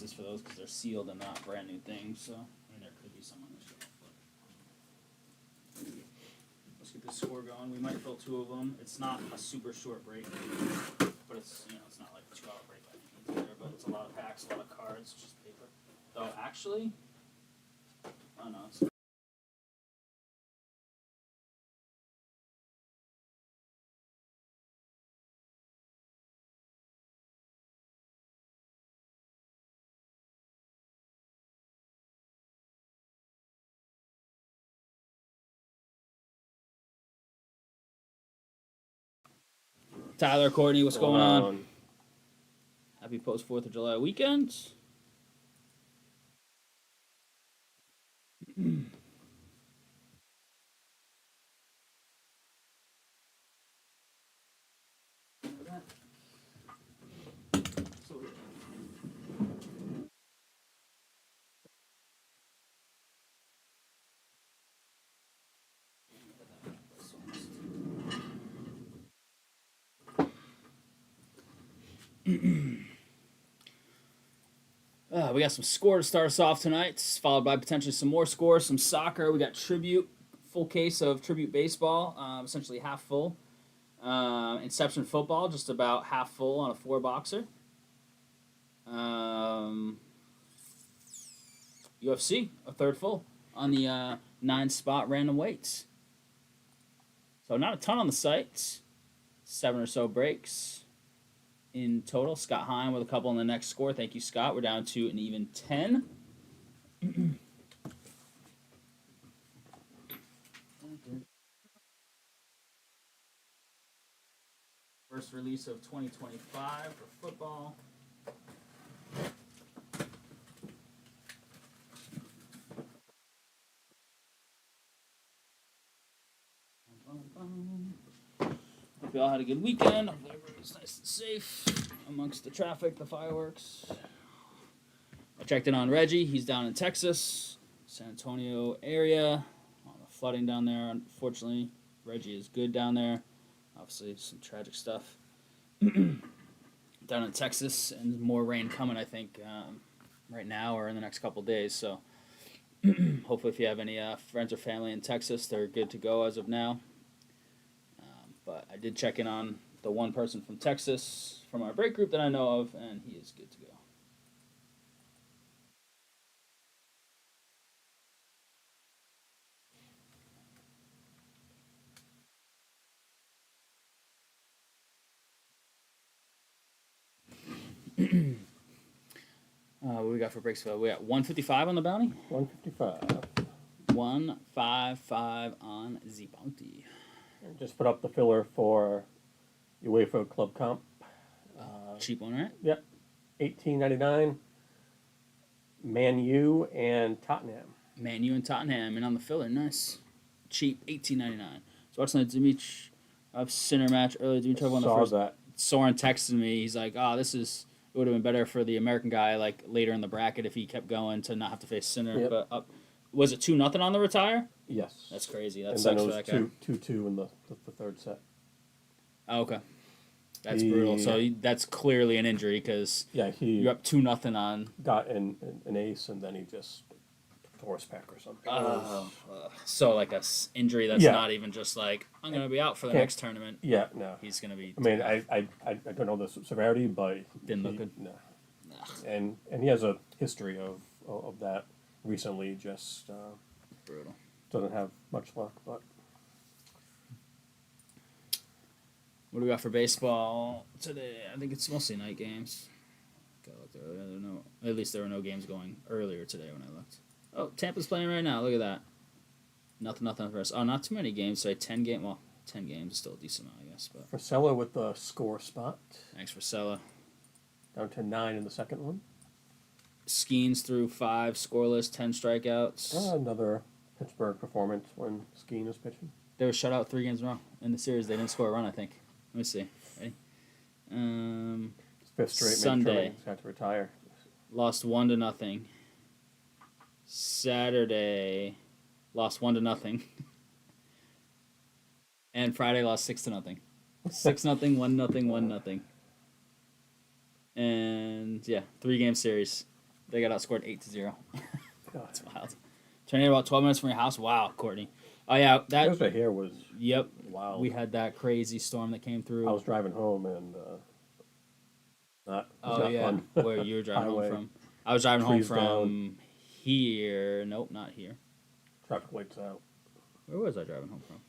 boxes for those because they're sealed and not brand new things. So there could be some on the shelf. But let's get this score going. We might fill 2 of them. It's not a super short break, but it's it's not like a 2-hour break by any means either. But it's a lot of packs, a lot of cards, just paper. Though actually, oh no, it's. Tyler, Courtney, what's going on? Happy post 4th of July weekend. We got some score to start us off tonight, followed by potentially some more scores, some soccer. We got tribute, full case of tribute baseball, essentially half full. Inception football, just about half full on a 4-boxer. UFC, a third full on the 9-spot random weights. So not a ton on the site, 7 or so breaks in total. Scott Hine with a couple in the next score. Thank you, Scott. We're down to an even 10. First release of 2025 for football. Hope you all had a good weekend. Hopefully everybody's nice and safe amongst the traffic, the fireworks. I checked in on Reggie. He's down in Texas, San Antonio area. All the flooding down there. Unfortunately, Reggie is good down there. Obviously, some tragic stuff down in Texas, and more rain coming, I think, right now or in the next couple days. So hopefully if you have any friends or family in Texas, they're good to go as of now. But I did check in on the one person from Texas from our break group that I know of, and he is good to go. What we got for breaks? We got 155 on the bounty. 155. 155 on the bounty. Just put up the filler for UEFA Club Comp. Cheap one, right? Yep. $18.99. Man U and Tottenham. Man U and Tottenham, and on the filler, nice. Cheap, $18.99. So watching the Dimitrov Sinner match earlier. Dimitrov won the first. That. Soren texted me. He's like, it would have been better for the American guy like later in the bracket if he kept going to not have to face Sinner. Yep. But was it 2-0 on the retire? Yes. That's crazy. That and sucks then for that guy. 2-2 in the third set. Oh, okay. That's brutal. So that's clearly an injury because you're up 2-0 on. Got an ace and then he just tore his pec or something. So like a injury that's not even just like I'm gonna be out for the next tournament. Yeah, no. He's gonna be. I mean, I don't know the severity, but didn't look good. No. And he has a history of that recently. Just brutal. Doesn't have much luck, but. What do we got for baseball today? I think it's mostly night games. At least there were no games going earlier today when I looked. Oh, Tampa's playing right now. Look at that. Nothing for us. Oh, not too many games. So 10 games. Well, 10 games is still a decent amount, I guess. But Frisella with the score spot. Thanks, Frisella. Down to 9 in the second one. Skeens through 5, scoreless, 10 strikeouts. Another Pittsburgh performance when Skeen is pitching. They were shut out 3 games in a row in the series. They didn't score a run, I think. Let me see. Ready? 5th straight. Sunday. He's got to retire. Lost 1-0. Saturday, lost 1-0. And Friday lost 6-0. 6-0, 1-0, 1-0. And 3-game series. They got outscored 8-0. God. That's wild. Tornado about 12 minutes from your house. Wow, Courtney. Oh yeah, that. Yesterday here was Yep. wild. We had that crazy storm that came through. I was driving home and not fun. Where you were driving home from? I was driving home from down. Here. Nope, not here. Traffic lights out. Where was I driving home from?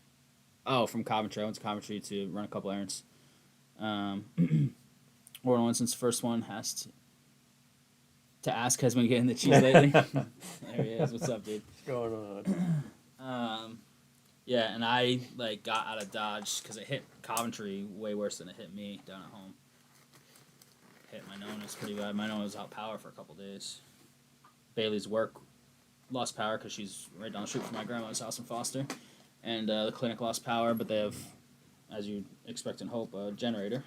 Oh, from Coventry. I went to Coventry to run a couple errands. Warren Winston's first one has to ask has been getting the cheese lately. There he is. What's up, dude? What's going on? Yeah, and I got out of Dodge because it hit Coventry way worse than it hit me down at home. Hit my nose pretty bad. My nose was out power for a couple days. Bailey's work lost power because she's right down the street from my grandma's house in Foster, and the clinic lost power, but they have, as you expect and hope, a generator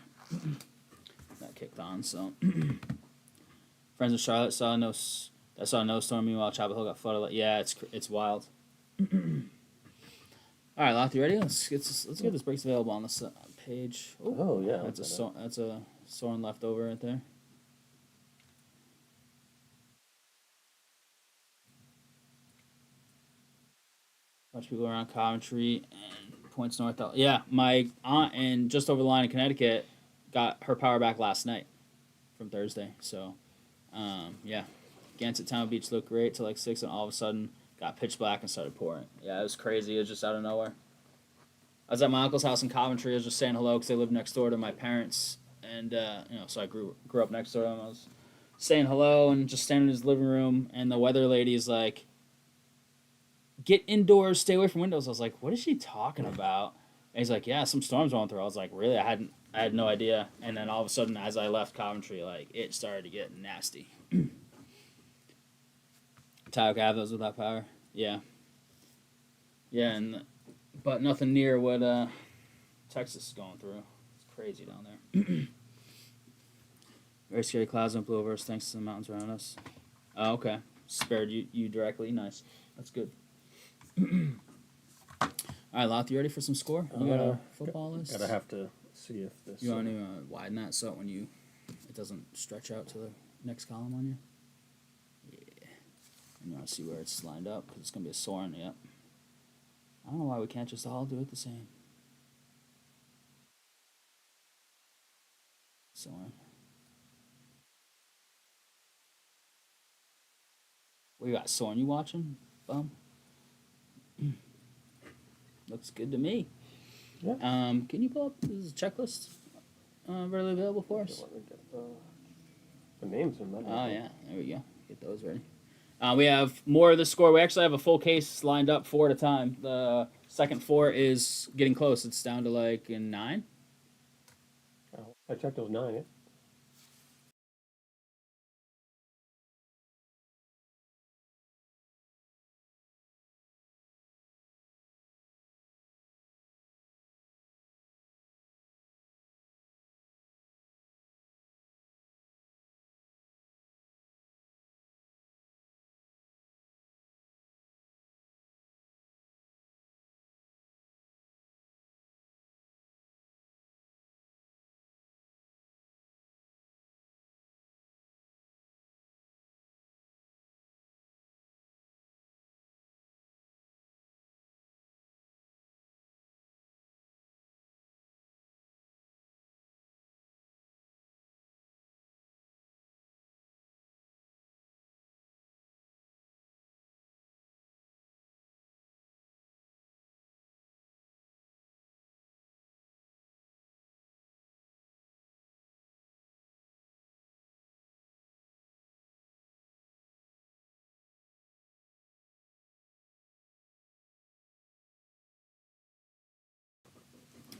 that kicked on. So friends in Charlotte saw no snowstorm. Meanwhile, Chapel Hill got flooded. Yeah, it's wild. All right, Loth, you ready? Let's get this breaks available on this page. Oh yeah, that's a Soren leftover right there. Bunch of people around Coventry and points north. Yeah, my aunt and just over the line in Connecticut got her power back last night from Thursday. So, yeah, Gansett Town Beach looked great till 6, and all of a sudden got pitch black and started pouring. Yeah, it was crazy. It was just out of nowhere. I was at my uncle's house in Coventry. I was just saying hello because they lived next door to my parents, and so I grew up next door to them. I was saying hello and just standing in his living room, and the weather lady's like, "Get indoors, stay away from windows." I was like, "What is she talking about?" And he's like, "Yeah, some storms going through." I was like, "Really?" I had no idea. And then all of a sudden, as I left Coventry, it started to get nasty. Tioga Ave was without power. Yeah. Yeah, but nothing near what Texas is going through. It's crazy down there. Very scary clouds and blew over us thanks to the mountains around us. Oh, okay. Spared you directly. Nice. That's good. All right, Loth, you ready for some score? You got a football list? Gotta have to see if this. You want to widen that so it doesn't stretch out to the next column on you? Yeah. And you want to see where it's lined up because it's going to be a Soren, yep. I don't know why we can't just all do it the same. Soren. What you got, Soren? You watching? Bum? Looks good to me. Yeah. Can you pull up this checklist readily available for us? Let me get the names in that. Oh, yeah. There we go. Get those ready. We have more of the score. We actually have a full case lined up 4 at a time. The second 4 is getting close. It's down to a 9. Oh, I checked those 9. Yeah.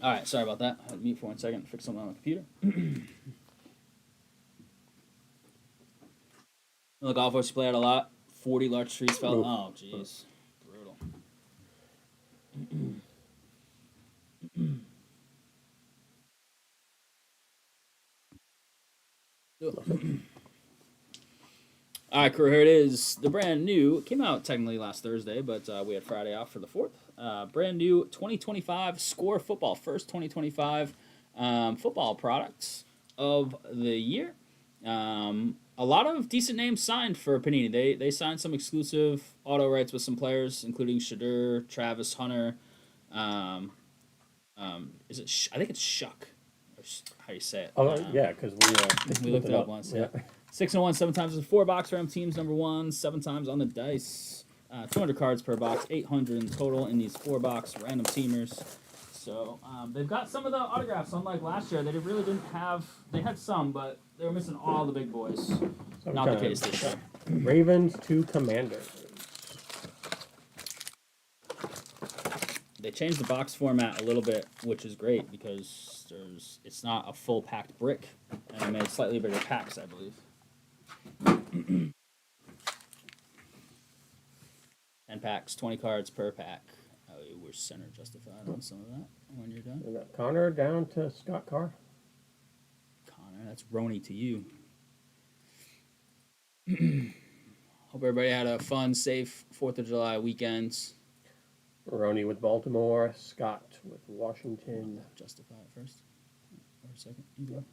All right. Sorry about that. I had to mute for 1 second to fix something on my computer. The golf course you play out a lot. 40 large trees fell. Oof. Oh, jeez. Brutal. All right, crew, here it is. The brand new, it came out technically last Thursday, but we had Friday off for the 4th. Brand new 2025 Score Football, first 2025 football products of the year. a lot of decent names signed for Panini. They signed some exclusive auto rights with some players, including Shadur, Travis Hunter. Um, is it? I think it's Shuck. How you say it? Oh yeah, because We looked it up once. Yeah. 6-1, 7 times in 4 box for teams number one, 7 times on the dice. 200 cards per box, 800 in total in these 4 box random teamers. So they've got some of the autographs. Unlike last year, they really didn't have. They had some, but they were missing all the big boys. Not the case this year. Ravens to Commanders. They changed the box format a little bit, which is great because it's not a full packed brick, and they made slightly bigger packs, I believe. 10 packs, 20 cards per pack. Oh, we're center justified on some of that when you're done. We got Connor down to Scott Carr. Connor, that's Rhony to you. Hope everybody had a fun, safe 4th of July weekend. Rhody with Baltimore. Scott with Washington. Justify it first. Or second. You go.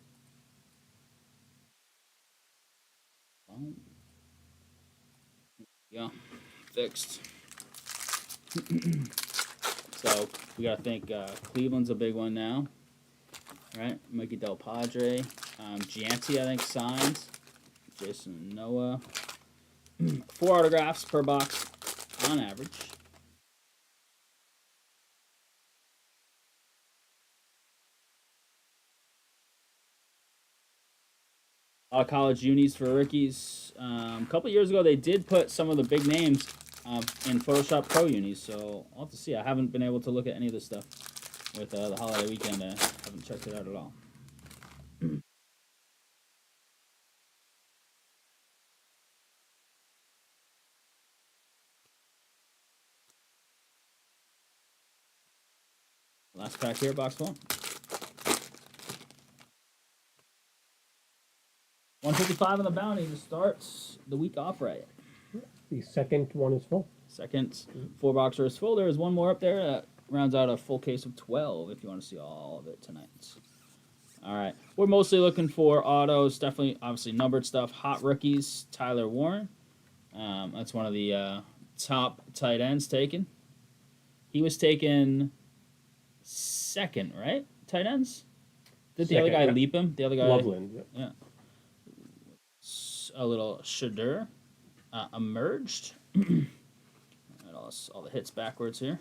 Yeah. Fixed. So we gotta think Cleveland's a big one now. Right? Mickey Del Padre. Gianti, I think, signed. Jason Noah. 4 autographs per box on average. A lot of college unis for rookies. A couple years ago, they did put some of the big names in Photoshop Pro unis, so I'll have to see. I haven't been able to look at any of this stuff with the holiday weekend. I haven't checked it out at all. Last pack here, box 1. 155 on the bounty to start the week off right. The second one is full. Second 4-boxer is full. There is one more up there that rounds out a full case of 12 if you want to see all of it tonight. All right. We're mostly looking for autos, definitely, obviously, numbered stuff. Hot rookies, Tyler Warren. That's one of the top tight ends taken. He was taken second, right? Tight ends? Did the other guy leap him? The other guy? Loveland. Yeah. A little Shadur emerged. All the hits backwards here.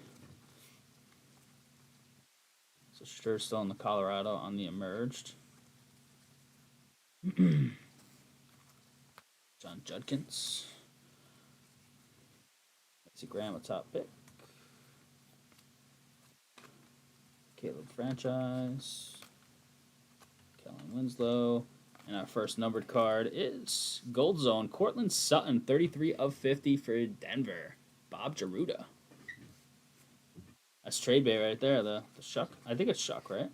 So Shadur's still in the Colorado on the emerged. John Judkins. Nancy Graham, a top pick. Caleb Franchise. Kellen Winslow. And our first numbered card is Gold Zone, Cortland Sutton, 33 of 50 for Denver. Bob Garuda. That's trade bait right there, the Shuck. I think it's Shuck, right?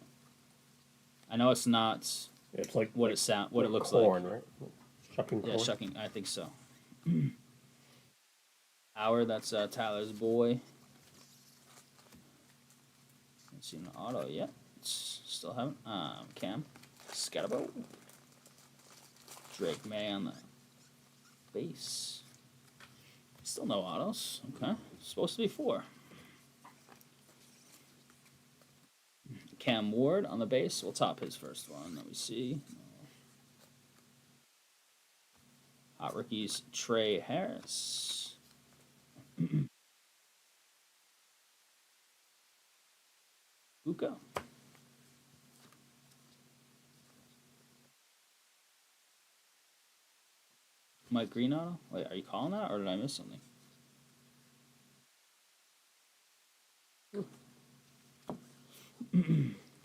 I know it's not. It's like what it looks corn, like. Right? Shucking corn. Yeah, shucking. I think so. Howard, that's Tyler's boy. Haven't seen an auto yet. Still haven't. Cam Scatterbo. Drake May on the base. Still no autos. Okay. Supposed to be 4. Cam Ward on the base. We'll top his first one. Let me see. Hot rookies, Trey Harris. Buka. Mike Green auto? Wait, are you calling that, or did I miss something?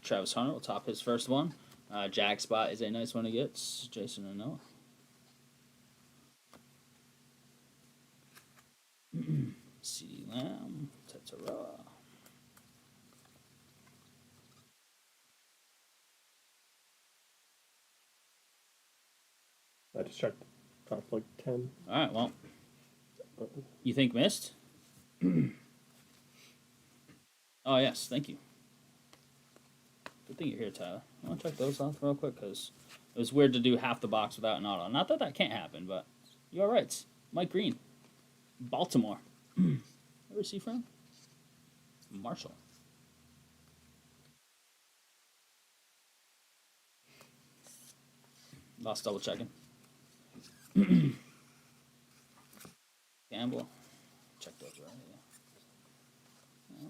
Travis Hunter will top his first one. Jack spot is a nice one to get. Jason and Noah. CeeDee Lamb, Tetara. I just checked. Top like 10. All right, well, you think missed? Oh, yes, thank you. Good thing you're here, Tyler. I want to check those off real quick because It was weird to do half the box without an auto. Not that that can't happen, but you're all right. Mike Green, Baltimore. Where's he from? Marshall. Lost double checking. Campbell. Check those right. Yeah.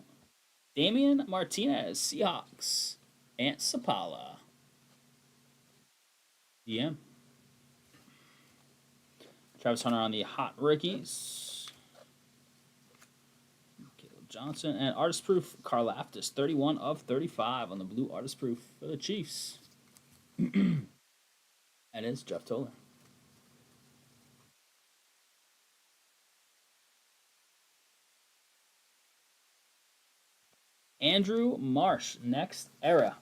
Damian Martinez, Seahawks. Ant Sapala. DM. Travis Hunter on the hot rookies. Caleb Johnson. And artist proof, Karlaftis. 31 of 35 on the blue artist proof for the Chiefs. That is Jeff Toller. Andrew Marsh, next era.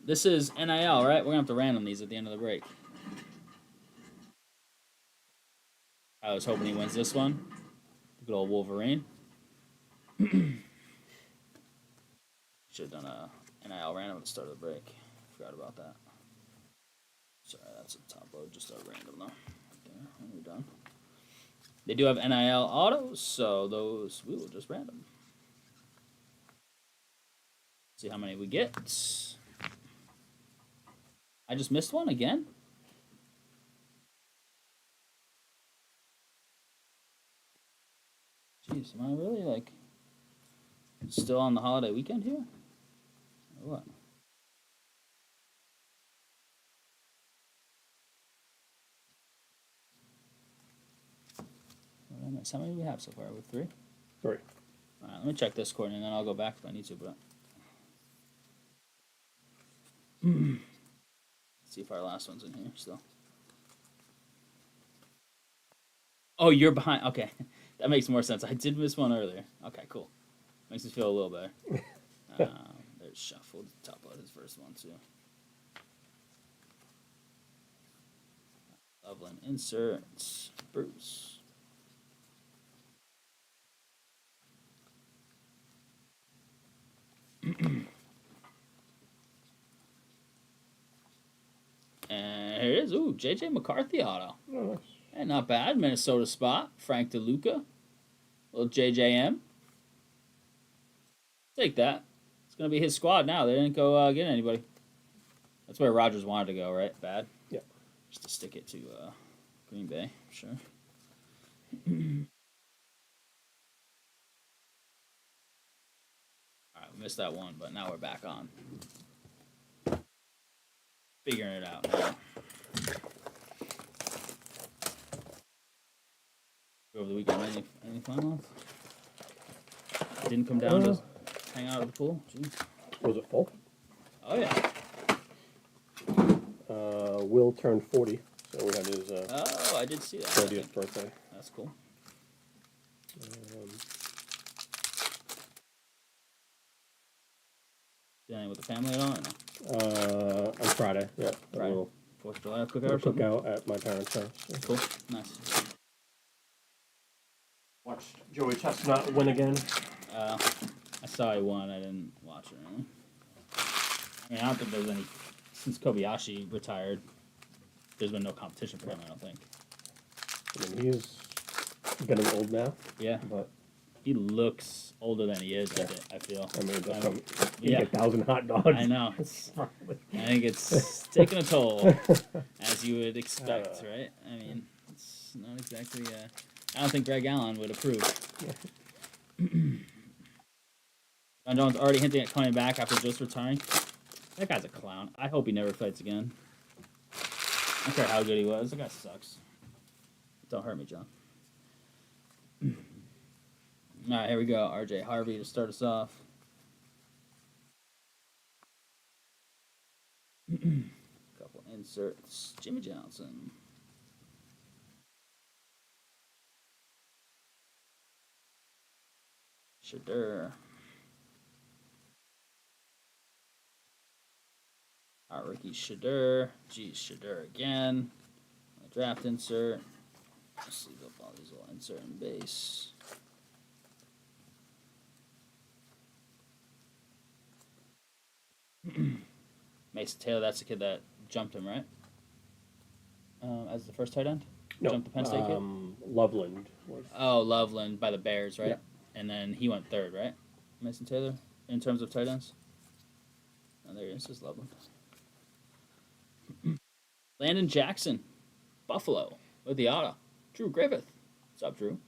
This is NIL, right? We're going to have to random these at the end of the break. I was hoping he wins this one. Good old Wolverine. Should have done a NIL random at the start of the break. Forgot about that. Sorry, that's a top load. Just a random though. Right there, when we're done. They do have NIL autos, so those we will just random. See how many we get. I just missed one again. Jeez, am I really like still on the holiday weekend here? Or what? What did I miss? How many do we have so far? With 3? 3. Alright, let me check this coordinate and then I'll go back if I need to, but see if our last one's in here still. Oh, you're behind. Okay. That makes more sense. I did miss one earlier. Okay, cool. Makes me feel a little better. There's Shuffled. Top load his first one, too. Loveland inserts. Bruce. And here it is. Ooh, JJ McCarthy auto. Oh, nice. Hey, not bad. Minnesota spot. Frank DeLuca. Little JJM. Take that. It's going to be his squad now. They didn't go get anybody. That's where Rodgers wanted to go, right? Bad? Yeah. Just to stick it to Green Bay. Sure. Alright, we missed that one, but now we're back on. Figuring it out now. Over the weekend, any fun ones? Didn't come down to hang out at the pool? Jeez. Was it full? Oh, yeah. Will turned 40, so we had his Oh, I did see that. 30th birthday. That's cool. Did anything with the family at all? Or no? On Friday, yeah. Friday. A little 4th of July cookout or something? cookout at my parents' house. So. Cool. Nice. Watched Joey Chestnut win again. I saw he won. I didn't watch it really. I mean, I don't think there's any since Kobayashi retired. There's been no competition for him. I don't think. I mean, he's getting old now. Yeah, but he looks older than he is. Yeah. I feel. I mean, just from yeah. 1,000 hot dogs. I know. I think it's taking a toll, as you would expect, right? I mean, it's not exactly. I don't think Greg Allen would approve. John Jones already hinting at coming back after just retiring. That guy's a clown. I hope he never fights again. I don't care how good he was. That guy sucks. Don't hurt me, John. All right, here we go. RJ Harvey to start us off. Couple inserts. Jimmy Johnson. Shadur. Our rookie Shadur. Geez, Shadur again. A draft insert. Let's leave up all these little insert and base. Mason Taylor, that's the kid that jumped him, right? as the first tight end? No, Jumped the Penn State kid? Loveland was. Oh, Loveland by the Bears, right? Yeah. And then he went third, right? Mason Taylor in terms of tight ends. Oh, there he is, Loveland. Landon Jackson, Buffalo with the auto. Drew Griffith. What's up, Drew?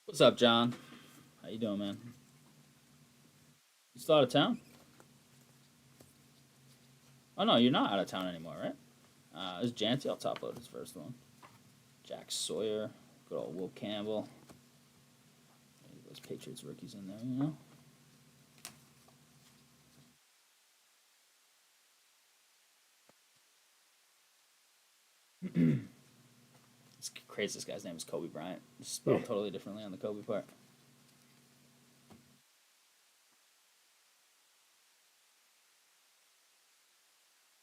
What's up, John? How you doing, man? You still out of town? Oh no, you're not out of town anymore, right? This is Janty. I'll top load his first one. Jack Sawyer, good old Will Campbell. Those Patriots rookies in there, you know. It's crazy. This guy's name is Kobe Bryant. It's spelled totally differently on the Kobe part.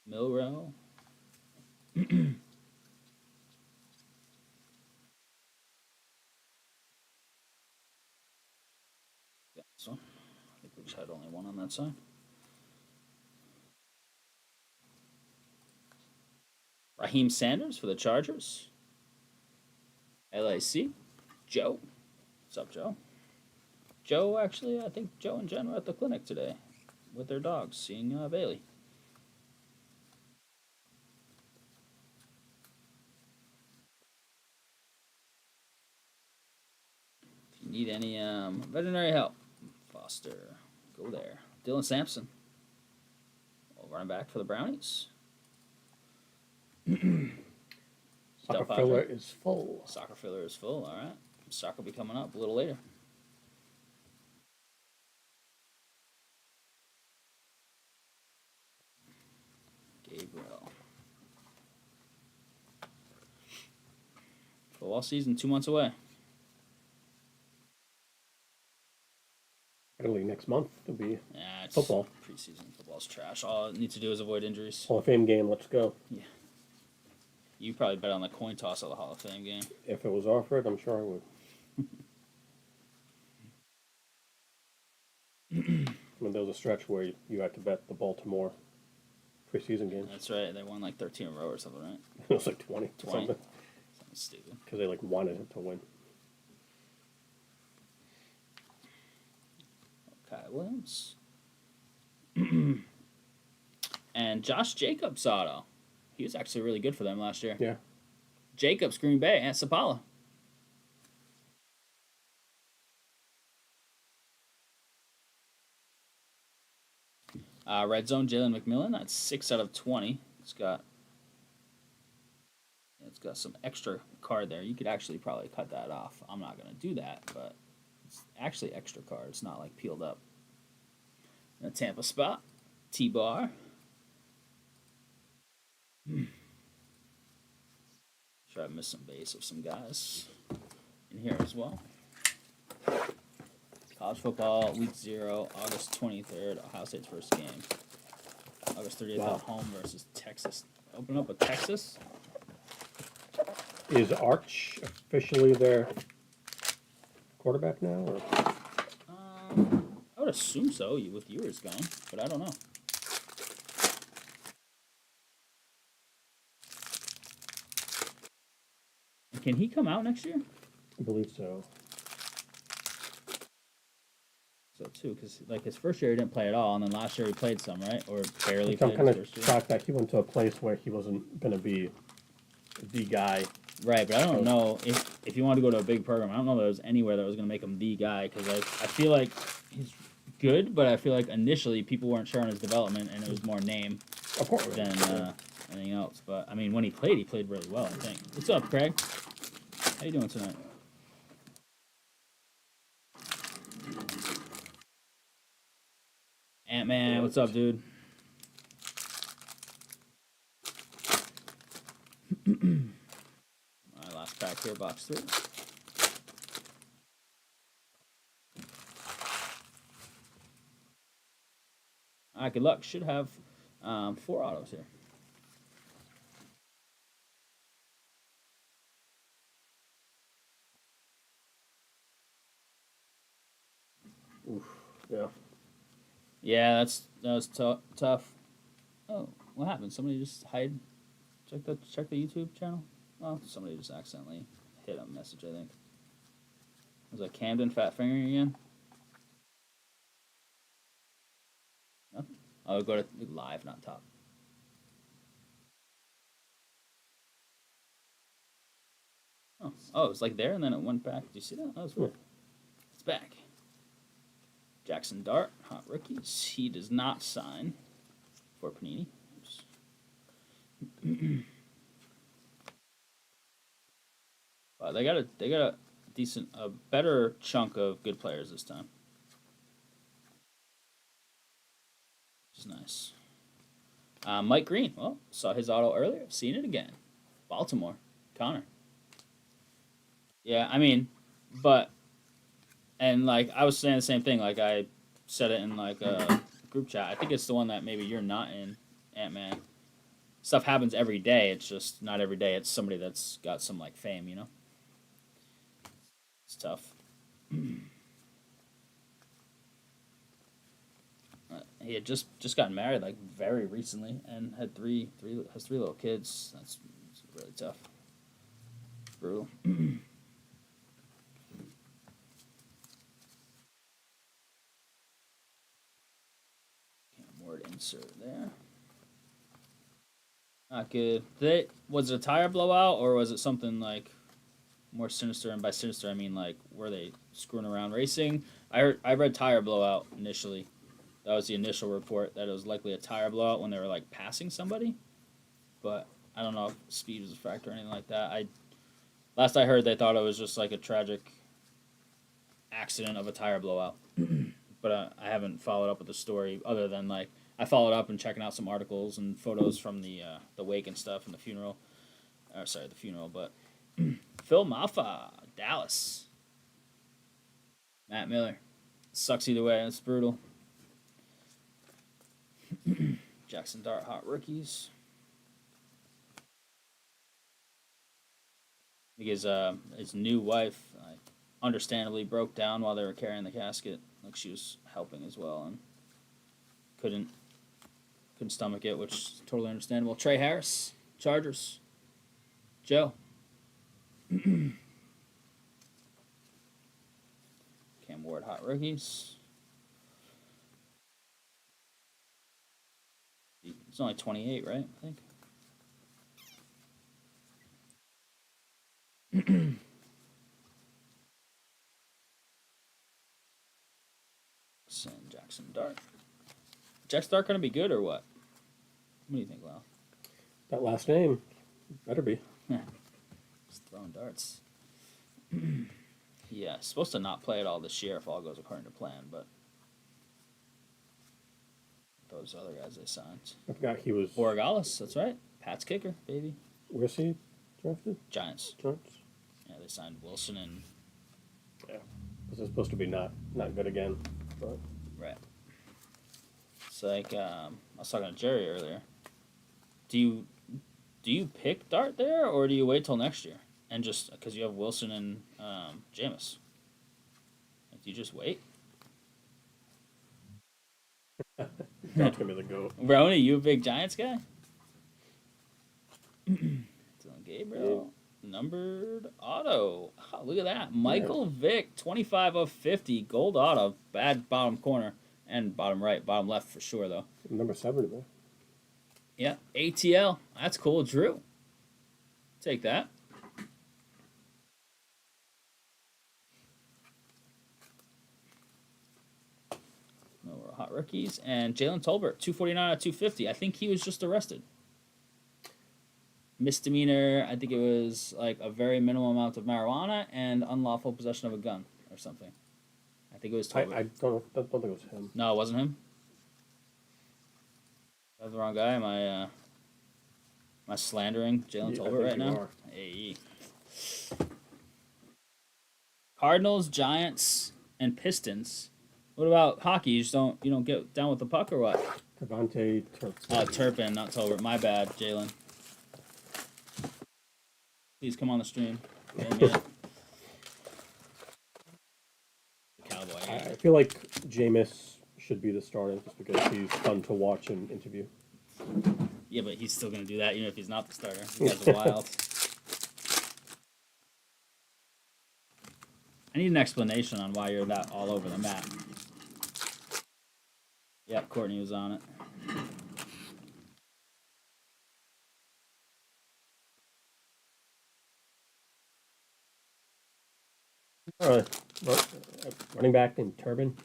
Milrow. Yeah, so I think we just had only one on that side. Raheem Sanders for the Chargers. LAC. Joe. What's up, Joe? Joe, actually, I think Joe and Jen were at the clinic today with their dogs, seeing Bailey. If you need any veterinary help, Foster, go there. Dylan Sampson, running back for the Brownies. Soccer filler is full. Soccer filler is full, all right. Soccer will be coming up a little later. Gabriel. Football season 2 months away. Early next month will be It's football. Preseason football's trash. All it needs to do is avoid injuries. Hall of Fame game, let's go. Yeah. You probably bet on the coin toss of the Hall of Fame game. If it was offered, I'm sure I would. I mean, there was a stretch where you had to bet the Baltimore preseason games. That's right. They won like 13 in a row or something, right? It was like 20. 20? Something. Something stupid. Because they wanted it to win. Kai Williams. And Josh Jacobs auto. He was actually really good for them last year. Yeah. Jacobs, Green Bay, and Sapala. Red Zone, Jalen McMillan. That's 6 out of 20. It's got some extra card there. You could actually probably cut that off. I'm not going to do that, but it's actually extra card. It's not like peeled up. In a Tampa spot, T-Bar. Sure, I missed some base of some guys in here as well. College football, week 0, August 23rd, Ohio State's first game. August 30th at home versus Texas. Open up with Texas. Is Arch officially their quarterback now? Or? I would assume so with Ewers gone, but I don't know. Can he come out next year? I believe so. So too, because his first year he didn't play at all, and then last year he played some, right? Or barely I'm played kind his of first year. shocked that he went to a place where he wasn't going to be the guy. Right, but I don't know if you wanted to go to a big program. I don't know that there was anywhere that was going to make him the guy, because I feel like he's good, but I feel like initially people weren't sure on his development, and it was more name than anything else. But I mean, when he played really well, I think. What's up, Craig? How you doing tonight? Ant-Man, what's up, dude? Alright, last pack here, box 3. Alright, good luck. Should have 4 autos here. Oof. Yeah. Yeah, that was tough. Oh, what happened? Somebody just hide. Check the YouTube channel. Oh, somebody just accidentally hit a message. I think. Was that Camden fat fingering again? Nothing. Oh, go to live, not top. Oh, it was like there, and then it went back. Do you see that? That was weird. It's back. Jackson Dart, hot rookies. He does not sign for Panini. Wow, they got a decent, a better chunk of good players this time, which is nice. Mike Green. Well, saw his auto earlier. Seen it again. Baltimore. Connor. Yeah, I mean, but and like I was saying the same thing. Like I said it in like a group chat. I think it's the one that maybe you're not in, Ant-Man. Stuff happens every day. It's just not every day. It's somebody that's got some like fame, you know. It's tough. He had just gotten married like very recently and had three little kids. That's really tough. Brutal. Word insert there. Not good. Was it a tire blowout or was it something like more sinister? And by sinister, I mean like were they screwing around racing? I read tire blowout initially. That was the initial report that it was likely a tire blowout when they were like passing somebody. But I don't know if speed was a factor or anything like that. Last I heard, they thought it was just like a tragic accident of a tire blowout. But I haven't followed up with the story other than like I followed up and checking out some articles and photos from the wake and stuff and the funeral. Sorry, the funeral. But Phil Maffa, Dallas. Matt Miller. Sucks either way. It's brutal. Jackson Dart, hot rookies. Because his new wife understandably broke down while they were carrying the casket. Like she was helping as well and couldn't stomach it, which is totally understandable. Trey Harris, Chargers. Joe. Cam Ward, hot rookies. It's only 28, right? I think. Jackson Dart. Jackson Dart gonna be good or what? What do you think, Lau? That last name better be. Just throwing darts. Yeah, supposed to not play at all this year if all goes according to plan, but those other guys they signed. I forgot he was. Borregales, that's right. Pat's kicker, baby. Where's he drafted? Giants. Giants. Yeah, they signed Wilson and. Yeah, this is supposed to be not good again, but. Right. It's like I was talking to Jerry earlier. Do you pick Dart there, or do you wait till next year and just because you have Wilson and Jameis? Like, do you just wait? Dart's gonna be the goat. Rhody, you a big Giants guy? Dylan Gabriel, numbered auto. Oh, look at that, Michael Vick, 25 of 50, gold auto. Bad bottom corner and bottom right, bottom left for sure though. Number 7 though. Yeah, ATL. That's cool. Drew. Take that. No hot rookies. And Jalen Tolbert, 249 out of 250. I think he was just arrested. Misdemeanor, I think it was like a very minimal amount of marijuana and unlawful possession of a gun or something. I think it was Tolbert. I don't think it was him. No, it wasn't him? I have the wrong guy? Am I slandering Jalen Tolbert right now? Hey. Cardinals, Giants, and Pistons. What about hockey? You don't get down with the puck or what? Devontae Turpin. Turpin, not Tolbert. My bad, Jalen. Please come on the stream. Cowboy. I feel like Jameis should be the starter just because he's fun to watch and interview. Yeah, but he's still gonna do that even if he's not the starter. You guys are wild. I need an explanation on why you're that all over the map. Yep, Courtney was on it. Running back in turban,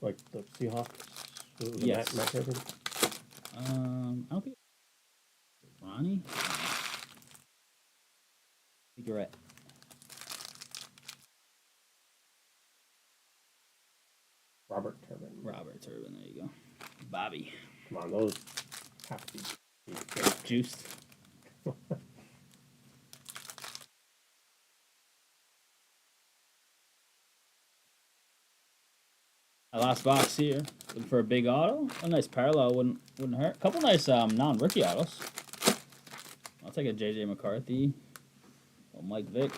like the Seahawks. Was it Yes. Matt Turban? I don't think Ronnie. I think you're right. Robert Turban. Robert Turbin. There you go. Bobby. Come on, those have to be Juiced. My last box here. Looking for a big auto. A nice parallel wouldn't hurt. A couple nice non-rookie autos. I'll take a JJ McCarthy. Or Mike Vick.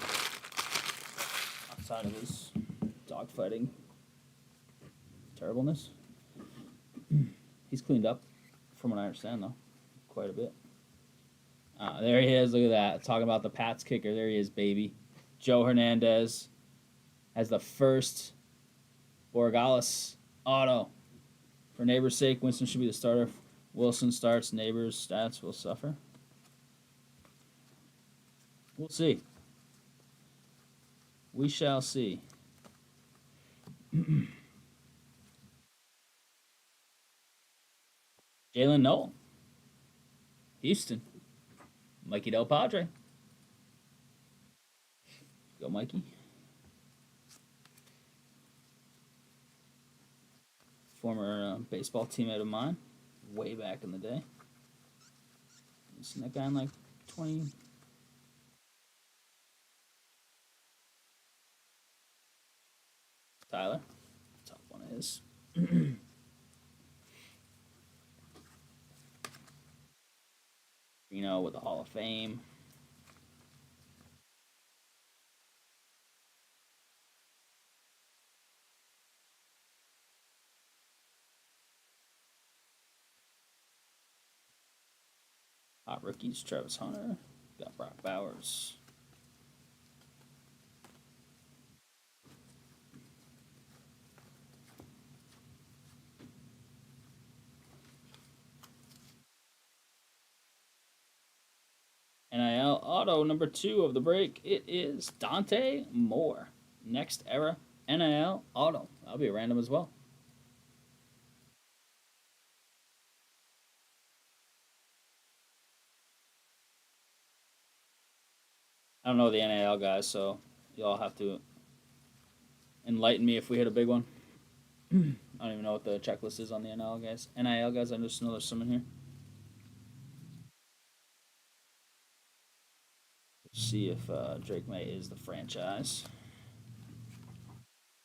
Outside of his dogfighting terribleness. He's cleaned up, from what I understand, though. Quite a bit. There he is. Look at that. Talking about the Pats kicker. There he is, baby. Joe Hernandez has the first Borregales auto. For Neighbors' sake, Winston should be the starter. Wilson starts. Neighbors' stats will suffer. We'll see. We shall see. Jalen Noel. Houston. Mikey Del Padre. Go, Mikey. Former baseball teammate of mine, way back in the day. I've seen that guy in like 20. Tyler. Top one is. With the Hall of Fame. Hot rookies, Travis Hunter. Got Brock Bowers. NIL auto number 2 of the break. It is Dante Moore. Next era NIL auto. That'll be a random as well. I don't know the NIL guys, so y'all have to enlighten me if we hit a big one. I don't even know what the checklist is on the NIL guys. NIL guys, I just know there's some in here. See if Drake May is the franchise.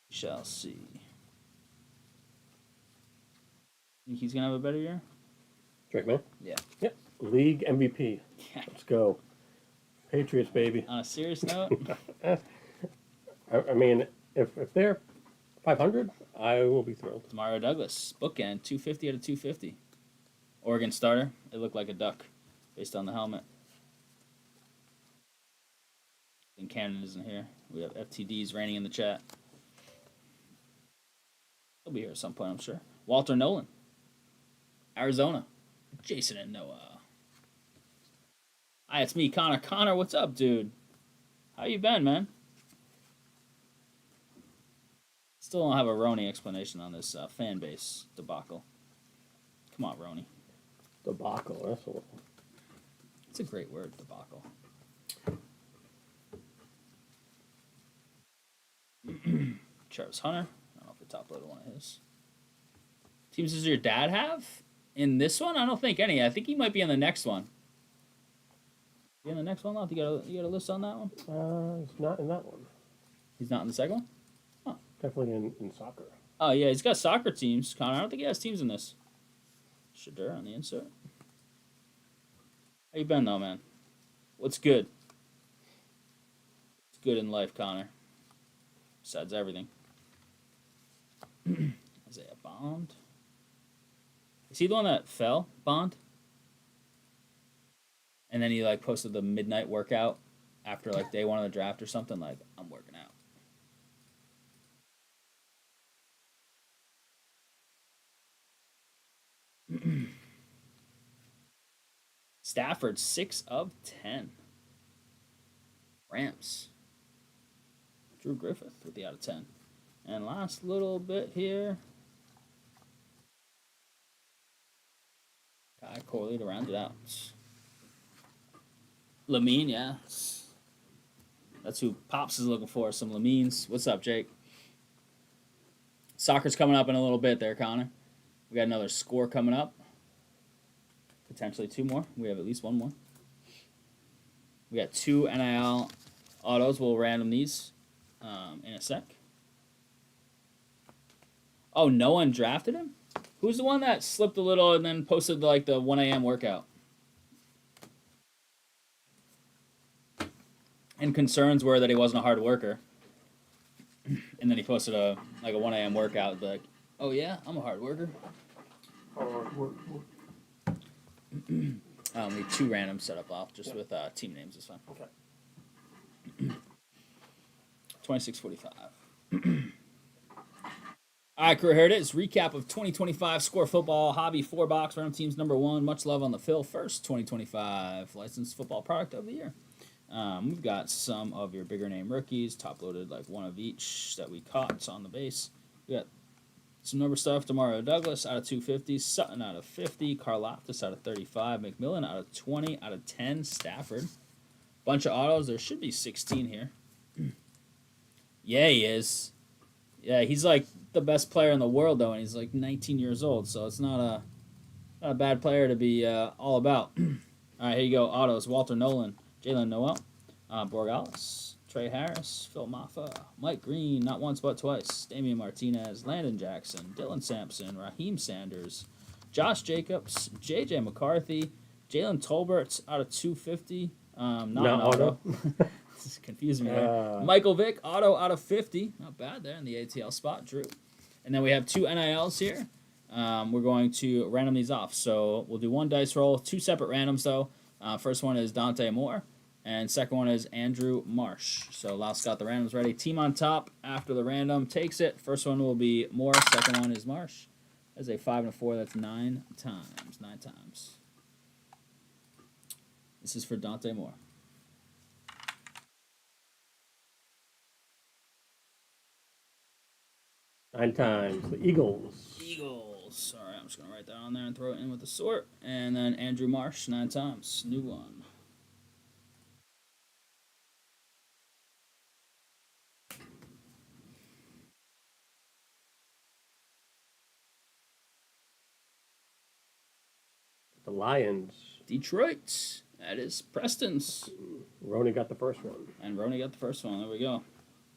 We shall see. Think he's gonna have a better year? Drake May? Yeah. Yep. League MVP. Yeah. Let's go. Patriots, baby. On a serious note, I mean, if they're 500, I will be thrilled. Mario Douglas, bookend, 250 out of 250. Oregon starter. It looked like a duck based on the helmet. And Cannon isn't here. We have FTDs reigning in the chat. He'll be here at some point, I'm sure. Walter Nolan, Arizona. Jason and Noah. Hi, it's me, Connor. Connor, what's up, dude? How you been, man? Still don't have a Rhony explanation on this fan base debacle. Come on, Rhony. Debacle. That's a little. It's a great word, debacle. Travis Hunter. I don't know if we top loaded one of his. Teams does your dad have in this one? I don't think any. I think he might be in the next one. You in the next one, Lot? You got a list on that one? He's not in that one. He's not in the second one? Huh. Definitely in soccer. Oh, yeah, he's got soccer teams, Connor. I don't think he has teams in this. Shadur on the insert. How you been, though, man? What's good? What's good in life, Connor? Besides everything. Isaiah Bond. Is he the one that fell, Bond? And then he like posted the midnight workout after like day one of the draft or something. Like, I'm working out. Stafford, 6 of 10. Rams. Drew Griffith with the out of 10. And last little bit here. Kai Corley to round it out. Lamine, yeah. That's who Pops is looking for, some Lamines. What's up, Jake? Soccer's coming up in a little bit there, Connor. We got another score coming up. Potentially 2 more. We have at least 1 more. We got 2 NIL autos. We'll random these in a sec. Oh, no one drafted him? Who's the one that slipped a little and then posted like the 1 a.m. workout? And concerns were that he wasn't a hard worker. And then he posted a 1 a.m. workout. Like, oh yeah, I'm a hard worker. Need 2 random setup off just with team names is fine. Okay. 26:45. All right, crew, here it is. Recap of 2025 Score Football Hobby 4-box random teams number 1. Much love on the Phil. First 2025 licensed football product of the year. We've got some of your bigger name rookies, top loaded like 1 of each that we caught on the base. We got some number stuff. Demario Douglas out of 250, Sutton out of 50, Karlaftis out of 35, McMillan out of 20, out of 10, Stafford. Bunch of autos. There should be 16 here. Yeah, he is. Yeah, he's like the best player in the world though, and he's like 19 years old, so it's not a bad player to be all about. All right, here you go. Autos: Walter Nolan, Jalen Noel, Borgalis, Trey Harris, Phil Maffa, Mike Green, not once but twice, Damian Martinez, Landon Jackson, Dylan Sampson, Raheem Sanders, Josh Jacobs, J.J. McCarthy, Jalen Tolbert out of 250, not an auto. This confused me there. Michael Vick, auto out of 50. Not bad there in the ATL spot, Drew. And then we have 2 NILs here. We're going to random these off. So we'll do 1 dice roll, 2 separate randoms though. First one is Dante Moore, and second one is Andrew Marsh. So Laos got the randoms ready. Team on top after the random takes it. First one will be Moore. Second one is Marsh. That's a 5 and a 4. That's 9 times. 9 times. This is for Dante Moore. Nine times. The Eagles. Eagles. All right, I'm just going to write that on there and throw it in with the sort. And then Andrew Marsh, 9 times. New one. The Lions. Detroit. That is Preston's. Rhody got the first one. And Rhody got the first one. There we go.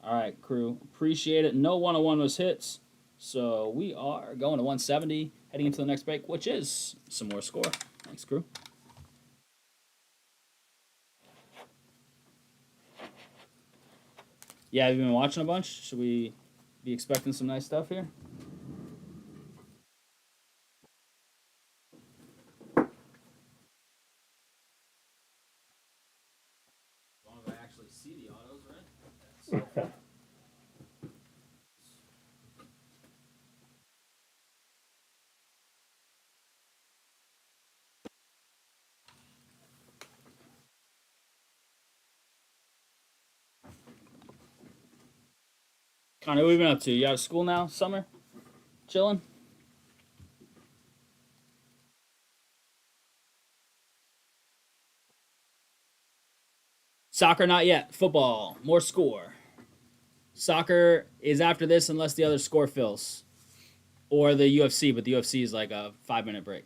All right, crew. Appreciate it. No 101 was hits. So we are going to 170, heading into the next break, which is some more score. Thanks, crew. Yeah, have you been watching a bunch? Should we be expecting some nice stuff here? As long as I actually see the autos, right? Connor, what have you been up to? You out of school now? Summer? Chilling? Soccer, not yet. Football, more score. Soccer is after this unless the other score fills. Or the UFC, but the UFC is like a 5-minute break.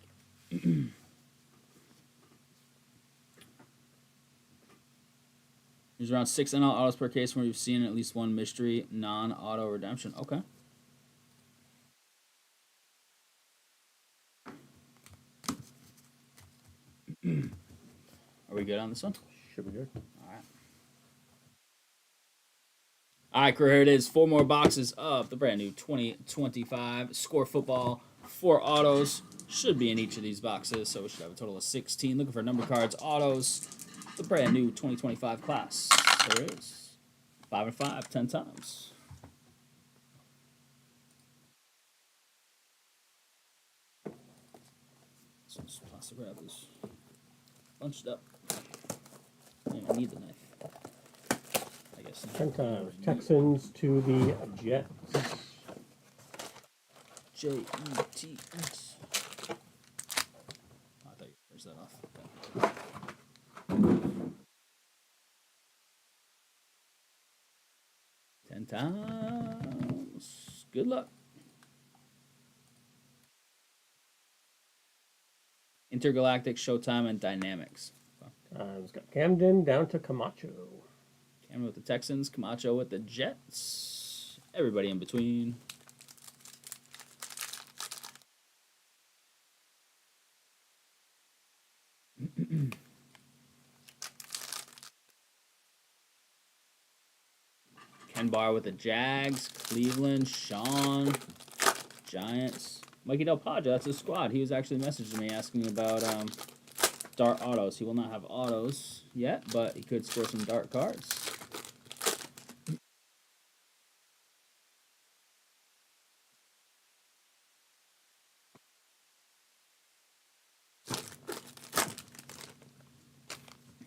There's around 6 NL autos per case where you've seen at least 1 mystery non-auto redemption. Okay. Are we good on this one? Should be good. All All right, crew, here it is. 4 more boxes of the brand new 2025 Score Football. 4 autos should be in each of these boxes, so we should have a total of 16. Looking for number cards, autos, the brand new 2025 class. There it is. 5 and 5, 10 times. This plastic wrap is bunched up. I don't even need the knife. I guess not. 10 times. Texans to the Jets. Jets. Oh, I thought you finished that off. Okay. 10 times. Good luck. Intergalactic, Showtime, and Dynamics. It's got Camden down to Camacho. Cameron with the Texans, Camacho with the Jets. Everybody in between. Ken Barr with the Jags, Cleveland, Sean, Giants. Mikey Del Padre, that's his squad. He was actually messaging me asking about dart autos. He will not have autos yet, but he could score some dart cards.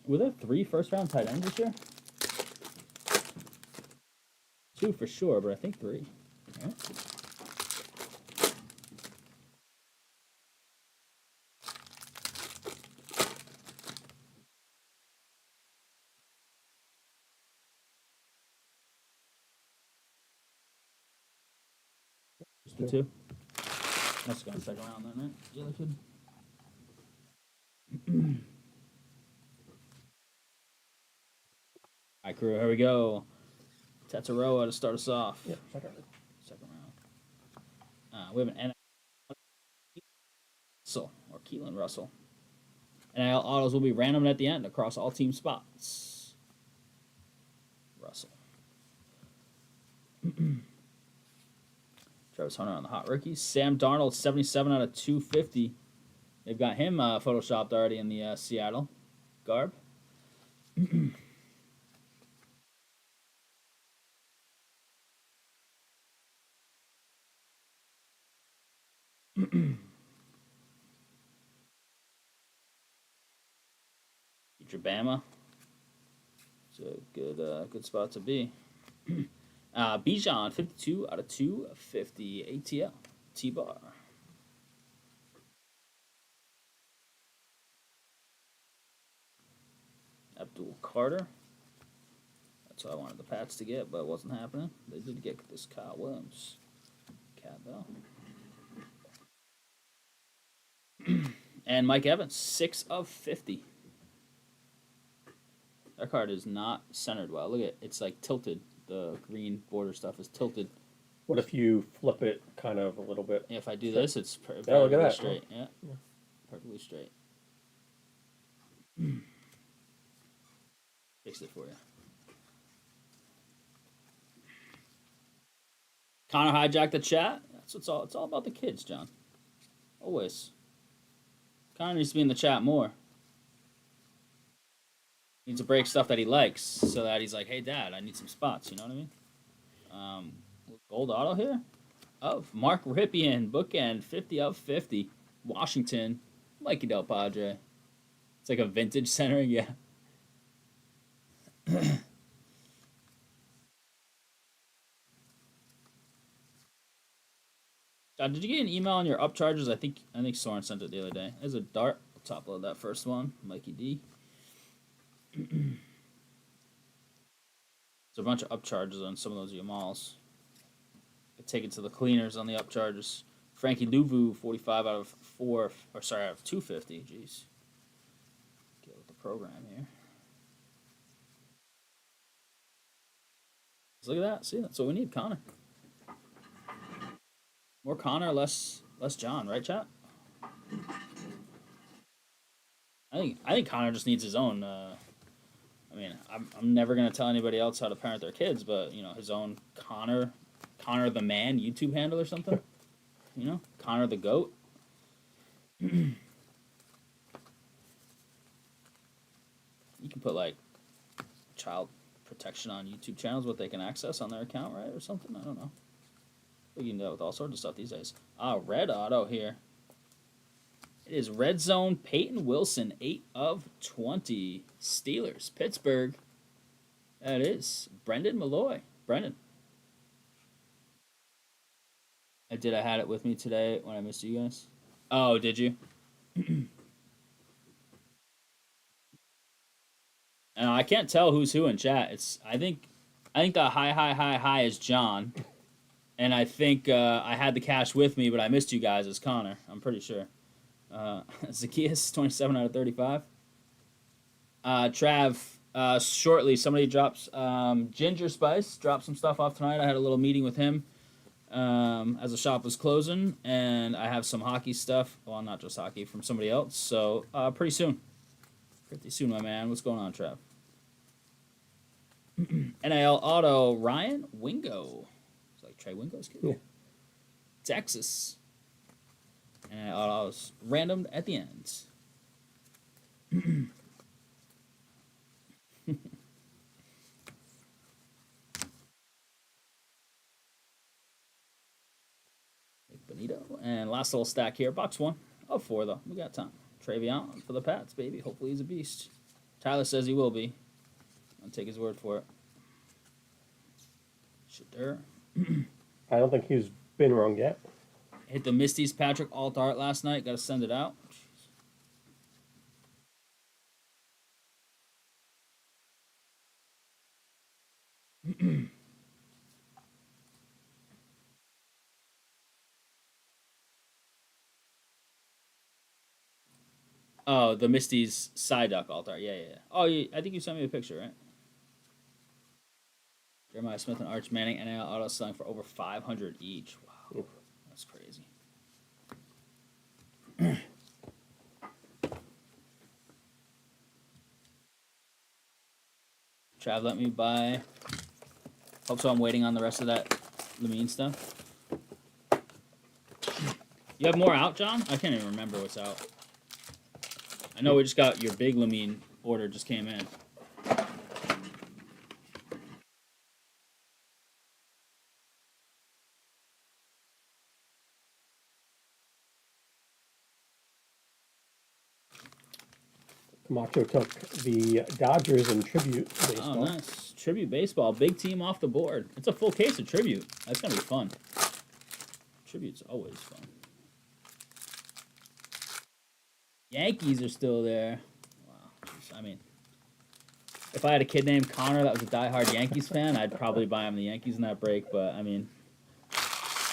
Were there 3 first-round tight ends this year? 2 for sure, but I think 3. Right? Just the 2. That's going to second round then, right? Yeah, they could. All right, crew, here we go. Tataroa to start us off. Yep, second round. We have an Russell or Keelan Russell. NIL autos will be random at the end across all team spots. Russell. Travis Hunter on the hot rookies. Sam Darnold, 77 out of 250. They've got him photoshopped already in the Seattle garb. Future Bama. It's a good spot to be. Bijan, 52 out of 250. ATL. T-Bar. Abdul Carter. That's what I wanted the Pats to get, but it wasn't happening. They did get this Kyle Williams. Cat, though. And Mike Evans, 6 of 50. That card is not centered well. Look at it. It's like tilted. The green border stuff is tilted. What if you flip it kind of a little bit? Yeah, if I do this, it's perfectly straight. Yeah. Perfectly straight. Fix it for you. Connor hijacked the chat. That's what's all. It's all about the kids, John. Always. Connor needs to be in the chat more. Needs to break stuff that he likes, so that he's like, "Hey, Dad, I need some spots." You know what I mean? Gold auto here of Mark Ripien, bookend, 50 of 50. Washington, Mikey Del Padre. It's like a vintage centering, yeah. John, did you get an email on your upcharges? I think Soren sent it the other day. There's a dart. I'll top load that first one, Mikey D. There's a bunch of upcharges on some of those Yamals. Take it to the cleaners on the upcharges. Frankie Louvu, 45 out of 250. Jeez. Get with the program here. Look at that. See, that's what we need, Connor. More Connor, less John, right, chat? I think Connor just needs his own I mean, I'm never gonna tell anybody else how to parent their kids, but his own Connor the Man YouTube handle or something. Connor the Goat. You can put like child protection on YouTube channels, what they can access on their account, right, or something. I don't know. We can do that with all sorts of stuff these days. Red auto here. It is Red Zone Peyton Wilson, 8/20. Steelers, Pittsburgh. That is Brendan Malloy. Brendan. I had it with me today when I missed you guys. Oh, did you? And I can't tell who's who in chat. I think the high is John, and I think I had the cash with me, but I missed you guys as Connor. I'm pretty sure. Zacchaeus 27/35. Trav. Shortly, somebody drops Ginger Spice. Dropped some stuff off tonight. I had a little meeting with him as the shop was closing, and I have some hockey stuff. Well, not just hockey, from somebody else. So pretty soon. Pretty soon, my man. What's going on, Trav? NIL Auto, Ryan Wingo. It's like Trey Wingo's kid. Yeah. Texas. NIL Auto's random at the end. Benito. And last little stack here. Box 1 of 4, though. We got time. Travion for the Pats, baby. Hopefully he's a beast. Tyler says he will be. I'll take his word for it. Shadur. I don't think he's been wrong yet. Hit the Misty's Patrick alt art last night. Got to send it out. Oh, the Misty's Psyduck alt art. Yeah. Oh, I think you sent me a picture, right? Jeremiah Smith and Arch Manning NIL auto selling for over $500 each. Wow, Oof. that's crazy. Trav let me buy. Hope so. I'm waiting on the rest of that Lamine stuff. You have more out, John? I can't even remember what's out. I know we just got your big Lamine order just came in. Camacho took the Dodgers in tribute baseball. Oh, nice. Tribute baseball. Big team off the board. It's a full case of tribute. That's going to be fun. Tribute's always fun. Yankees are still there. Wow. I mean, if I had a kid named Connor that was a diehard Yankees fan, I'd probably buy him the Yankees in that break. But, I mean,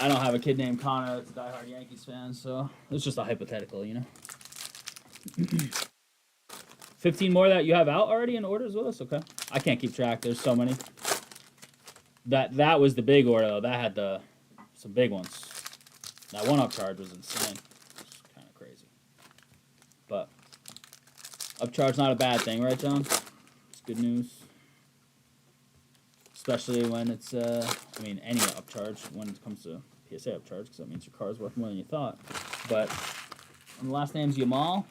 I don't have a kid named Connor that's a diehard Yankees fan, so it's just a hypothetical, 15 more that you have out already in orders with us? Okay. I can't keep track. There's so many. That was the big order, though. That had some big ones. That one upcharge was insane. It's kind of crazy. But upcharge not a bad thing, right, John? It's good news. Especially when it's, any upcharge when it comes to PSA upcharge, because that means your car's worth more than you thought. But the last name's Yamal.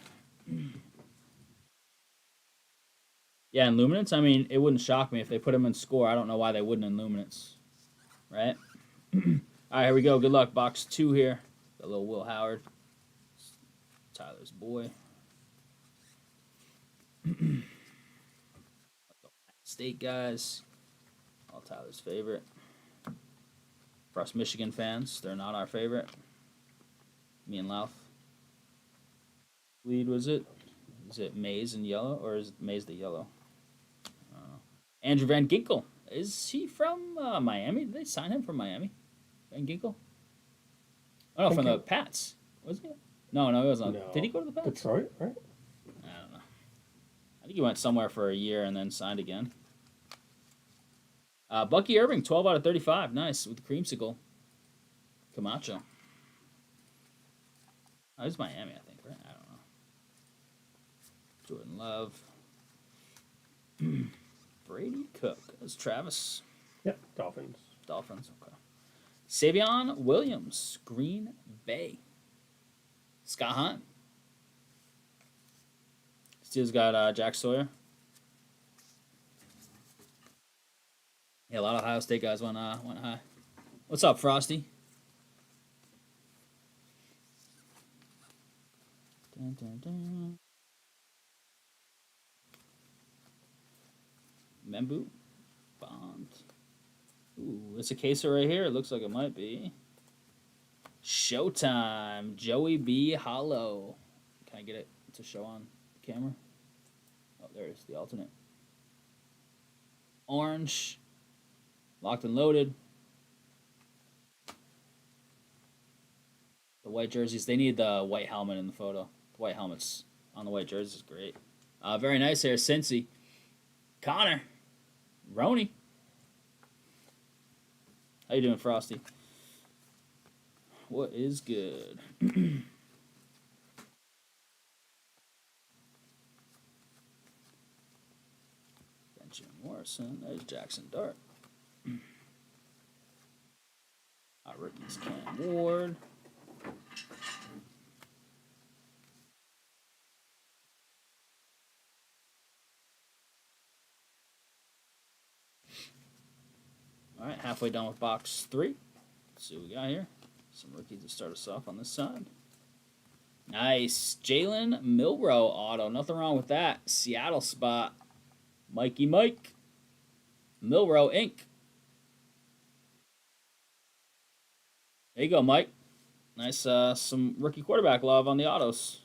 Yeah, in Luminance, it wouldn't shock me if they put him in score. I don't know why they wouldn't in Luminance. Right? All right, here we go. Good luck. Box 2 here. Got little Will Howard. Tyler's boy. State guys. All Tyler's favorite. For us Michigan fans, they're not our favorite. Me and Louth. Lead, was it? Is it maize and yellow, or is it maize the yellow? I don't know. Andrew Van Ginkel. Is he from Miami? Did they sign him from Miami? Van Ginkel? Oh, no, from the Pats. Was he? No, he wasn't. No. Did he go to the Pats? Detroit, right? I don't know. I think he went somewhere for a year and then signed again. Bucky Irving, 12/35. Nice, with the creamsicle. Camacho. Oh, he's Miami, I think, right? I don't know. Jordan Love. Brady Cook. That's Travis. Yep, Dolphins. Dolphins. Okay. Savion Williams. Green Bay. Scott Hunt. Steel's got Jack Sawyer. Yeah, a lot of Ohio State guys went high. What's up, Frosty? Dun, dun, dun. Membu. Bond. Ooh, it's a caser right here. It looks like it might be. Showtime. Joey B. Hollow. Can I get it to show on camera? Oh, there's the alternate. Orange. Locked and loaded. The white jerseys. They need the white helmet in the photo. The white helmets on the white jerseys is great. Very nice here. Cincy. Connor. Rhody. How you doing, Frosty? What is good? Benjamin Morrison. There's Jackson Dart. Rookies Cam Ward. All right, halfway done with box 3. Let's see what we got here. Some rookies to start us off on this side. Nice. Jalen Milrow auto. Nothing wrong with that. Seattle spot. Mikey Mike. Milrow Inc. There you go, Mike. Nice, some rookie quarterback love on the autos.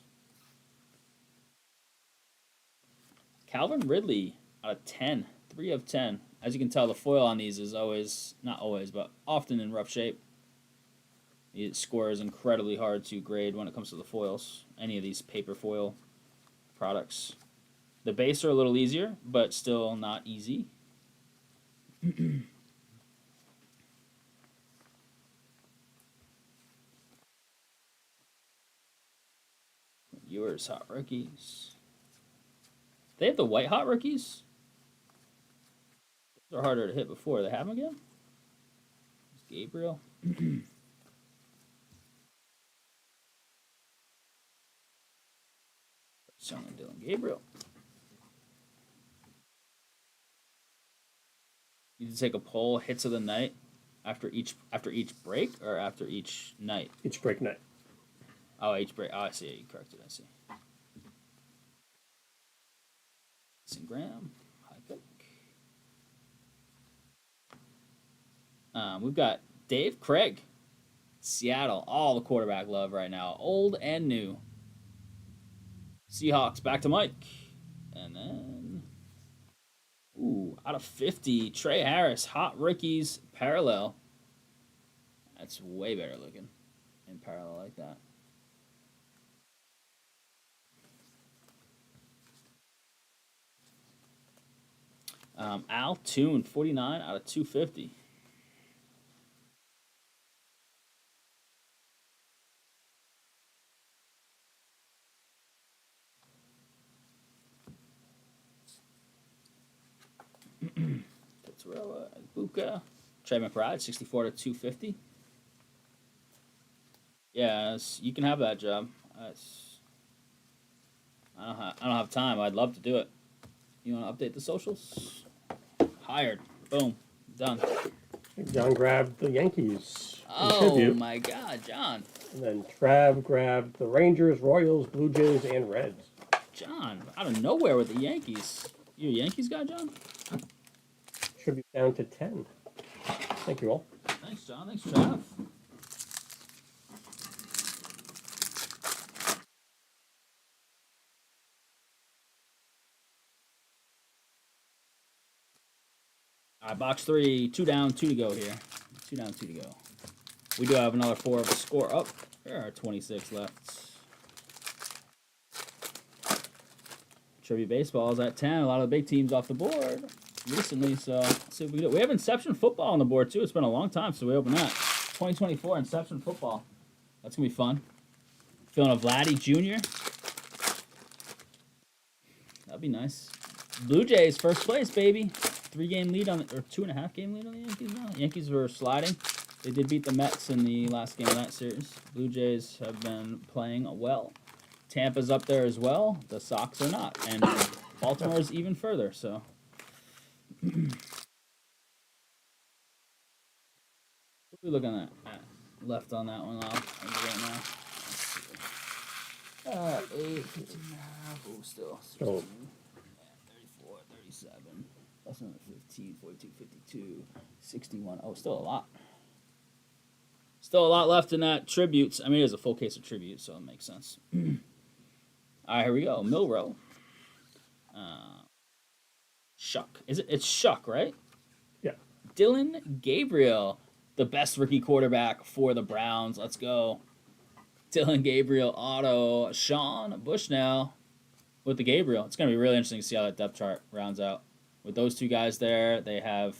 Calvin Ridley out of 10. 3 of 10. As you can tell, the foil on these is always, not always, but often in rough shape. The score is incredibly hard to grade when it comes to the foils. Any of these paper foil products. The base are a little easier, but still not easy. Yours hot rookies. They have the white hot rookies. They're harder to hit before. They have them again. It's Gabriel. Selling Dylan Gabriel. You need to take a poll. Hits of the night after each break or after each night. Each break night. Oh, each break. Oh, I see. You corrected. I see. Graham, high pick. We've got Dave Craig, Seattle. All the quarterback love right now, old and new. Seahawks back to Mike, and then out of 50, Trey Harris, hot rookies parallel. That's way better looking in parallel like that. Al Toon, 49 out of 250. Pizzarella, Buka, Trey McBride, 64 to 250. Yes, you can have that job. I don't have time. I'd love to do it. You want to update the socials? Hired. Boom. Done. John grabbed the Yankees. Oh, my God, John. And then Trav grabbed the Rangers, Royals, Blue Jays, and Reds. John, out of nowhere with the Yankees. You a Yankees guy, John? Should be down to 10. Thank you all. Thanks, John. Thanks, Trav. All right, box 3, 2 down, 2 to go here. 2 down, 2 to go. We do have another 4 of a score up. There are 26 left. Trivia Baseball is at 10. A lot of the big teams off the board recently, so let's see what we can do. We have Inception Football on the board, too. It's been a long time since we opened that. 2024 Inception Football. That's going to be fun. Feeling a Vladdy Jr. That'd be nice. Blue Jays first place, baby. 3-game lead on or 2.5-game lead on the Yankees now. Yankees were sliding. They did beat the Mets in the last game of that series. Blue Jays have been playing well. Tampa's up there as well. The Sox are not, and Baltimore's even further. So. What are we looking at left on that one? Right now. 8, 15 and a half. Oh, still 16. Oh. Yeah, 34, 37. That's another 15, 42, 52, 61. Oh, still a lot. Still a lot left in that tributes. I mean, it is a full case of tributes, so it makes sense. All right, here we go. Milrow. Shuck. It's Shuck, right? Yeah. Dylan Gabriel, the best rookie quarterback for the Browns. Let's go. Dylan Gabriel auto. Sean Bushnell with the Gabriel. It's going to be really interesting to see how that depth chart rounds out. With those two guys there, they have,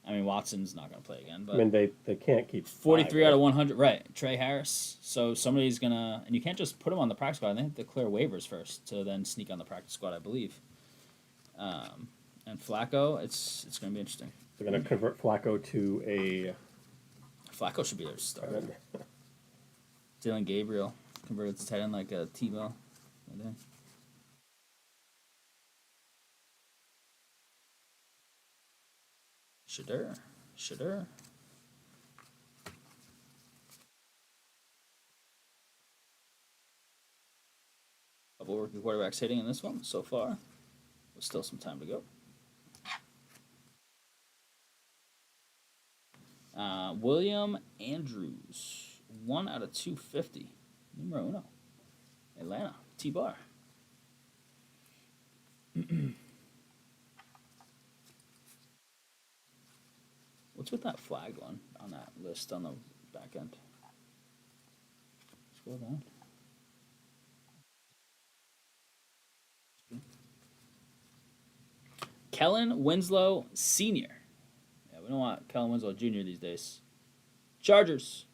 I mean, Watson's not going to play again. But I mean, they can't keep 43 5, out of 100. Right. Trey Harris. So somebody's going to, and you can't just put him on the practice squad. They have to clear waivers first to then sneak on the practice squad, I believe. And Flacco, it's going to be interesting. They're going to convert Flacco to a... Flacco should be their starter. Dylan Gabriel converted to tight end like a Tebow. Shadur. Couple rookie quarterbacks hitting in this one so far. There's still some time to go. William Andrews, 1 out of 250. Numero uno. Atlanta. T-Bar. What's with that flag one on that list on the back end? Scroll down. Kellen Winslow Sr. Yeah, we don't want Kellen Winslow Jr. these days. Chargers.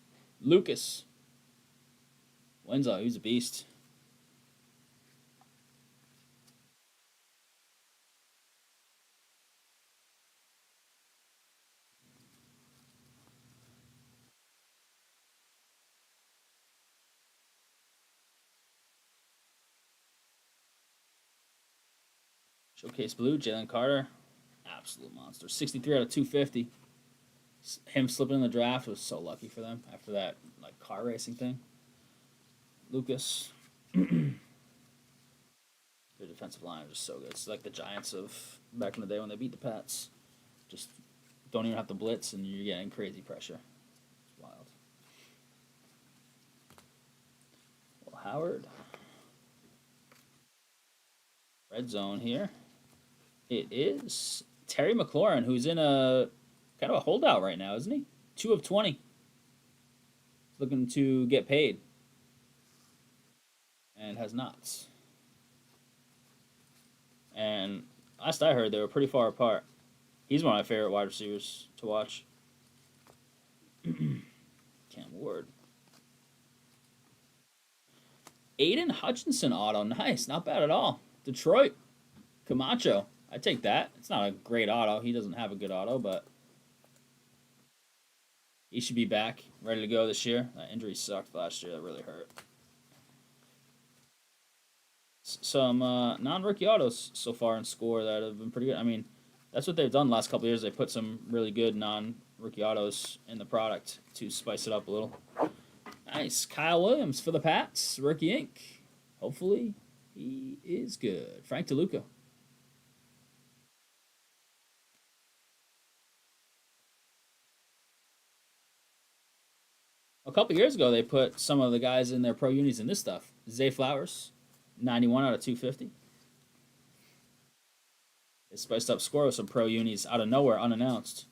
Lucas. Winslow, he's a beast. Showcase Blue, Jalen Carter. Absolute monster. 63 out of 250. Him slipping in the draft was so lucky for them after that like car racing thing. Lucas. Their defensive line is just so good. It's like the Giants of back in the day when they beat the Pats. Just don't even have to blitz and you're getting crazy pressure. It's wild. Well, Howard. Red zone here. It is Terry McLaurin, who's in a kind of a holdout right now, isn't he? 2 of 20. He's looking to get paid. And has not. And last I heard, they were pretty far apart. He's one of my favorite wide receivers to watch. Cam Ward. Aiden Hutchinson auto. Nice. Not bad at all. Detroit. Camacho. I take that. It's not a great auto. He doesn't have a good auto, but he should be back, ready to go this year. That injury sucked last year. That really hurt. Some non-rookie autos so far in score that have been pretty good. I mean, that's what they've done the last couple of years. They put some really good non-rookie autos in the product to spice it up a little. Nice. Kyle Williams for the Pats. Rookie ink. Hopefully he is good. Frank DeLuca. A couple years ago, they put some of the guys in their pro unis in this stuff. Zay Flowers, 91 out of 250. They spiced up score with some pro unis out of nowhere, unannounced.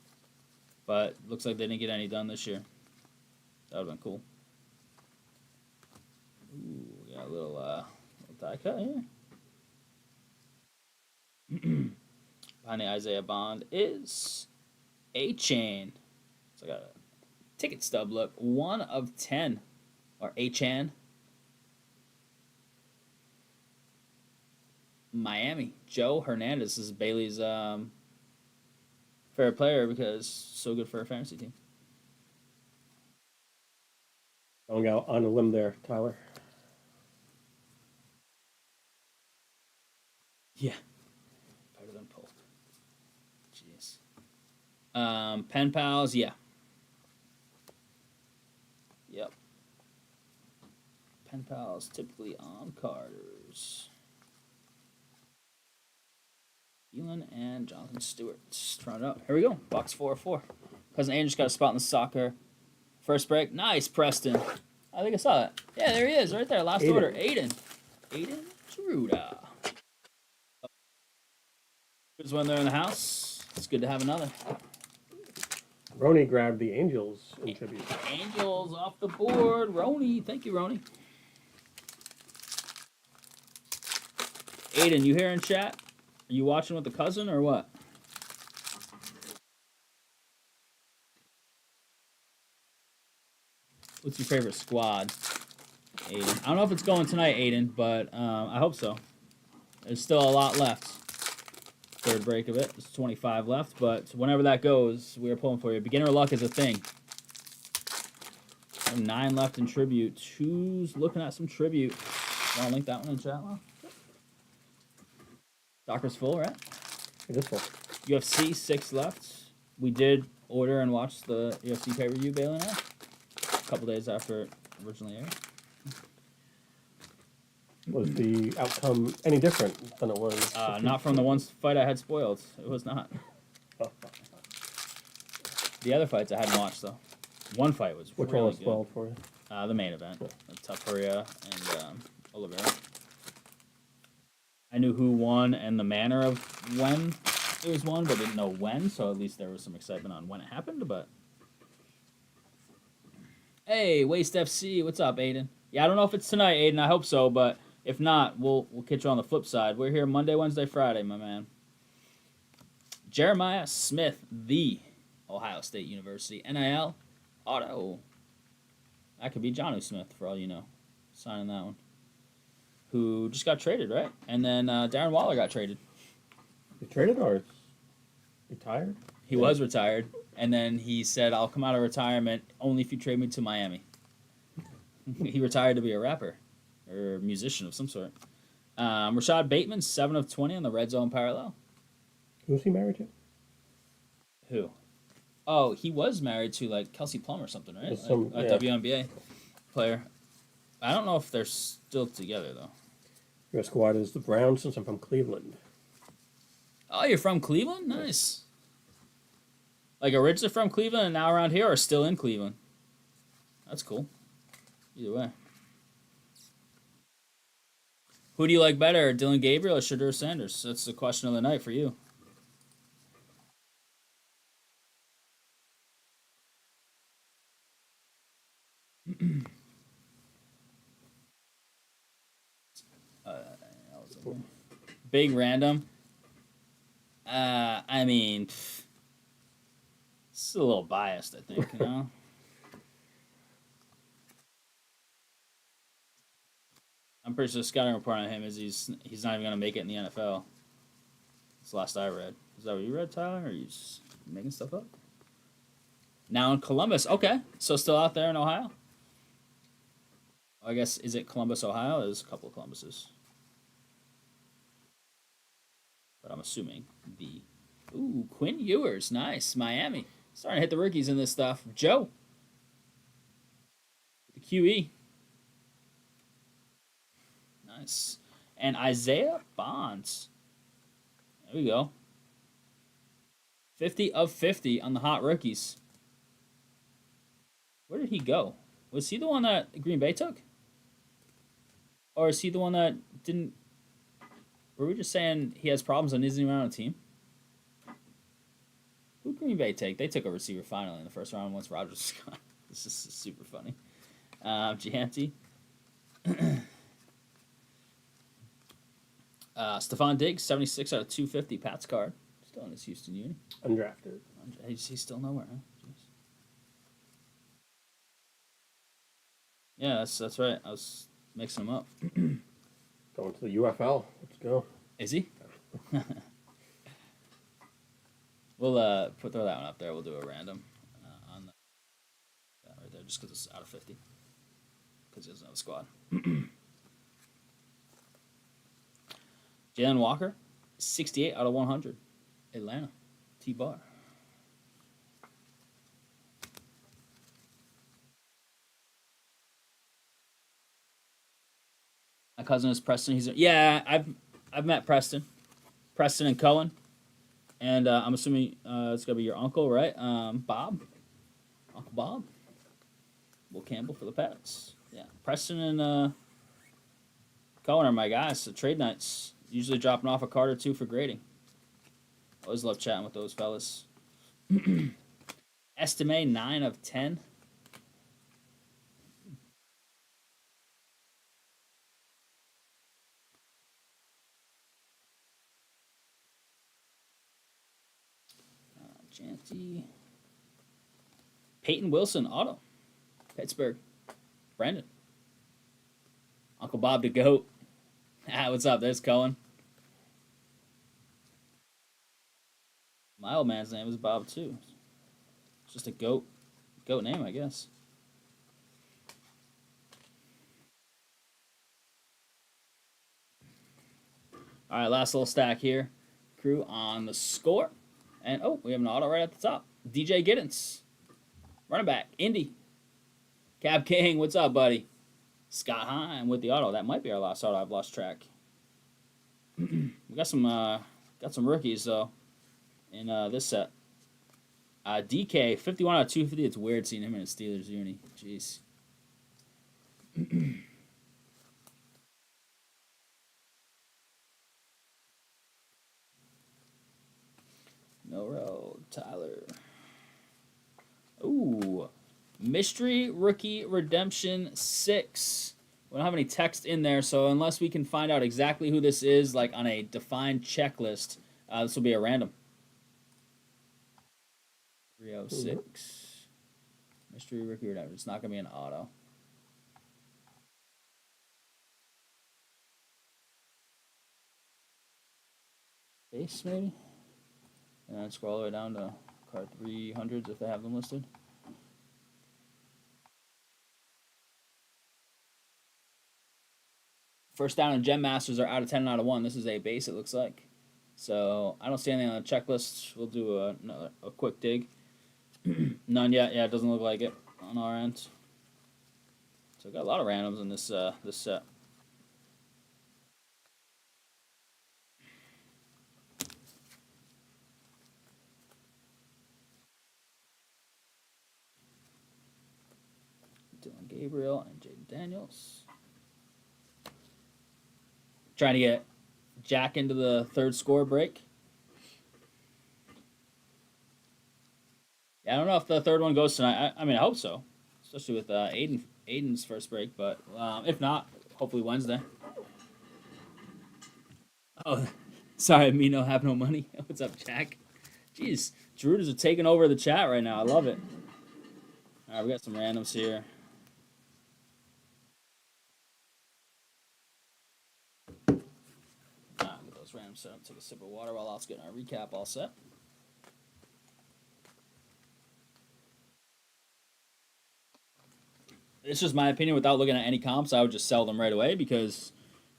But looks like they didn't get any done this year. That would have been cool. Ooh, we got a little die cut here. Behind the Isaiah Bond is A-Chain. So I got a ticket stub look. 1 of 10. Or A-Chan. Miami. Joe Hernandez is Bailey's favorite player because so good for her fantasy team. Going out on a limb there, Tyler. Yeah. Better than Polk. Jeez. Pen pals, yeah. Yep. Pen pals typically on Carters. Elon and Jonathan Stewart. Trying it out. Here we go. Box 404. Cousin Aiden just got a spot in the soccer. First break. Nice, Preston. I think I saw that. Yeah, there he is. Right there. Last order. Aiden. Aiden Druda. Good when they're in the house. It's good to have another. Rhody grabbed the Angels in tribute. Angels off the board. Rhody. Thank you, Rhody. Aiden, you here in chat? Are you watching with the cousin or what? What's your favorite squad, Aiden? I don't know if it's going tonight, Aiden, but I hope so. There's still a lot left. Third break of it. There's 25 left, but whenever that goes, we are pulling for you. Beginner luck is a thing. 9 left in tribute. Who's looking at some tribute? Want to link that one in chat, Well? Docker's full, right? It is full. UFC 6 left. We did order and watch the UFC pay-per-view, Bailey and I, a couple days after it originally aired. Was the outcome any different than it was? Not from the one fight I had spoiled. It was not. The other fights I hadn't watched, though. One fight was Which really one was good. spoiled for you? The main event. Tafaria and Oliveira. I knew who won and the manner of when it was won, but didn't know when, so at least there was some excitement on when it happened, but... Hey, Waste FC, what's up, Aiden? Yeah, I don't know if it's tonight, Aiden, I hope so, but if not, we'll catch you on the flip side. We're here Monday, Wednesday, Friday, my man. Jeremiah Smith, the Ohio State University NIL Auto. That could be Jonnu Smith, for all you know. Signing that one. Who just got traded, right? And then Darren Waller got traded. He traded or retired? He was retired, and then he said, I'll come out of retirement only if you trade me to Miami. He retired to be a rapper or musician of some sort. Rashad Bateman, 7 of 20 on the red zone parallel. Who's he married to? Who? Oh, he was married to like Kelsey Plum or something, right? Some, like, a WNBA player. I don't know if they're still together though. Your squad is the Browns since I'm from Cleveland. Oh, you're from Cleveland? Nice. Like originally from Cleveland and now around here or still in Cleveland? That's cool. Either way. Who do you like better, Dylan Gabriel or Shedeur Sanders? That's the question of the night for you. Big random. I mean, it's a little biased, I think, you know? I'm pretty sure the scouting report on him is he's not even going to make it in the NFL. That's the last I read. Is that what you read, Tyler? Or are you just making stuff up? Now in Columbus. Okay. So still out there in Ohio? I guess, is it Columbus, Ohio? There's a couple of Columbuses. But I'm assuming the... Ooh, Quinn Ewers. Nice. Miami. Starting to hit the rookies in this stuff. Joe. The QE. Nice. And Isaiah Bonds. There we go. 50 of 50 on the hot rookies. Where did he go? Was he the one that Green Bay took? Or is he the one that didn't... Were we just saying he has problems and isn't even on a team? Who did Green Bay take? They took a receiver finally in the first round once Rodgers was gone. This is super funny. Gianti. Stephon Diggs, 76 out of 250. Pat's card. Still in his Houston uni. Undrafted. He's still nowhere, huh? Jeez. Yeah, that's right. I was mixing them up. Going to the UFL. Let's go. Is he? We'll throw that one up there. We'll do a random on that right there, just because it's out of 50. Because he doesn't have a squad. Jalen Walker, 68 out of 100. Atlanta, T-Bar. My cousin is Preston. I've met Preston and Cohen, and I'm assuming it's gonna be your uncle, right? Bob, Uncle Bob, Will Campbell for the Pats. Yeah, Preston and Cohen are my guys. So trade nights, usually dropping off a card or two for grading. Always love chatting with those fellas. Estimate 9 of 10. Janty. Peyton Wilson, auto. Pittsburgh. Brandon. Uncle Bob the GOAT. What's up? There's Cohen. My old man's name is Bob, too. It's just a goat name, I guess. All right, last little stack here. Crew on the score. And, we have an auto right at the top. DJ Giddens. Running back. Indy. Cab King, what's up, buddy? Scott Hine with the auto. That might be our last auto. I've lost track. We got some rookies, though, in this set. DK, 51 out of 250. It's weird seeing him in a Steelers uni. Jeez. No road. Tyler. Ooh. Mystery Rookie Redemption 6. We don't have any text in there, so unless we can find out exactly who this is, like on a defined checklist, this will be a random. 306. Mystery Rookie Redemption. It's not going to be an auto. Base, maybe? And then scroll all the way down to card 300s if they have them listed. First down and Gem Masters are out of 10 and out of 1. This is a base, it looks like. So I don't see anything on the checklist. We'll do a quick dig. None yet. Yeah, it doesn't look like it on our end. So we've got a lot of randoms in this this set. Dylan Gabriel and Jaden Daniels. Trying to get Jack into the third score break. Yeah, I don't know if the third one goes tonight. I mean, I hope so, especially with Aiden's first break. But if not, hopefully Wednesday. Oh, sorry, me no have no money. What's up, Jack? Jeez, Drews are taking over the chat right now. I love it. All right, we got some randoms here. Random setup. Take a sip of water while Al's getting our recap all set. It's just my opinion. Without looking at any comps, I would just sell them right away because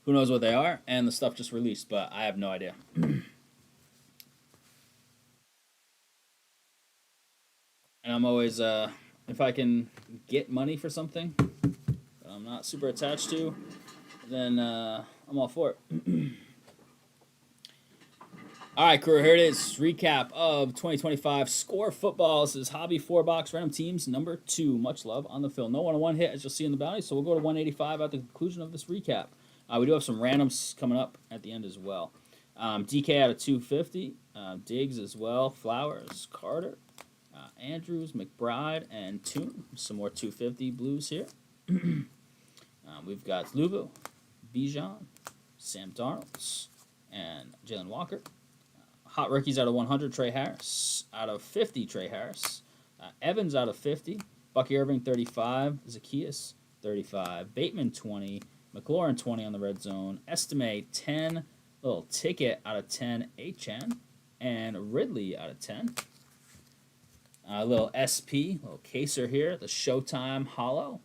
who knows what they are, and the stuff just released, but I have no idea. And I'm always, if I can get money for something that I'm not super attached to, then I'm all for it. All right, crew, here it is. Recap of 2025 Score Football. This is Hobby 4-Box Random Teams number 2. Much love on the fill. No 1-on-1 hit, as you'll see in the bounty, so we'll go to 185 at the conclusion of this recap. We do have some randoms coming up at the end as well. DK out of 250. Diggs as well. Flowers, Carter, Andrews, McBride, and Toon. Some more 250 blues here. We've got Lubo, Bijan, Sam Darnold, and Jalen Walker. Hot rookies out of 100, Trey Harris. Out of 50, Trey Harris. Evans out of 50. Bucky Irving, 35. Zacchaeus, 35. Bateman, 20. McLaurin, 20 on the red zone. Estimate, 10 Little Ticket out of 10, HN. And Ridley out of 10. Little SP, little Caser here. The Showtime Hollow.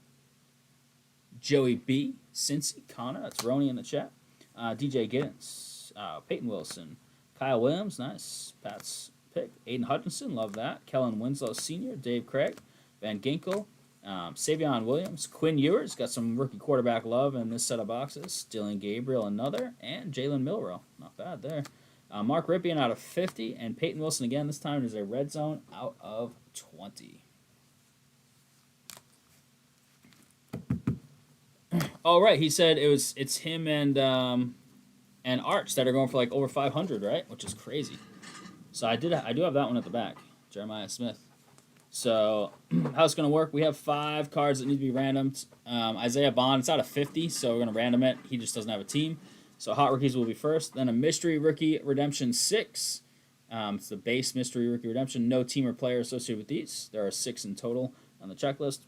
Joey B. Cincy, Connor. That's Rhony in the chat. DJ Giddens. Peyton Wilson. Kyle Williams, nice. Pat's pick. Aiden Hutchinson, love that. Kellen Winslow Sr., Dave Craig, Van Ginkel, Savion Williams, Quinn Ewers, got some rookie quarterback love in this set of boxes. Dylan Gabriel, another, and Jalen Milrow. Not bad there. Mark Ripien out of 50, and Peyton Wilson again. This time is a red zone out of 20. Oh, right. He said it's him and Arch that are going for like over 500, right? Which is crazy. So I do have that one at the back, Jeremiah Smith. So how it's gonna work? We have 5 cards that need to be randomed. Isaiah Bond, it's out of 50, so we're gonna random it. He just doesn't have a team. So hot rookies will be first. Then a mystery rookie redemption 6. It's the base mystery rookie redemption. No team or player associated with these. There are 6 in total on the checklist.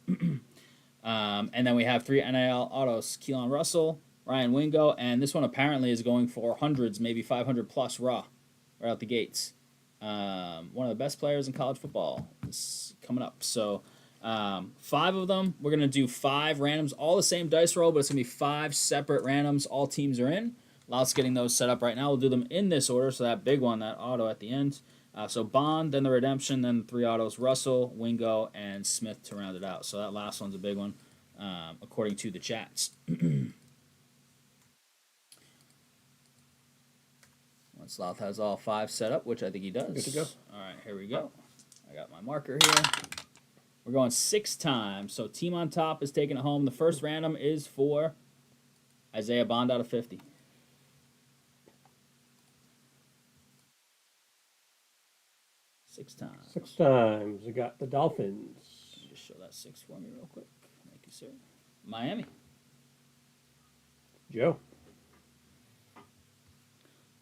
And then we have 3 NIL autos: Keelan Russell, Ryan Wingo, and this one apparently is going for hundreds, maybe 500 plus raw, right out the gates. One of the best players in college football is coming up. So 5 of them. We're gonna do 5 randoms, all the same dice roll, but it's gonna be 5 separate randoms. All teams are in. Lots getting those set up right now. We'll do them in this order. So that big one, that auto at the end. So Bond, then the redemption, then the 3 autos: Russell, Wingo, and Smith to round it out. So that last one's a big one, according to the chats. Sloth has all 5 set up, which I think he does. Good to go. All right, here we go. I got my marker here. We're going 6 times. So team on top is taking it home. The first random is for Isaiah Bond out of 50. 6 times. 6 times. We got the Dolphins. Just show that 6 for me real quick. Thank you, sir. Miami. Joe.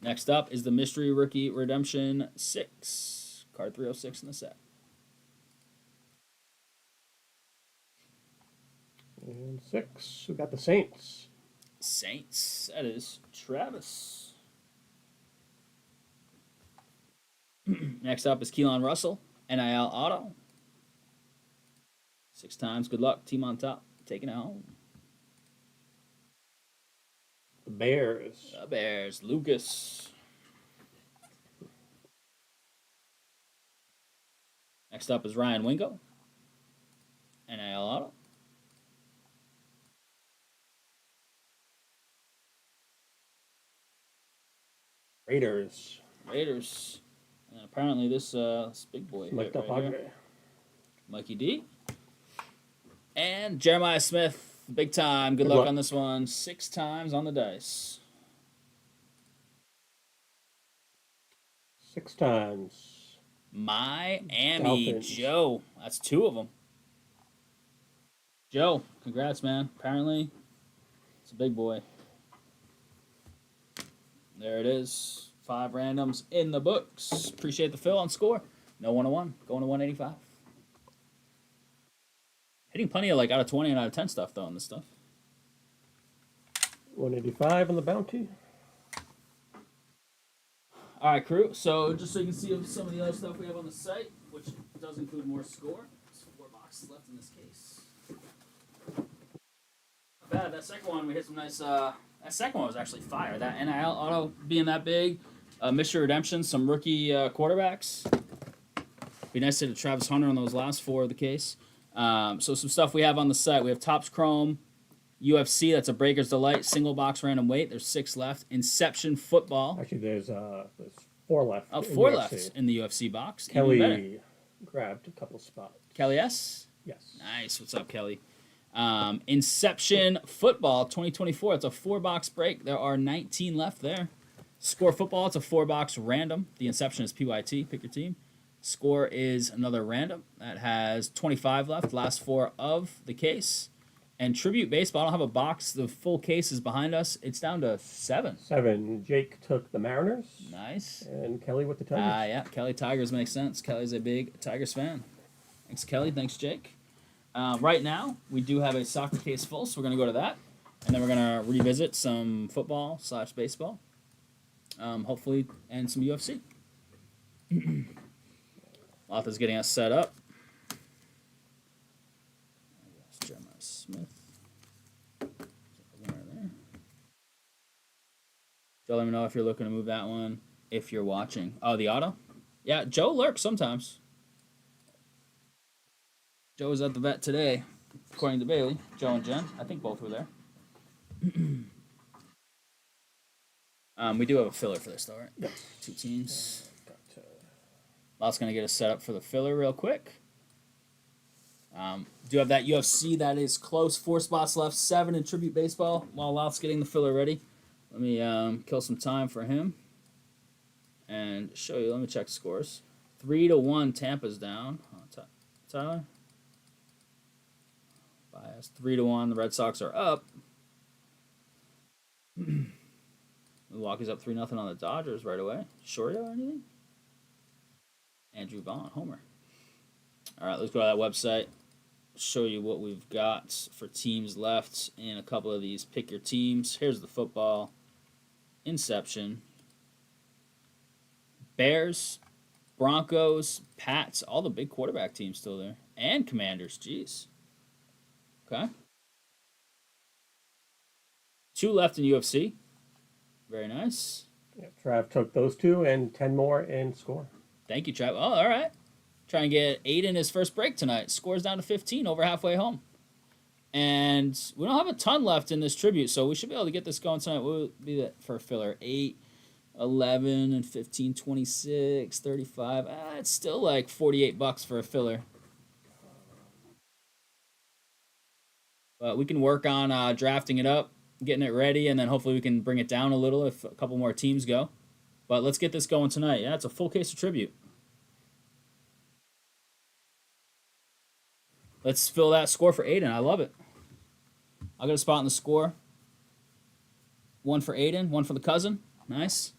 Next up is the Mystery Rookie Redemption 6. Card 306 in the set. And 6. We got the Saints. Saints. That is Travis. Next up is Keelan Russell. NIL Auto. 6 times. Good luck. Team on top. Taking it home. The Bears. The Bears. Lucas. Next up is Ryan Wingo. NIL Auto. Raiders. Raiders. And apparently this big boy Mike right Padre. here. Mikey D. And Jeremiah Smith. Big time. Good luck on this one. 6 times on the dice. 6 times. Miami. Dolphins. Joe. That's 2 of them. Joe, congrats, man. Apparently, it's a big boy. There it is. 5 randoms in the books. Appreciate the fill on score. No 101. Going to 185. Hitting plenty of like out of 20 and out of 10 stuff though in this stuff. 185 on the bounty. All right, crew. So just so you can see some of the other stuff we have on the site, which does include more score. There's 4 boxes left in this case. Not bad. That second one we hit some nice. That second one was actually fire. That NIL auto being that big, Mystery Redemption, some rookie quarterbacks. Be nice to hit a Travis Hunter on those last 4 of the case. So some stuff we have on the site. We have Topps Chrome, UFC. That's a Breaker's Delight, single box random weight. There's 6 left. Inception Football. Actually, there's 4 left. Oh, in 4 UFC. left in the UFC box. Kelly grabbed a couple spots. Kelly S. Yes. Nice. What's up, Kelly? Inception Football 2024. It's a 4-box break. There are 19 left there. Score Football. It's a 4-box random. The Inception is PYT. Pick your team. Score is another random that has 25 left, last 4 of the case. And Tribute Baseball, I don't have a box. The full case is behind us. It's down to 7. 7. Jake took the Mariners. Nice. And Kelly with the Tigers. Yeah, Kelly Tigers makes sense. Kelly's a big Tigers fan. Thanks, Kelly. Thanks, Jake. Right now, we do have a soccer case full, so we're going to go to that. And then we're going to revisit some football/baseball. hopefully, and some UFC. Lotha's getting us set up. Jeremiah Smith. Winner there. Joe, let me know if you're looking to move that one. If you're watching. Oh, the auto? Yeah, Joe lurks sometimes. Joe was at the vet today, according to Bailey. Joe and Jen. I think both were there. We do have a filler for this, though, right? Yep. 2 teams. Got Lot's going to get us set up for the filler real quick. Do have that UFC that is close. 4 spots left. 7 in Tribute Baseball while Lot's getting the filler ready. Let me kill some time for him and show you. Let me check scores. 3-1 Tampa's down. Tyler? Bias. 3-1. The Red Sox are up. Milwaukee's up 3-0 on the Dodgers right away. Shorio or anything? Andrew Vaughn, homer. All right, let's go to that website. Show you what we've got for teams left in a couple of these. Pick your teams. Here's the football. Inception. Bears, Broncos, Pats, all the big quarterback teams still there. And Commanders, jeez. Okay. 2 left in UFC. Very nice. Yeah, Trav took those 2 and 10 more in score. Thank you, Trav. Oh, all right. Trying to get Aiden his first break tonight. Scores down to 15, over halfway home. And we don't have a ton left in this tribute, so we should be able to get this going tonight. What would be that for a filler? 8, 11, and 15, 26, 35. It's still like $48 for a filler. But we can work on drafting it up, getting it ready, and then hopefully we can bring it down a little if a couple more teams go. But let's get this going tonight. Yeah, it's a full case of tribute. Let's fill that score for Aiden. I love it. I'll get a spot in the score. 1 for Aiden, 1 for the cousin. Nice.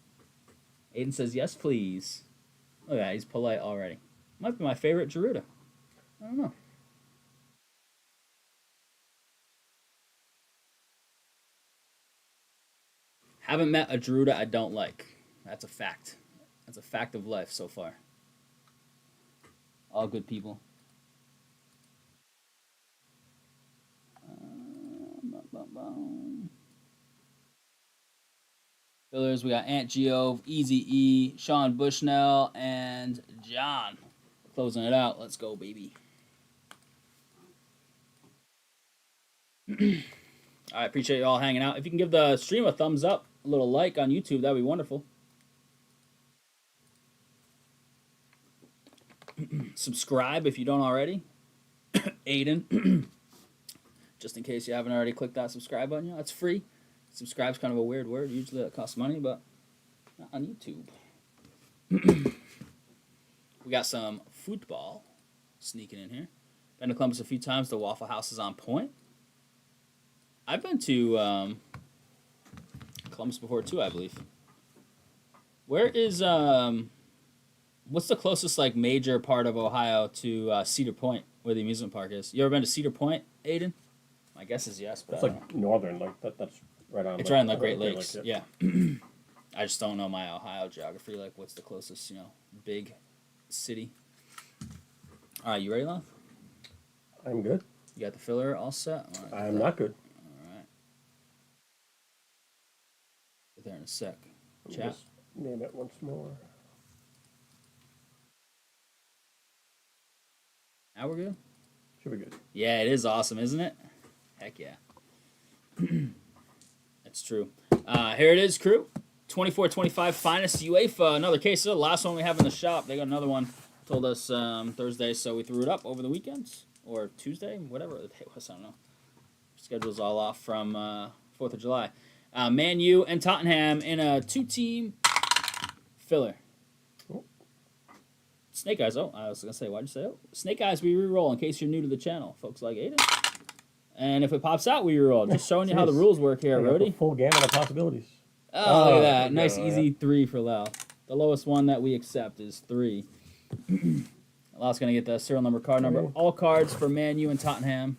Aiden says, yes, please. Look at that. He's polite already. Might be my favorite Geruda. I don't know. Haven't met a Geruda I don't like. That's a fact. That's a fact of life so far. All good people. Fillers, we got Aunt Geo, Easy E, Sean Bushnell, and John. Closing it out. Let's go, baby. I appreciate you all hanging out. If you can give the stream a thumbs up, a little like on YouTube, that'd be wonderful. Subscribe if you don't already. Aiden. Just in case you haven't already clicked that subscribe button. Yeah, it's free. Subscribe's kind of a weird word. Usually it costs money, but not on YouTube. We got some football sneaking in here. Been to Columbus a few times. The Waffle House is on point. I've been to Columbus before too, I believe. Where is what's the closest like major part of Ohio to Cedar Point, where the amusement park is? You ever been to Cedar Point, Aiden? My guess is yes, but it's like northern, like that's right on. It's right on the Great Lakes. Yeah. I just don't know my Ohio geography. Like, what's the closest, big city? All right, you ready, Love? I'm good. You got the filler all set? I am not good. All right. Get there in a sec. Let me Chat. just name it once more. Now we're good? Should be good. Yeah, it is awesome, isn't it? Heck yeah. It's true. Here it is, crew. 24-25 Finest UEFA. Another case of the last one we have in the shop. They got another one. Told us Thursday, so we threw it up over the weekends. Or Tuesday, whatever the day was, I don't know. Schedule's all off from 4th of July. Man U and Tottenham in a 2-team filler. Oh. Snake Eyes. Oh, I was going to say, why'd you say oh? Snake Eyes, we re-roll in case you're new to the channel. Folks like Aiden. And if it pops out, we re-roll. Just showing you how the rules work here, Rhody. Full gamut of possibilities. Oh, look at that. Nice, easy 3 for Lau. The lowest one that we accept is 3. Lau's going to get the serial number, card number. All cards for Man U and Tottenham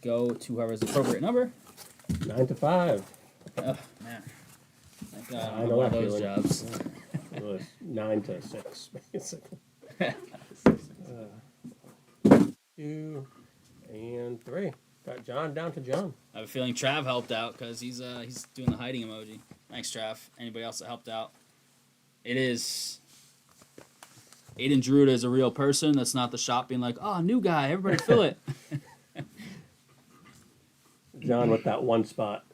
go to whoever's the appropriate number. 9 to 5. Oh, man. Like, I I don't know know that those feeling. jobs. It was 9 to 6, basically. 2 and 3. Got John down to John. I have a feeling Trav helped out because he's doing the hiding emoji. Thanks, Trav. Anybody else that helped out? It is. Aiden Druda is a real person. That's not the shop being like, oh, new guy, everybody fill it. John with that one spot.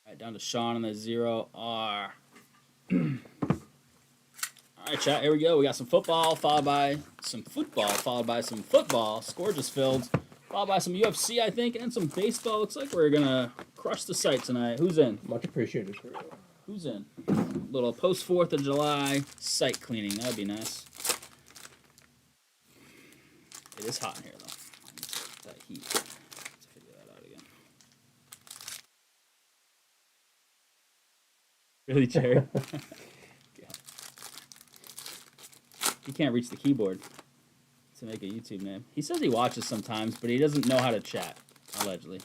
Right, down to Sean on the 0R. All right, chat, here we go. We got some football, followed by some football, followed by some football. Score just filled. Followed by some UFC, I think, and some baseball. Looks like we're going to crush the site tonight. Who's in? Much appreciated. Who's in? Little post 4th of July site cleaning. That would be nice. It is hot in here, though. That heat. Let's figure that out again. Really, Cherry? He can't reach the keyboard to make a YouTube name. He says he watches sometimes, but he doesn't know how to chat, allegedly.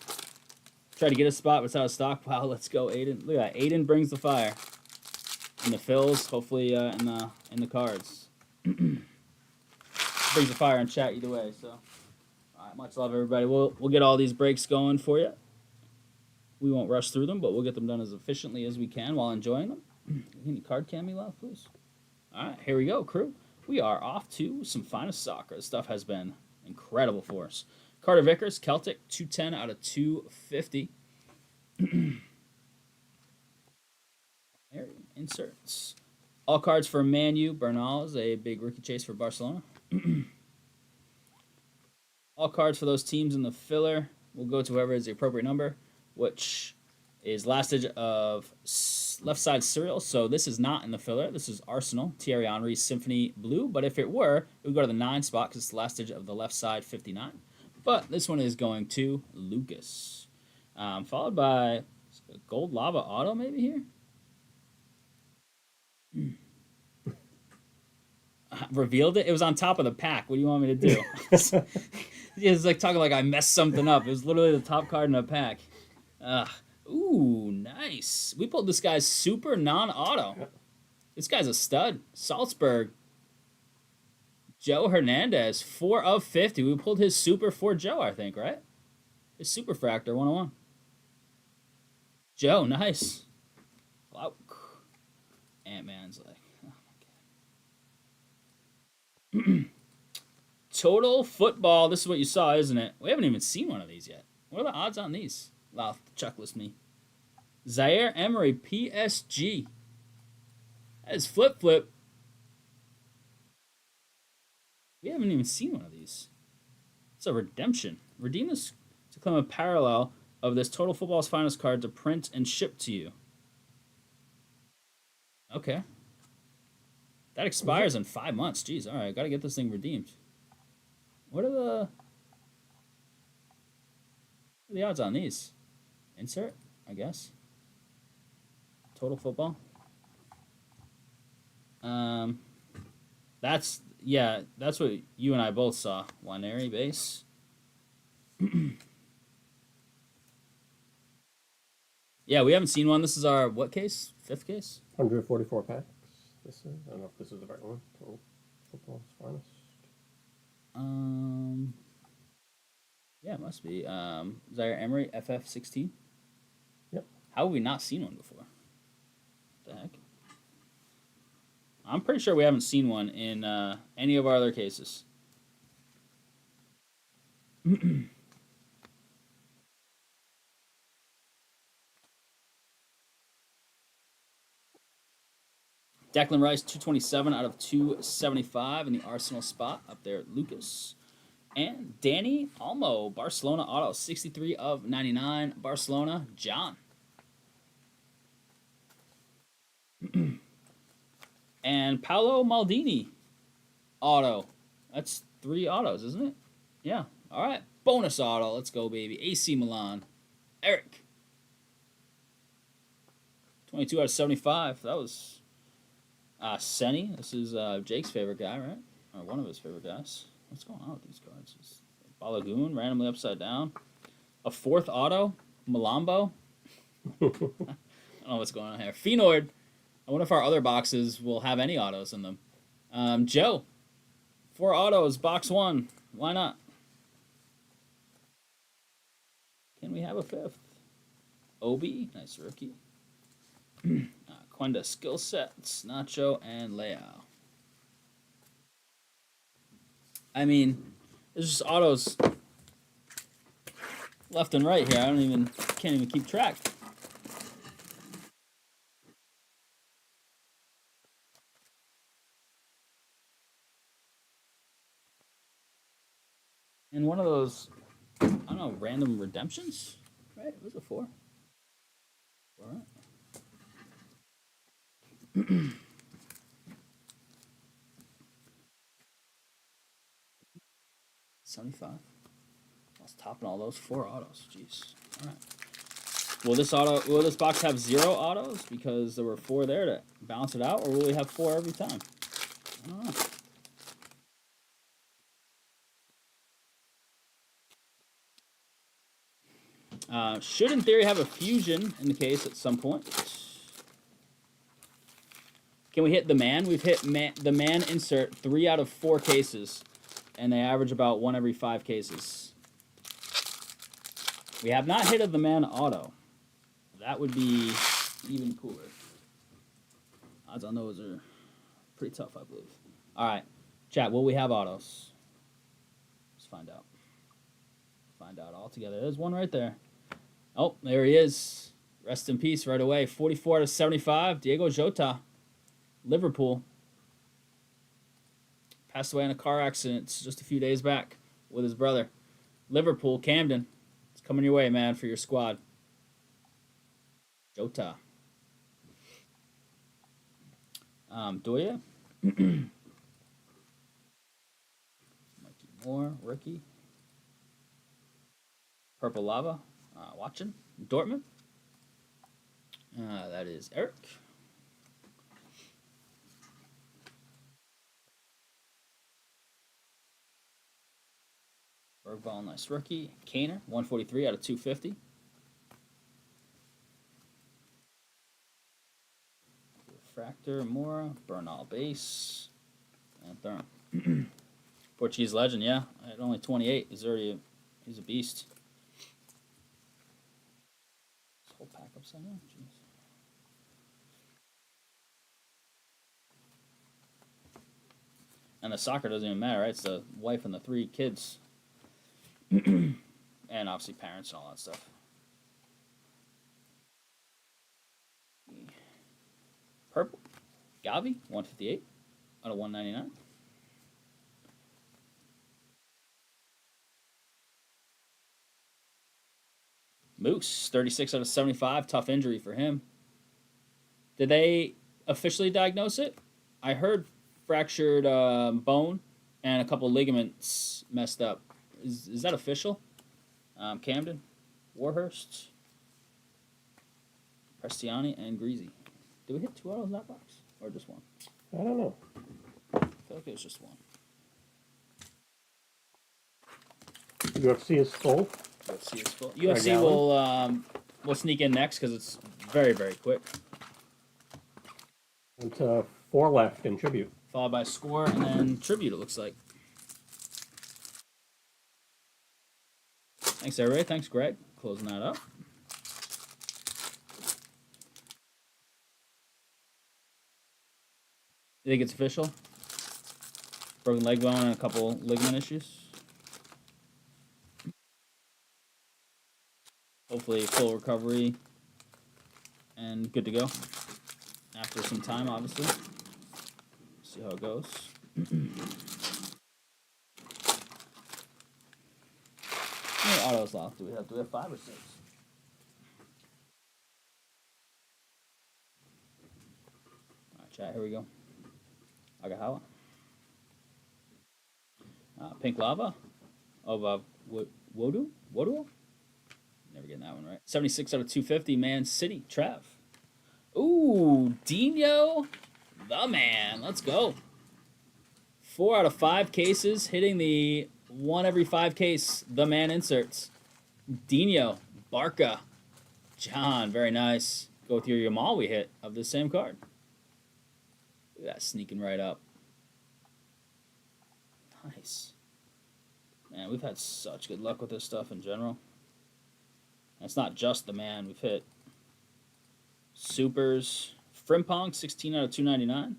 Try to get a spot, but it's out of stock. Wow, let's go, Aiden. Look at that. Aiden brings the fire. And the fills, hopefully in the cards. Brings the fire in chat either way, so. All right, much love, everybody. We'll get all these breaks going for you. We won't rush through them, but we'll get them done as efficiently as we can while enjoying them. Any card cami left, please? All right, here we go, crew. We are off to some finest soccer. This stuff has been incredible for us. Carter Vickers, Celtic, 210 out of 250. There, inserts. All cards for Man U. Bernal is a big rookie chase for Barcelona. All cards for those teams in the filler. We'll go to whoever is the appropriate number, which is last digit of left side serial. So this is not in the filler. This is Arsenal, Thierry Henry, Symphony Blue. But if it were, it would go to the 9 spot because it's the last digit of the left side, 59. But this one is going to Lucas. Followed by a Gold Lava Auto maybe here. Revealed it. It was on top of the pack. What do you want me to do? It's like talking like I messed something up. It was literally the top card in the pack. Ooh, nice. We pulled this guy's super non-auto. This guy's a stud. Salzburg. Joe Hernandez, 4 of 50. We pulled his super for Joe, I think, right? His super fractor, 101. Joe, nice. Wow. Ant-Man's like, oh my god. Total football. This is what you saw, isn't it? We haven't even seen one of these yet. What are the odds on these? Wow, checklist me. Zaire Emery, PSG. That is flip. We haven't even seen one of these. It's a redemption. Redeem this to claim a parallel of this Total Football's finest card to print and ship to you. Okay. That expires in 5 months. Jeez, all right. Got to get this thing redeemed. What are the odds on these? Insert, I guess. Total Football. That's what you and I both saw. Waneri base. Yeah, we haven't seen one. This is our what case? 5th case? 144 packs. This is. I don't know if this is the right one. Total Football's finest. Yeah, it must be. Zaire Emery, FF16. Yep. How have we not seen one before? What the heck? I'm pretty sure we haven't seen one in any of our other cases. Declan Rice, 227 out of 275 in the Arsenal spot up there at Lucas. And Danny Almo, Barcelona auto, 63 of 99, Barcelona, John. And Paolo Maldini, auto. That's 3 autos, isn't it? Yeah. All right. Bonus auto. Let's go, baby. AC Milan. Eric. 22 out of 75. That was Senny. This is Jake's favorite guy, right? Or one of his favorite guys. What's going on with these cards? Balagoon, randomly upside down. A 4th auto. Malambo. I don't know what's going on here. Phenord. I wonder if our other boxes will have any autos in them. Joe. 4 autos, box 1. Why not? Can we have a 5th? Obi, nice rookie. Quenda skill sets, Nacho, and Leao. I mean, there's just autos left and right here. Can't even keep track. And one of those, I don't know, random redemptions, right? Was it 4? All right. 75. I was topping all those 4 autos. Jeez. All right. Will this box have 0 autos because there were 4 there to balance it out, or will we have 4 every time? I don't know. Should in theory have a fusion in the case at some point. Can we hit the man? We've hit the man insert 3 out of 4 cases, and they average about 1 every 5 cases. We have not hit the man auto. That would be even cooler. Odds on those are pretty tough, I believe. All right, chat, will we have autos? Let's find out. Find out all together. There's one right there. Oh, there he is. Rest in peace right away. 44 out of 75, Diego Jota. Liverpool. Passed away in a car accident just a few days back with his brother. Liverpool, Camden. It's coming your way, man, for your squad. Jota. Doya. Mikey Moore, rookie. Purple Lava. Watching. Dortmund. That is Eric. Bergvall, nice rookie. Kaner, 143 out of 250. Refractor, Mora, Bernal base, and Thurm. Portuguese legend, yeah. At only 28, he's a beast. This whole pack upside down, jeez. And the soccer doesn't even matter, right? It's the wife and the 3 kids. And obviously parents and all that stuff. Purple. Gavi, 158 out of 199. Moose, 36 out of 75. Tough injury for him. Did they officially diagnose it? I heard fractured bone and a couple ligaments messed up. Is that official? Camden, Warhurst, Prestiani, and Greasy. Did we hit 2 autos in that box? Or just 1? I don't know. I feel like it was just 1. UFC is full. UFC is full. UFC will sneak in next because it's very, very quick. It's 4 left in tribute. Followed by score and then tribute, it looks like. Thanks, everybody. Thanks, Greg. Closing that up. You think it's official? Broken leg bone and a couple ligament issues. Hopefully full recovery and good to go. After some time, obviously. See how it goes. How many autos left do we have? Do we have 5 or 6? Alright, chat, here we go. Agahala. Pink Lava. Of Wodu? Never getting that one right. 76 out of 250. Man City. Trav. Ooh, Dino. The man. Let's go. 4 out of 5 cases. Hitting the 1 every 5 case. The man inserts. Dino. Barca. John, very nice. Go with your Yamal we hit of the same card. Look at that sneaking right up. Nice. Man, we've had such good luck with this stuff in general. And it's not just the man. We've hit Supers. Frimpong, 16 out of 299.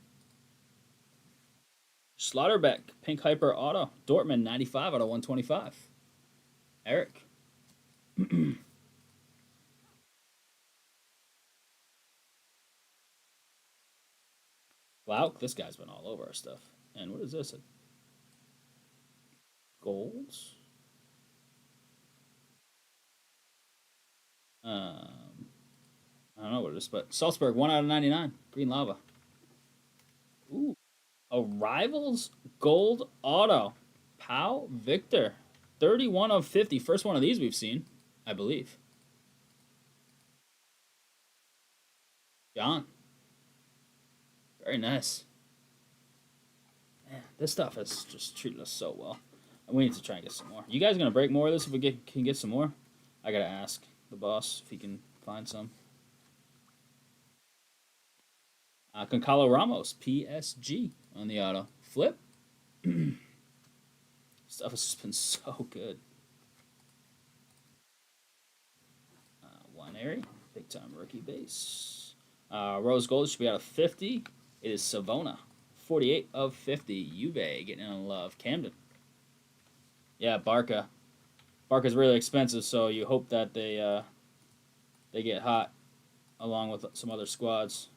Schlotterbeck, Pink Hyper Auto. Dortmund, 95 out of 125. Eric. Wow, this guy's been all over our stuff. And what is this? Golds? I don't know what it is, but Salzburg, 1 out of 99. Green Lava. Ooh. A Rivals Gold Auto. Pau Victor. 31 of 50. First one of these we've seen, I believe. John. Very nice. Man, this stuff has just treated us so well. And we need to try and get some more. You guys gonna break more of this if we can get some more? I gotta ask the boss if he can find some. Concalo Ramos, PSG on the auto. Flip. Stuff has just been so good. One Airy, big time rookie base. Rose Gold should be out of 50. It is Savona, 48 of 50. Juve getting in on love. Camden. Yeah, Barca. Barca's really expensive, so you hope that they get hot along with some other squads.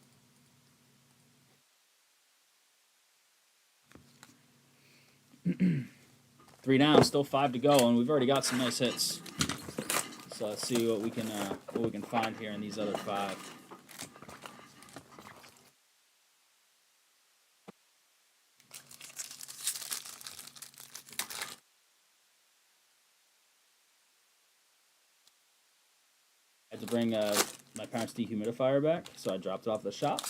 Three down, still 5 to go, and we've already got some nice hits. So let's see what we can find here in these other 5. I had to bring my parents' dehumidifier back, so I dropped it off at the shop.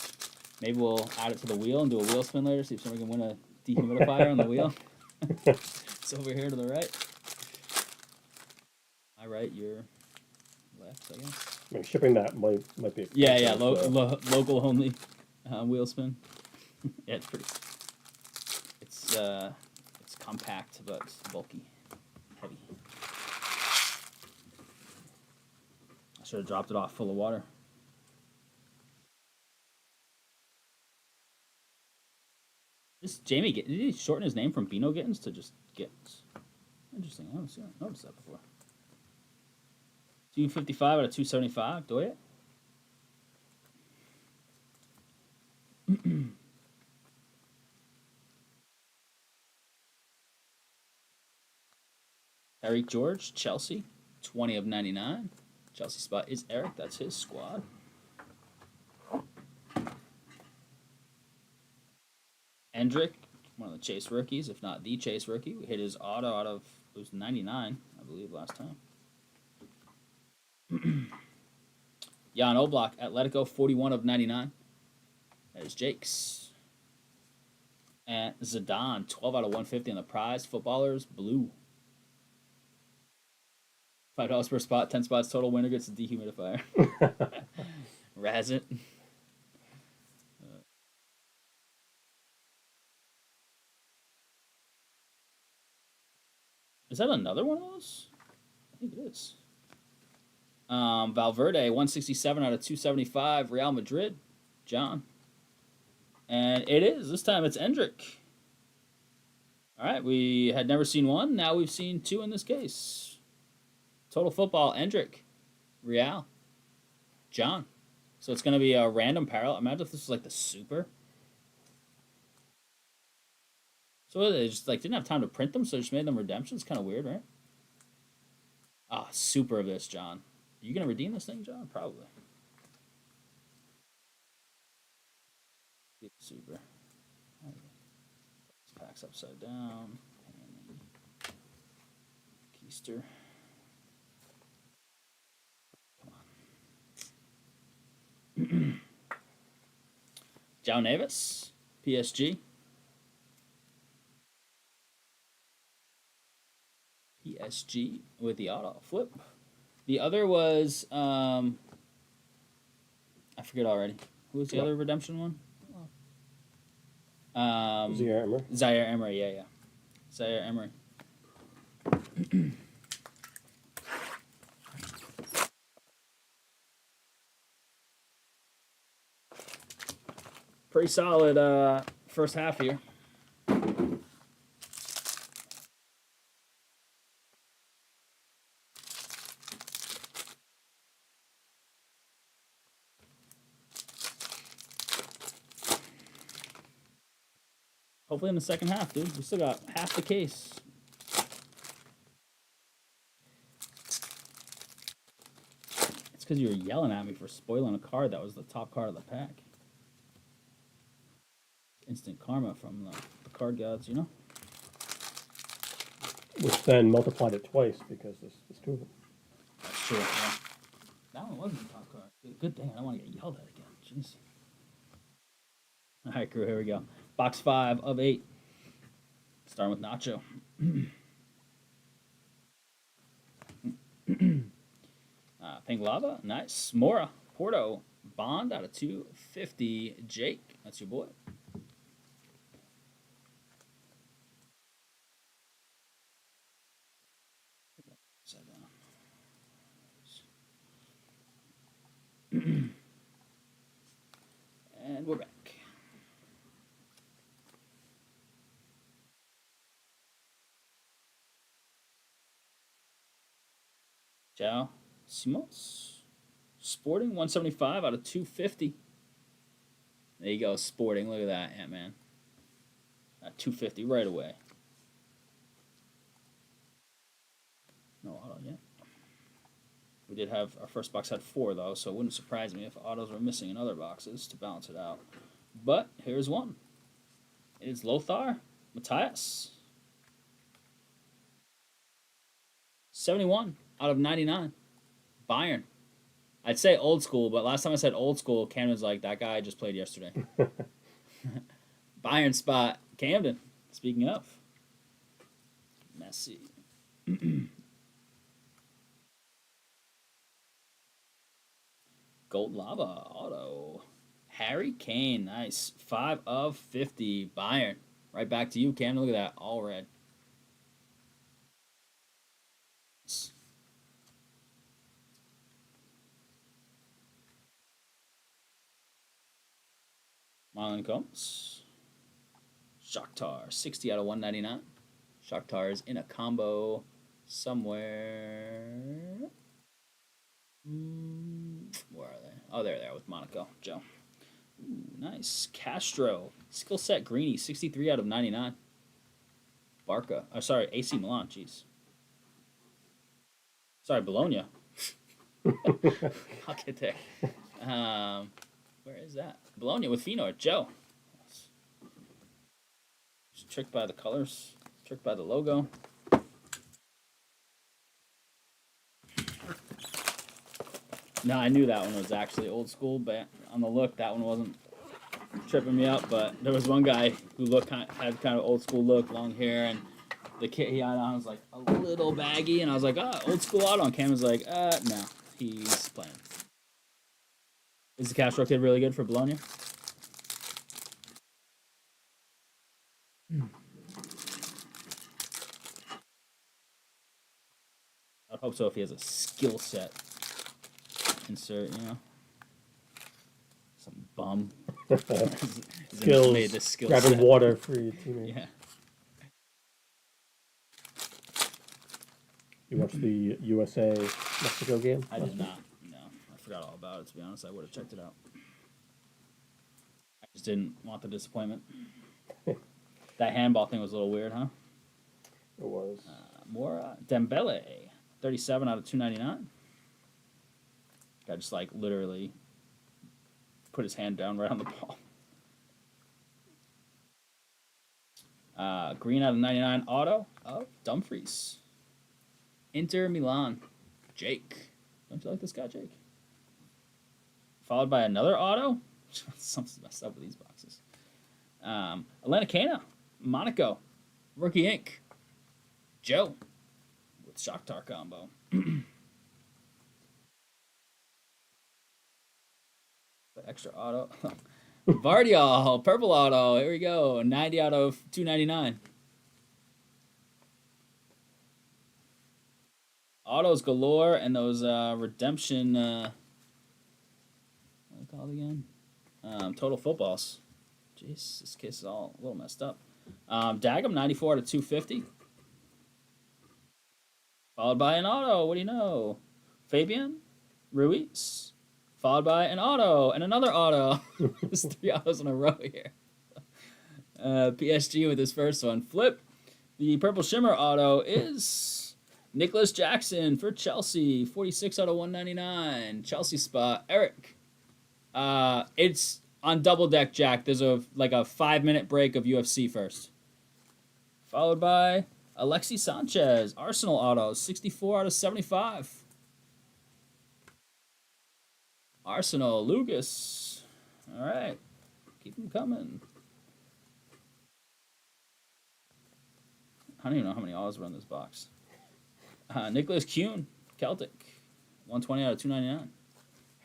Maybe we'll add it to the wheel and do a wheel spin later, see if someone can win a dehumidifier on the wheel. It's over here to the right. My right, your left, I guess. I mean, shipping that might be expensive. Yeah. Local only wheel spin. Yeah, it's pretty. It's compact, but it's bulky, heavy. I should have dropped it off full of water. This Jamie, did he shorten his name from Bino Gittins to just Gittins? Interesting. I haven't noticed that before. 255 out of 275. Do it. Eric George, Chelsea, 20 of 99. Chelsea spot is Eric. That's his squad. Hendrick, one of the Chase rookies, if not the Chase rookie. We hit his auto out of, it was 99, I believe, last time. Jan Oblak, Atletico, 41 of 99. That is Jake's. And Zidane, 12 out of 150 on the prize. Footballers, blue. $5 per spot, 10 spots total. Winner gets a dehumidifier. Razz it. Is that another one of those? I think it is. Valverde, 167 out of 275. Real Madrid, John. And it is. This time it's Endrick. All right, we had never seen one. Now we've seen 2 in this case. Total Football, Endrick. Real. John. So it's going to be a random parallel. Imagine if this was like the super. So they just like didn't have time to print them, so they just made them redemptions. Kind of weird, right? Ah, super of this, John. Are you going to redeem this thing, John? Probably. Super. This pack's upside down. Keister. Come on. João Neves, PSG. PSG with the auto flip. The other was forget already. Who was the What? other redemption one? Zaire Emery. Zaire Emery. Yeah, yeah. Zaire Emery. Pretty solid first half here. Hopefully in the second half, dude. We still got half the case. It's because you were yelling at me for spoiling a card that was the top card of the pack. Instant karma from the card gods, you know? Which then multiplied it twice because there's two of them. That's true, yeah. That one wasn't the top card. Good thing I don't want to get yelled at again. Jeez. All right, crew, here we go. Box 5 of 8. Starting with Nacho. Pink Lava, nice. Mora, Porto, Bond out of 250. Jake, that's your boy. And we're back. Ciao. Simos. Sporting, 175 out of 250. There you go, Sporting. Look at that, Ant-Man. 250 right away. No auto yet. We did have, our first box had 4, though, so it wouldn't surprise me if autos were missing in other boxes to balance it out. But here's one. It is Lothar Matthias. 71 out of 99. Bayern. I'd say old school, but last time I said old school, Camden's like, that guy I just played yesterday. Bayern spot, Camden. Speaking of. Messi. Gold Lava auto. Harry Kane, nice. 5 of 50. Bayern. Right back to you, Camden. Look at that. All red. Marlon Combs. Shakhtar, 60 out of 199. Shakhtar is in a combo somewhere. Where are they? Oh, they're there with Monaco. Joe. Ooh, nice. Castro. Skill set Greeny, 63 out of 99. Barca. Oh, sorry, AC Milan. Jeez. Sorry, Bologna. I'll get there. Where is that? Bologna with Fino. Joe. Just tricked by the colors. Tricked by the logo. No, I knew that one was actually old school, but on the look, that one wasn't tripping me up. But there was one guy who had kind of old school look, long hair, and the kit he had on was like a little baggy, and I was like, old school auto. And Cam was like, no, he's playing. Is the Castro kid really good for Bologna? I'd hope so if he has a skill set. Insert, you know. Some bum. Skills. Made this skill grabbing set. water for your teammate. Yeah. You watched the USA Mexico game? I did not. No. I forgot all about it, to be honest. I would have checked it out. I just didn't want the disappointment. That handball thing was a little weird, huh? It was. Mora Dembele, 37 out of 299. Guy just like literally put his hand down right on the ball. Green out of 99 auto of Dumfries. Inter Milan, Jake. Don't you like this guy, Jake? Followed by another auto. Something's messed up with these boxes. Elena Cana, Monaco, Rookie Ink, Joe with Shakhtar combo. extra auto. Vardial, purple auto. Here we go. 90 out of 299. Autos galore and those redemption. What are they called again? Total footballs. Jeez, this case is all a little messed up. Dagum, 94 out of 250. Followed by an auto. What do you know? Fabian, Ruiz. Followed by an auto and another auto. There's 3 autos in a row here. PSG with his first one. Flip. The purple shimmer auto is Nicholas Jackson for Chelsea. 46 out of 199. Chelsea spot. Eric. It's on double deck, Jack. There's a 5-minute break of UFC first. Followed by Alexi Sanchez. Arsenal autos. 64 out of 75. Arsenal, Lucas. All right. Keep them coming. I don't even know how many autos were in this box. Nicholas Kuhn, Celtic. 120 out of 299.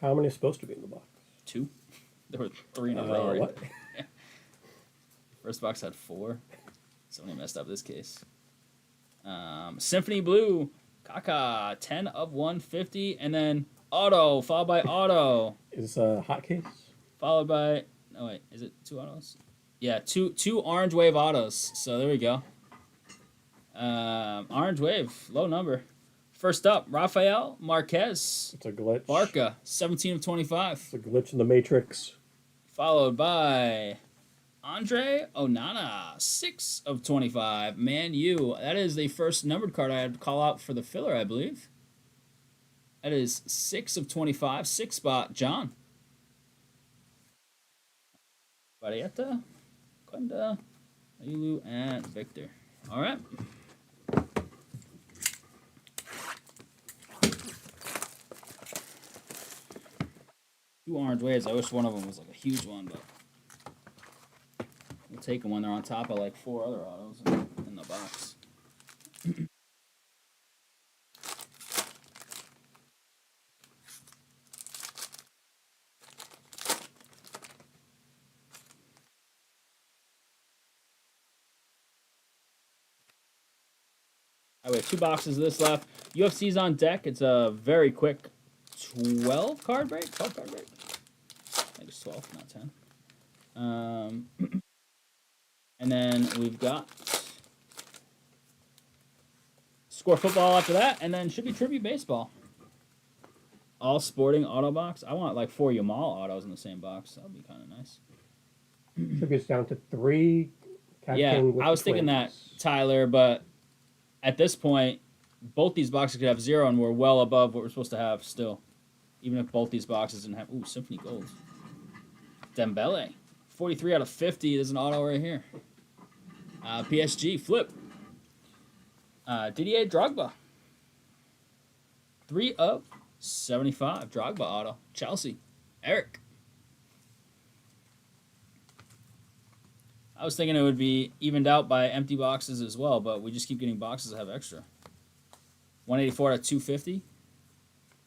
How many are supposed to be in the box? 2. There were 3 in a row. What? First box had 4. Somebody messed up this case. Symphony Blue, Kaka. 10 of 150. And then auto, followed by auto. Is a hot case? Followed by... No, wait. Is it 2 autos? Yeah, two Orange Wave autos. So there we go. Orange Wave, low number. First up, Rafael Marquez. It's a glitch. Barca, 17 of 25. It's a glitch in the Matrix. Followed by Andre Onana, 6 of 25. Man U. That is the first numbered card I had to call out for the filler, I believe. That is 6 of 25. 6 spot, John. Barrieta, Quenda, Ayulu, and Victor. All right. Two orange waves. I wish one of them was like a huge one, but we'll take them when they're on top of like 4 other autos in the box. All right, we have 2 boxes of this left. UFC's on deck. It's a very quick 12 card break. 12 card break. I think it's 12, not 10. And then we've got Score Football after that, and then should be Tribute Baseball. All sporting auto box. I want like 4 Yamal autos in the same box. That would be kind of nice. Tributes down to 3. Yeah, I was thinking that, Tyler, but at this point, both these boxes could have 0, and we're well above what we're supposed to have still. Even if both these boxes didn't have... Ooh, Symphony Gold. Dembele. 43 out of 50. There's an auto right here. PSG, flip. Didier Drogba. 3 of 75. Drogba auto. Chelsea. Eric. I was thinking it would be evened out by empty boxes as well, but we just keep getting boxes that have extra. 184 out of 250.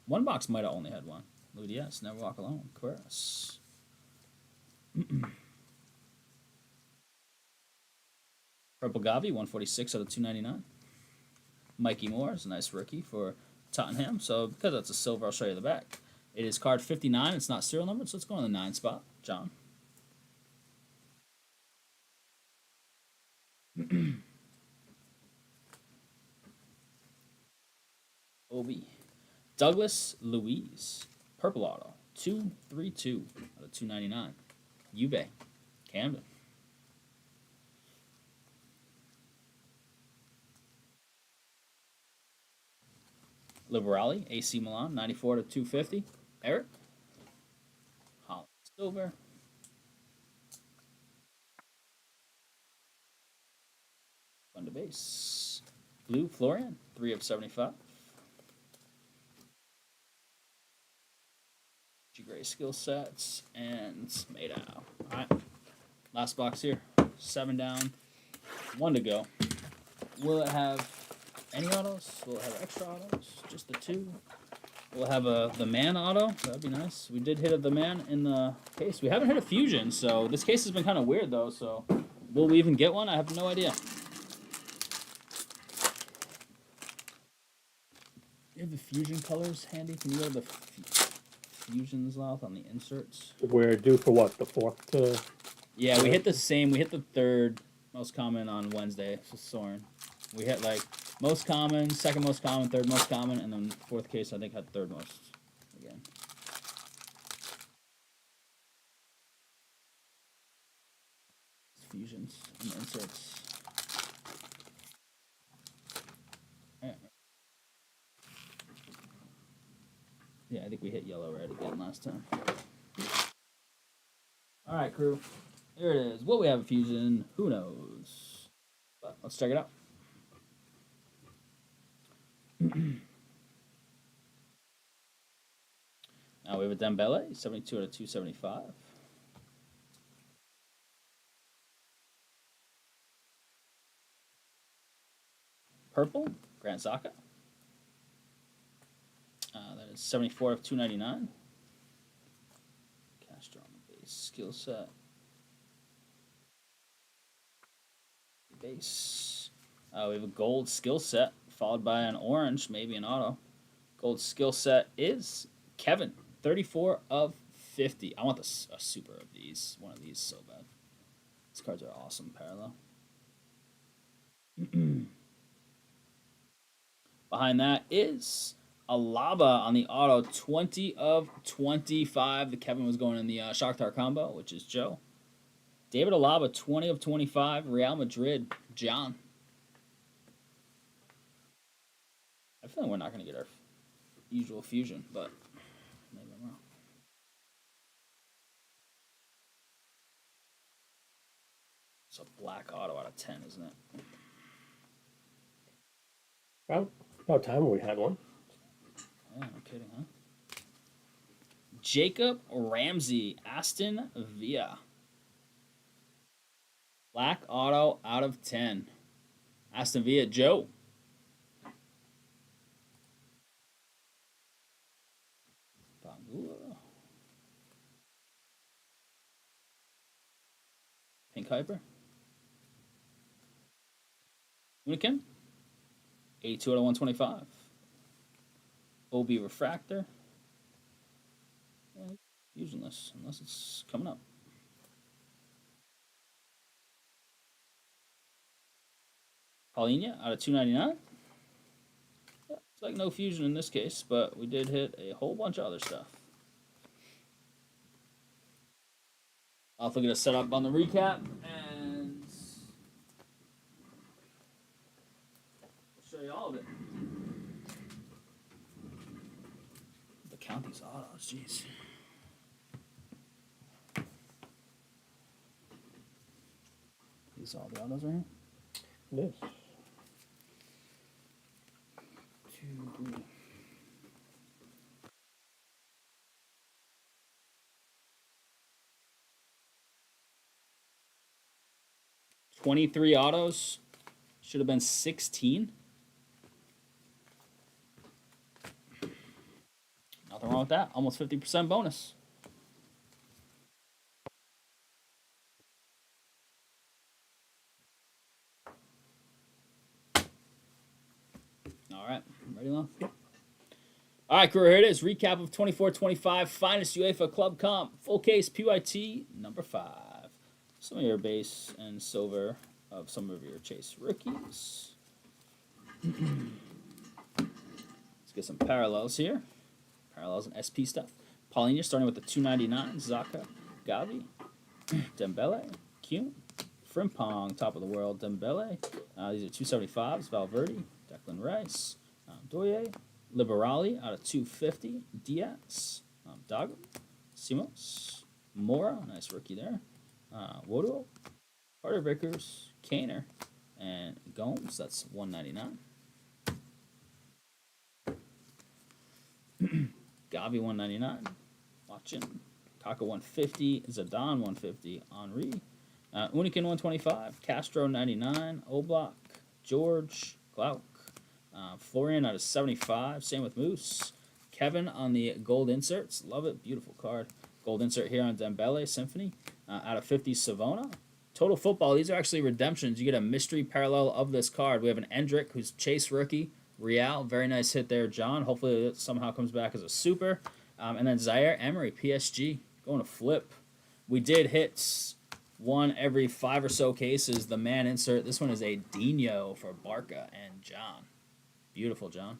One box might have only had 1. Louis Diaz, Never Walk Alone. Queiroz. Purple Gavi, 146 out of 299. Mikey Moore is a nice rookie for Tottenham. So because that's a silver, I'll show you the back. It is card 59. It's not serial numbered, so let's go on the 9 spot. John. Obi. Douglas Luiz. Purple auto. 232 out of 299. Juve. Camden. Liberali. AC Milan. 94 to 250. Eric. Holland. Silver. Fun to base. Blue. Florian. 3 of 75. Gray skill sets and Madow. All right, last box here. 7 down, 1 to go. Will it have any autos? Will it have extra autos? Just the 2? We'll have the man auto. That'd be nice. We did hit the man in the case. We haven't hit a fusion, so this case has been kind of weird though. So will we even get one? I have no idea. You have the fusion colors handy? Can you go to the fusions louth on the inserts? We're due for what? The fourth to. Yeah, we hit the same. We hit the third most common on Wednesday. So Soren. We hit like most common, second most common, third most common, and then fourth case I think had third most again. Fusions and inserts. Yeah, I think we hit yellow red again last time. All right, crew. Here it is. Will we have a fusion? Who knows? But let's check it out. Now we have a Dembele, 72 out of 275. Purple, Grant Xhaka. That is 74 of 299. Castro on the base. Skill set. Base. We have a gold skill set, followed by an orange, maybe an auto. Gold skill set is Kevin, 34 of 50. I want a super of these. One of these so bad. These cards are awesome, parallel. Behind that is Alaba on the auto, 20 of 25. The Kevin was going in the Shakhtar combo, which is Joe. David Alaba, 20 of 25. Real Madrid, John. I feel like we're not going to get our usual fusion, but maybe I'm wrong. It's a black auto out of 10, isn't it? About time we had one. Yeah, no kidding, huh? Jacob Ramsey, Aston Villa. Black auto out of 10. Aston Villa, Joe. Bangula. Pink Hyper. Unikin. 82 out of 125. OB Refractor. Yeah, fusionless, unless it's coming up. Paulinha out of 299. Yeah, it's like no fusion in this case, but we did hit a whole bunch of other stuff. I'll have to get a setup on the recap and show you all of it. The count these autos, jeez. These all the autos right here. It is. 2, 3. $23 autos. Should have been 16. Nothing wrong with that. Almost 50% bonus. All right. Ready, Lon? All right, crew, here it is. Recap of 24-25 Finest UEFA Club Comp. Full case PYT number 5. Some of your base and silver of some of your chase rookies. Let's get some parallels here. Parallels and SP stuff. Paulinho starting with the 299. Xhaka, Gavi, Dembele, Kuhn, Frimpong, top of the world, Dembele. These are 275s. Valverde, Declan Rice, Doye, Liberali out of 250. Diaz, Dago, Simos, Mora, nice rookie there. Wodo, Carter Vickers, Kaner, and Gomes. That's 199. Gavi 199. Watching. Kaka 150. Zidane 150. Henri. Unikin 125. Castro 99. Oblak. George. Glauc. Florian out of 75. Same with Moose. Kevin on the gold inserts. Love it. Beautiful card. Gold insert here on Dembele Symphony. Out of 50, Savona. Total Football. These are actually redemptions. You get a mystery parallel of this card. We have an Endrick, who's Chase rookie. Real. Very nice hit there, John. Hopefully it somehow comes back as a super. And then Zaire Emery, PSG. Going to flip. We did hit one every 5 or so cases. The man insert. This one is a Dino for Barca and John. Beautiful, John.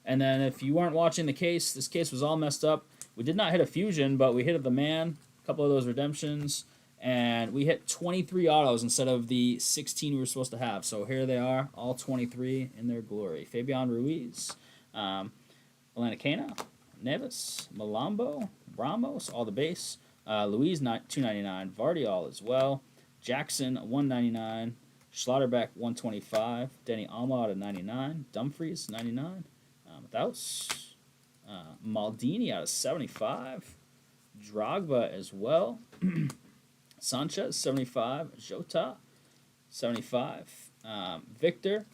And then if you weren't watching the case, this case was all messed up. We did not hit a fusion, but we hit the man, a couple of those redemptions, and we hit 23 autos instead of the 16 we were supposed to have. So here they are, all 23 in their glory. Fabian Ruiz, Elena Cana, Neves, Malambo, Ramos, all the base. Luis, $2.99. Vardiol as well. Jackson, $1.99. Schlotterbeck, $1.25. Denny Alma out of 99. Dumfries, 99. Without Maldini out of 75. Drogba as well. Sanchez, 75. Jota, 75. Victor,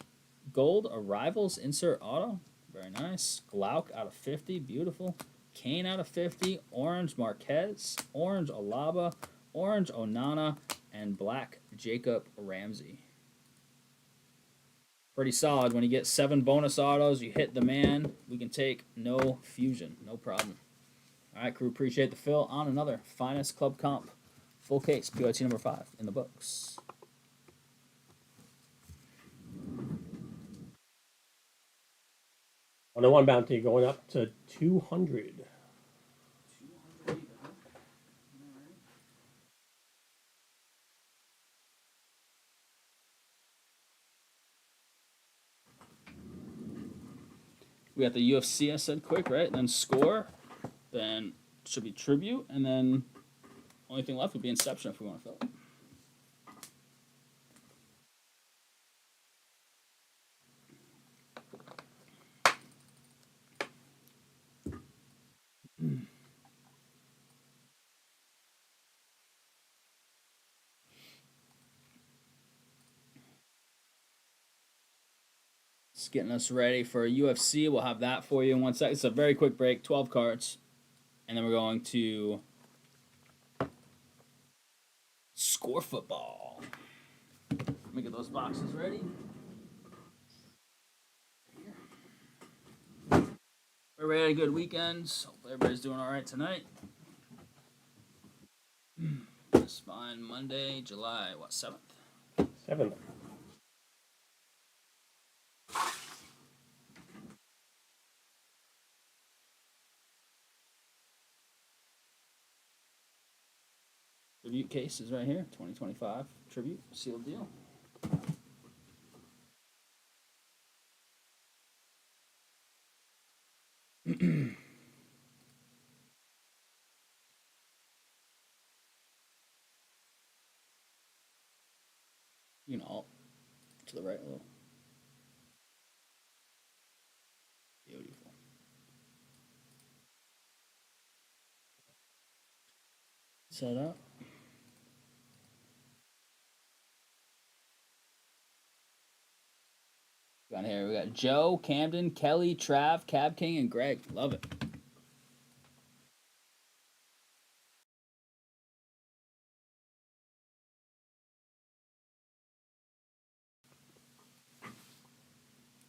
gold. Arrivals, insert auto. Very nice. Glauc out of 50. Beautiful. Kane out of 50. Orange, Marquez. Orange, Alaba. Orange, Onana. And black, Jacob Ramsey. Pretty solid. When you get 7 bonus autos, you hit the man. We can take no fusion. No problem. All right, crew. Appreciate the fill on another Finest Club Comp. Full case. PYT number 5 in the books. One bounty going up to 200. We got the UFC, I said quick, right? Then score. Then should be tribute. And then only thing left would be Inception if we want to fill it. It's getting us ready for UFC. We'll have that for you in 1 second. It's a very quick break, 12 cards. And then we're going to score football. Let me get those boxes ready. Everybody had a good weekend. Hopefully everybody's doing all right tonight. It's fine. Monday, July, 7th? 7th. Tribute case is right here. 2025 tribute. Sealed deal. You can alt to the right a little. Beautiful. Set up. Got here. We got Joe, Camden, Kelly, Trav, Cab King, and Greg. Love it.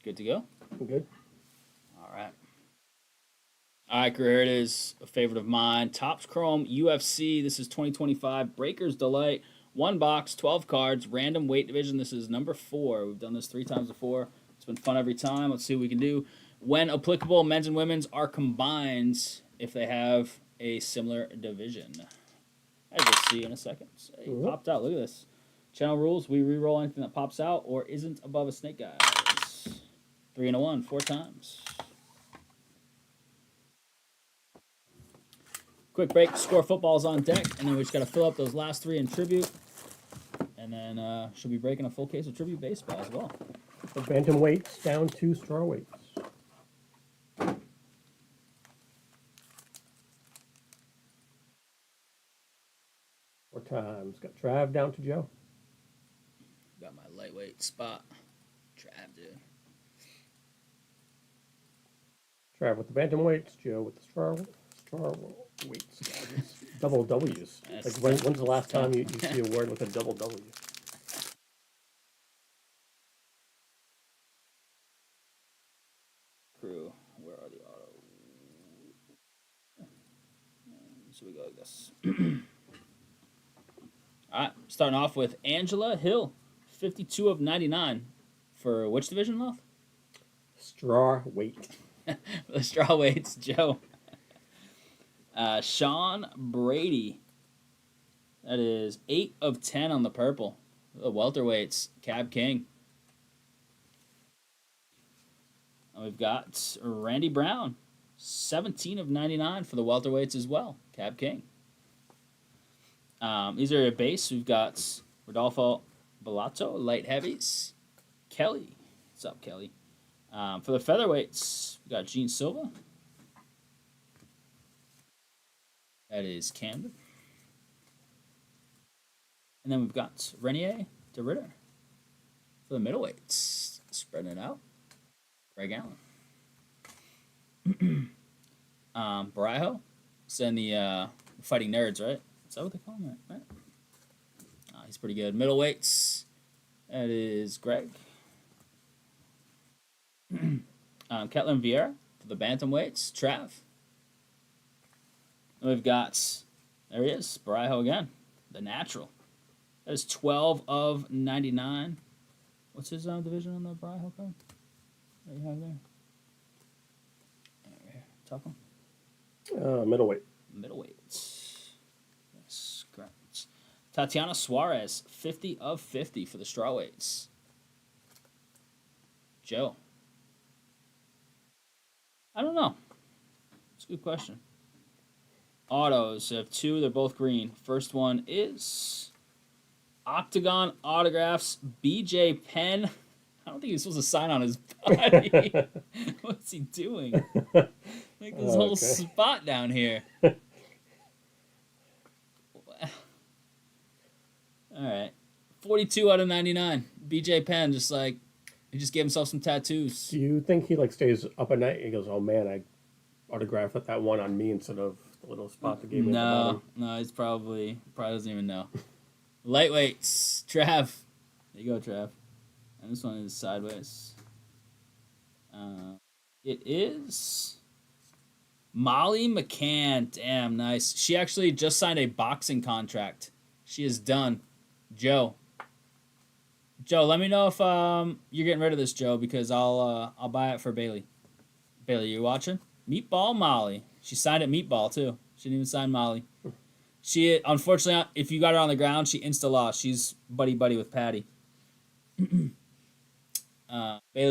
Good to go? Good. All right. All right, crew, here it is. A favorite of mine. Topps Chrome UFC. This is 2025. Breaker's Delight. 1 box, 12 cards, random weight division. This is number 4. We've done this 3 times before. It's been fun every time. Let's see what we can do. When applicable, men's and women's are combined if they have a similar division. As you'll see in a second. Hey, popped out. Look at this. Channel rules. We re-roll anything that pops out or isn't above a snake, guys. 3 and a 1, 4 times. Quick break. Score footballs on deck, and then we just got to fill up those last 3 in tribute. And then should be breaking a full case of tribute baseball as well. The bantam weights down to straw weights. 4 times. Got Trav down to Joe. Got my lightweight spot. Trav, dude. Trav with the bantamweights, Joe with the straw weights. Double W's. That's Like when's the last time you see a word with a double W? Crew, where are the auto? So we go like this. All right, starting off with Angela Hill, 52 of 99 for which division, love? Straw weight. The straw weights, Joe. Sean Brady. That is 8 of 10 on the purple. The welterweights, Cab King. And we've got Randy Brown, 17 of 99 for the welterweights as well, Cab King. These are your base. We've got Rodolfo Bellato, light heavies. Kelly. What's up, Kelly? For the featherweights, we got Gene Silva. That is Camden. And then we've got Renier de Ritter. For the middleweights, spreading it out, Greg Allen. Barajo. Send the fighting nerds, right? Is that what they call him, right? He's pretty good. Middleweights, that is Greg. Ketlin Vieira for the bantamweights, Trav. And we've got, there he is, Barajo again, the natural. That is 12 of 99. What's his division on the Barajo card? What do you have there? Right here, top one. Middleweight. Middleweights. Yes, correct. Tatiana Suarez, 50 of 50 for the strawweights. Joe. I don't know. It's a good question. Autos, I have two. They're both green. First one is Octagon Autographs, BJ Penn. I don't think he's supposed to sign on his body. What's he doing? Like this whole spot down here. All right. 42 out of 99. BJ Penn just like, he just gave himself some tattoos. Do you think he like stays up at night? He goes, "Oh man, I autographed that one on me instead of the little spot that gave me at the bottom." No, he's probably doesn't even know. Lightweights, Trav. There you go, Trav. And this one is sideways. It is Molly McCann. Damn, nice. She actually just signed a boxing contract. She is done. Joe, let me know if you're getting rid of this, Joe, because I'll buy it for Bailey. Bailey, you watching? Meatball Molly. She signed at Meatball too. She didn't even sign Molly. She unfortunately, if you got her on the ground, she insta lost. She's buddy with Patty. Bailey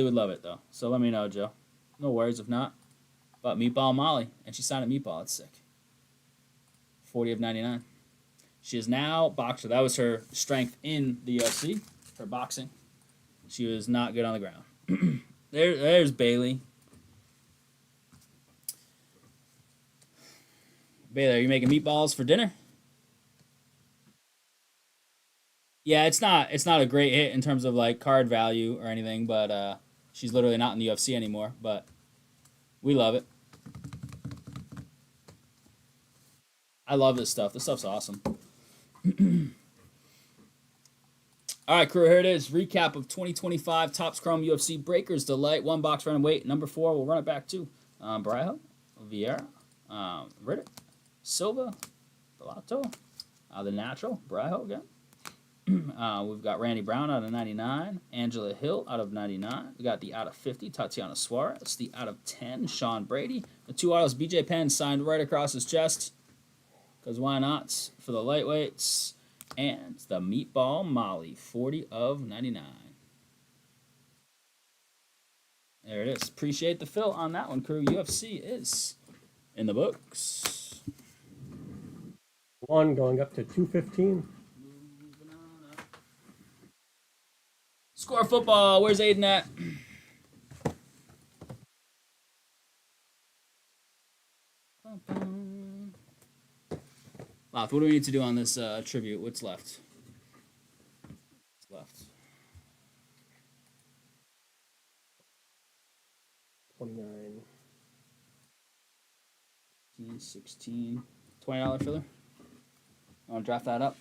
would love it though, so let me know, Joe. No worries if not. But Meatball Molly, and she signed at Meatball. That's sick. 40 of 99. She is now boxer. That was her strength in the UFC, her boxing. She was not good on the ground. There's Bailey. Bailey, are you making meatballs for dinner? Yeah, it's not a great hit in terms of like card value or anything, but she's literally not in the UFC anymore. But we love it. I love this stuff. This stuff's awesome. All right, crew, here it is. Recap of 2025 Topps Chrome UFC Breakers Delight. One box random weight. Number 4, we'll run it back to Barajo, Vieira, Riddick, Silva, Bellato, the natural, Barajo again. We've got Randy Brown out of 99, Angela Hill out of 99. We got the out of 50, Tatiana Suarez. The out of 10, Sean Brady. The 2 autos, BJ Penn signed right across his chest. Because why not? For the lightweights. And the Meatball Molly, 40 of 99. There it is. Appreciate the fill on that one, crew. UFC is in the books. One going up to 215. Score football. Where's Aiden at? Loth, what do we need to do on this tribute? What's left? What's left? 29. 15, 16, $20 filler. I want to draft that up.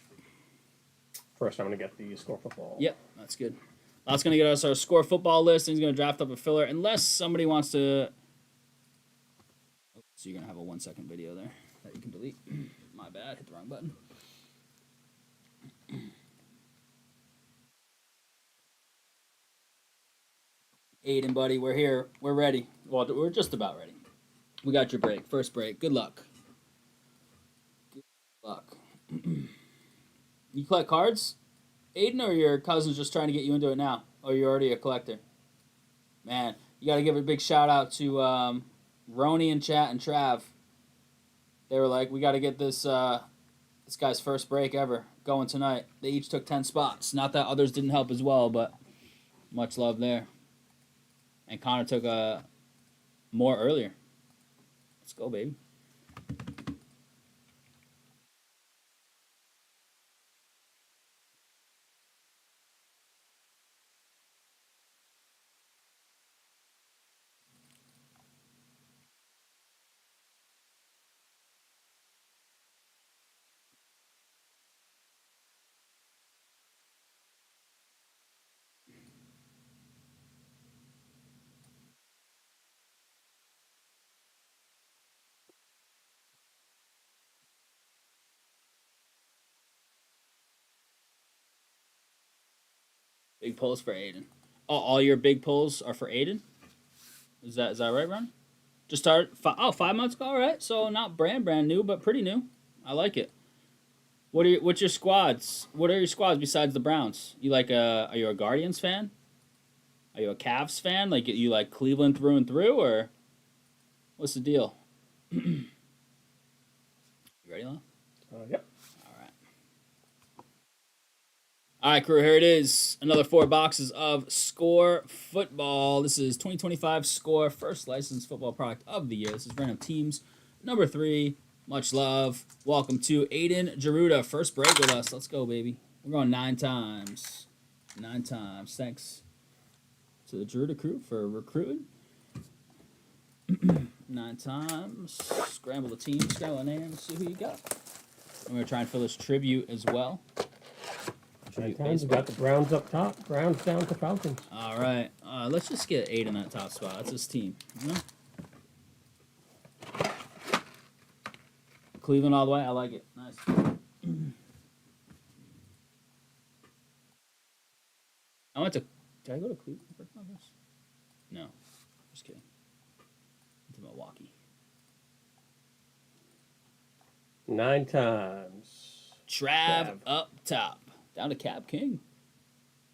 First, I'm going to get the score football. Yep, that's good. That's going to get us our score football list, and he's going to draft up a filler, unless somebody wants to... Oh, so you're going to have a 1-second video there that you can delete. My bad, hit the wrong button. Aiden, buddy, we're here. We're ready. Well, we're just about ready. We got your break. First break. Good luck. Good luck. You collect cards, Aiden, or your cousin's just trying to get you into it now? Or you're already a collector? Man, you got to give a big shout out to Rhody in chat and Trav. They were like, we got to get this this guy's first break ever going tonight. They each took 10 spots. Not that others didn't help as well, but much love there. And Connor took more earlier. Let's go, baby. Big pulls for Aiden. Oh, all your big pulls are for Aiden? Is that right, Ron? Just started 5 months ago, all right. So not brand new, but pretty new. I like it. What's your squads? What are your squads besides the Browns? You like are you a Guardians fan? Are you a Cavs fan? Like you like Cleveland through and through, or what's the deal? You ready, Lon? Yep. All right, crew, here it is. Another 4 boxes of Score Football. This is 2025 Score, first licensed football product of the year. This is Random Teams number 3. Much love. Welcome to Aiden Jaruda. First break with us. Let's go, baby. We're going 9 times. 9 times. Thanks to the Jaruda crew for recruiting. 9 times. Scramble the team, scramble the names, see who you got. I'm going to try and fill this tribute as well. 9 times. We got the Browns up top. Browns down to Falcons. All right. Let's just get 8 in that top spot. That's his team. You know? Cleveland all the way. I like it. Nice. I went to... Did I go to Cleveland for Congress? No. Just kidding. To Milwaukee. 9 times. Trav up top. Down to Cab King.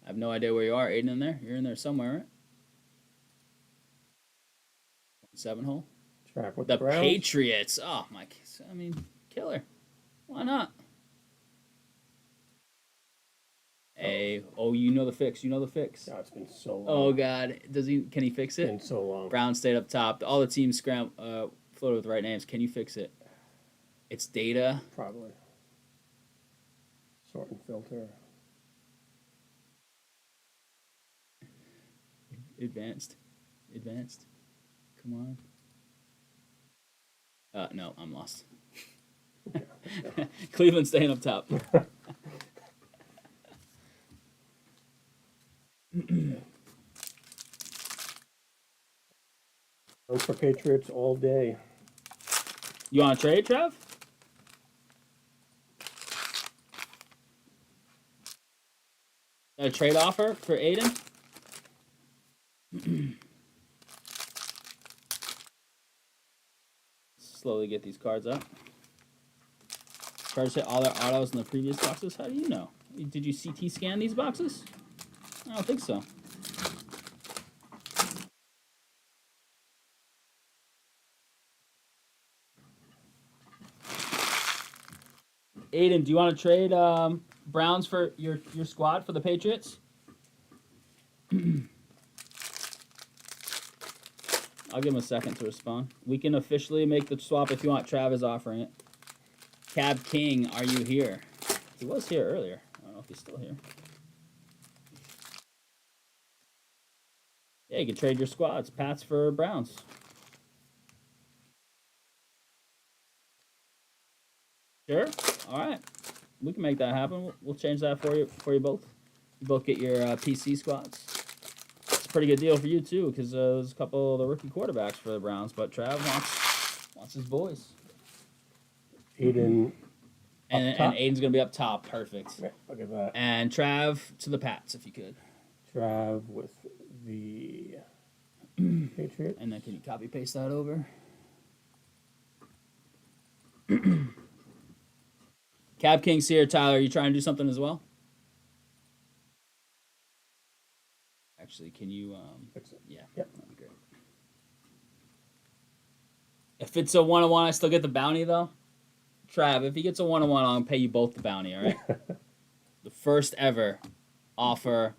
I have no idea where you are. Aiden in there? You're in there somewhere, right? 7 hole. Trav with The the Browns. Patriots. Oh, my. I mean, killer. Why not? Hey, oh, you know the fix. You know the fix. Oh, it's been so long. Oh God, can he fix it? It's been so long. Brown stayed up top. All the teams floated with the right names. Can you fix it? It's data. Probably. Sort and filter. Advanced. Come on. No, I'm lost. Cleveland staying up top. Those for Patriots all day. You want to trade, Trev? A trade offer for Aiden? Slowly get these cards up. Try to say all their autos in the previous boxes. How do you know? Did you CT scan these boxes? I don't think so. Aiden, do you want to trade Browns for your squad for the Patriots? I'll give him a second to respond. We can officially make the swap if you want. Trav is offering it. Cab King, are you here? He was here earlier. I don't know if he's still here. Yeah, you can trade your squads. Pats for Browns. Sure. All right. We can make that happen. We'll change that for you both. You both get your PC squads. It's a pretty good deal for you too, because there's a couple of the rookie quarterbacks for the Browns, but Trav wants his boys. Aiden. And Aiden's gonna be up top. Perfect. Yeah, look at that. And Trav to the Pats, if you could. Trav with the Patriots. And then can you copy paste that over? Cab King's here. Tyler, are you trying to do something as well? Actually, can you Fix it. Yeah, Yep. that'd be great. If it's a 1-on-1, I still get the bounty though. Trav, if he gets a 1-on-1, I'll pay you both the bounty, all right? The first ever offer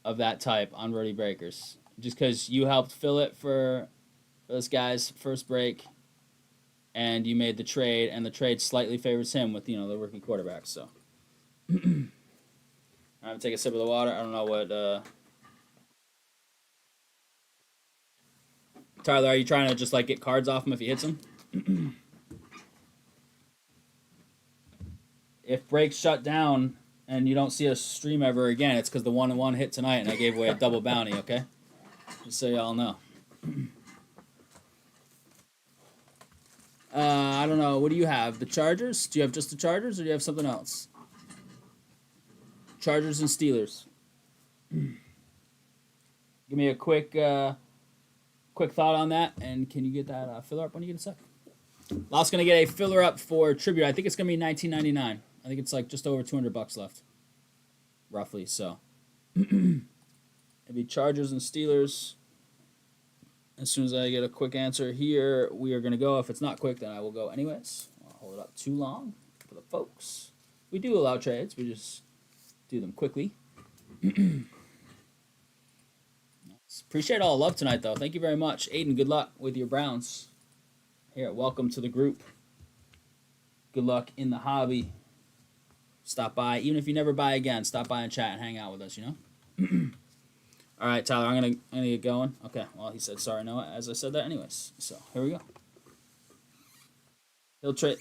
of that type on Rhody Breakers. Just because you helped fill it for this guy's first break, and you made the trade, and the trade slightly favors him with, the rookie quarterback, so. I'm going to take a sip of the water. I don't know what... Tyler, are you trying to just, get cards off him if he hits him? If breaks shut down and you don't see a stream ever again, it's because the 1-on-1 hit tonight and I gave away a double bounty, okay? Just so y'all know. I don't know. What do you have? The Chargers? Do you have just the Chargers or do you have something else? Chargers and Steelers. Give me a quick thought on that, and can you get that filler up when you get a sec? Lost's gonna get a filler up for tribute. I think it's gonna be $19.99. I think it's just over $200 left, roughly. So it'd be Chargers and Steelers. As soon as I get a quick answer here, we are gonna go. If it's not quick, then I will go anyways. I'll hold it up too long for the folks. We do allow trades. We just do them quickly. Appreciate all the love tonight, though. Thank you very much. Aiden, good luck with your Browns. Here, welcome to the group. Good luck in the hobby. Stop by. Even if you never buy again, stop by and chat and hang out with us, All right, Tyler, I'm gonna get going. Okay, well, he said sorry, Noah, as I said that anyways. So, here we go.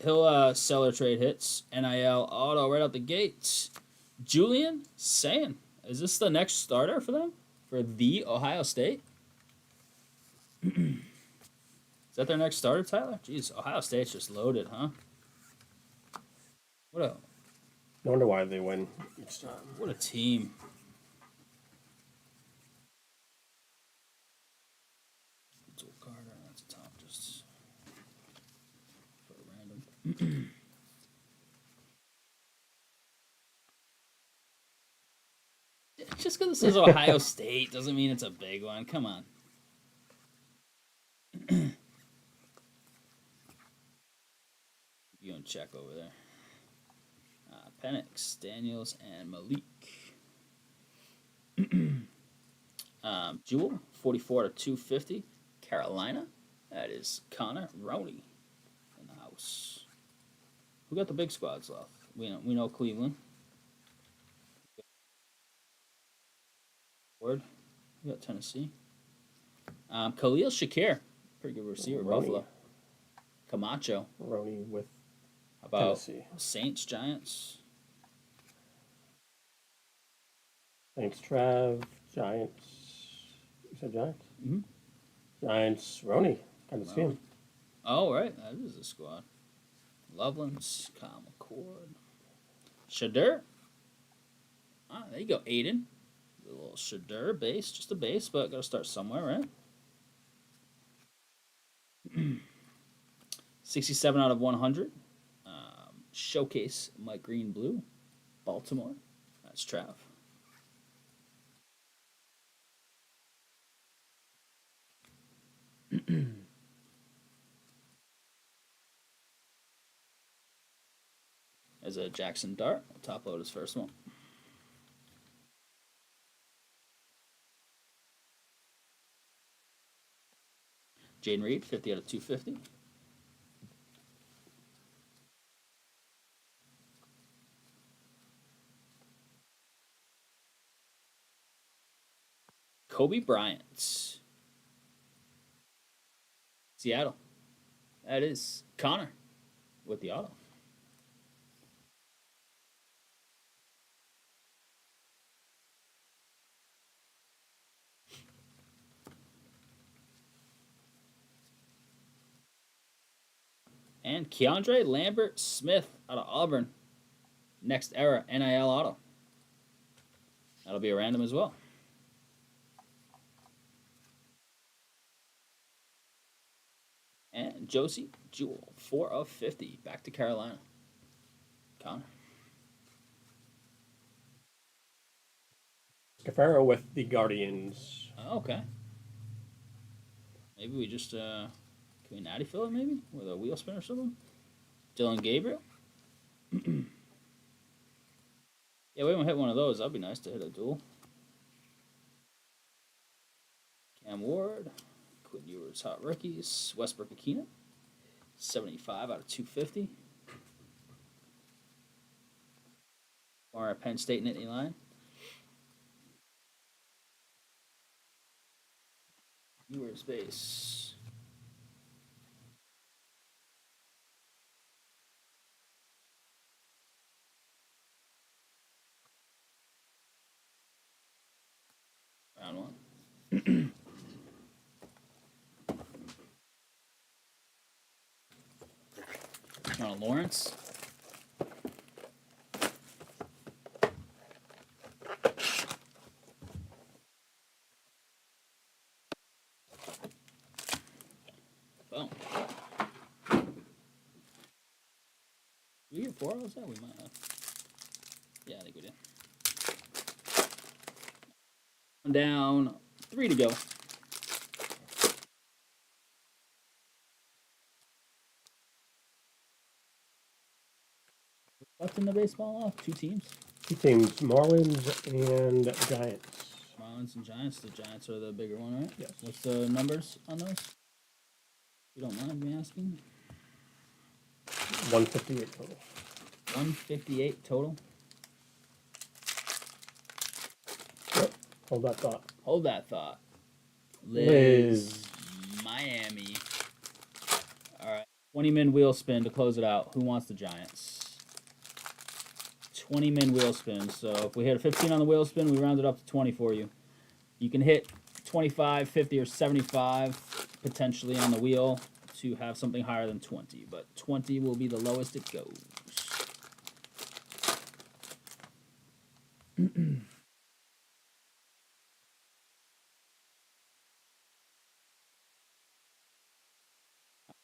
He'll seller trade hits. NIL auto right out the gate. Julian Sayin. Is this the next starter for them? For the Ohio State? Is that their next starter, Tyler? Jeez, Ohio State's just loaded, huh? What a No wonder why they win each time. What a team. Carter, that's a top just for random. Just because it says Ohio State doesn't mean it's a big one. Come on. You gonna check over there. Penix, Daniels, and Malik. Jewel, 44/250. Carolina. That is Connor Rhody in the house. Who got the big squads left? We know Cleveland. Word. We got Tennessee. Khalil Shakir, pretty good receiver. Rhody. Buffalo. Camacho. Rhody with How about Tennessee. Saints, Giants? Saints, Trav, Giants. You said Giants? Mm-hmm. Giants, Rhody. Kind of see him. Oh, right. That is the squad. Loveland's, Kyle McCord. Shadur. Ah, there you go, Aiden. A little Shadur base, just a base, but got to start somewhere, right? 67 out of 100. Showcase Mike Green Blue. Baltimore. That's Trav. As a Jackson Dart. We'll top load his first one. Jaden Reed, 50 out of 250. Kobe Bryant. Seattle. That is Connor with the auto. And Keandre Lambert Smith out of Auburn. Next era NIL auto. That'll be a random as well. And Josie Jewell, 4 of 50. Back to Carolina. Connor. Cafaro with the Guardians. Oh, okay. Maybe we just can we natty fill it maybe with a wheel spin or something? Dylan Gabriel. Yeah, we haven't hit one of those. That'd be nice to hit a duel. Cam Ward, Quinn Ewers, hot rookies. Westbrook Akina, 75 out of 250. Or a Penn State Nittany line. Ewers base. Round one. Ronald Lawrence. Boom. Do we get 4 hours that? We might have. Yeah, I think we did. Down 3 to go. What's in the baseball off? 2 teams? 2 teams, Marlins and Giants. Marlins and Giants. The Giants are the bigger one, right? Yes. What's the numbers on those? You don't mind me asking? 158 total. 158 total. Yep. Hold that thought. Hold that thought. Liz. Miami. All right. 20-min wheel spin to close it out. Who wants the Giants? 20-min wheel spin. So if we hit a 15 on the wheel spin, we round it up to 20 for you. You can hit 25, 50, or 75 potentially on the wheel to have something higher than 20. But 20 will be the lowest it goes.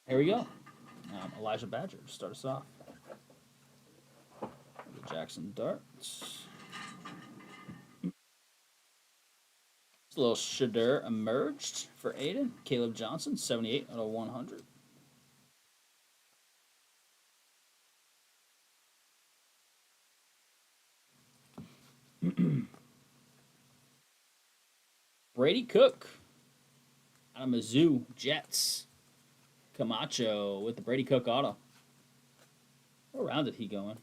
Here we go. Elijah Badger, start us off. The Jackson Darts. This little Shadur emerged for Aiden. Caleb Johnson, 78 out of 100. Brady Cook out of Mizzou Jets. Camacho with the Brady Cook auto. What round did he go in?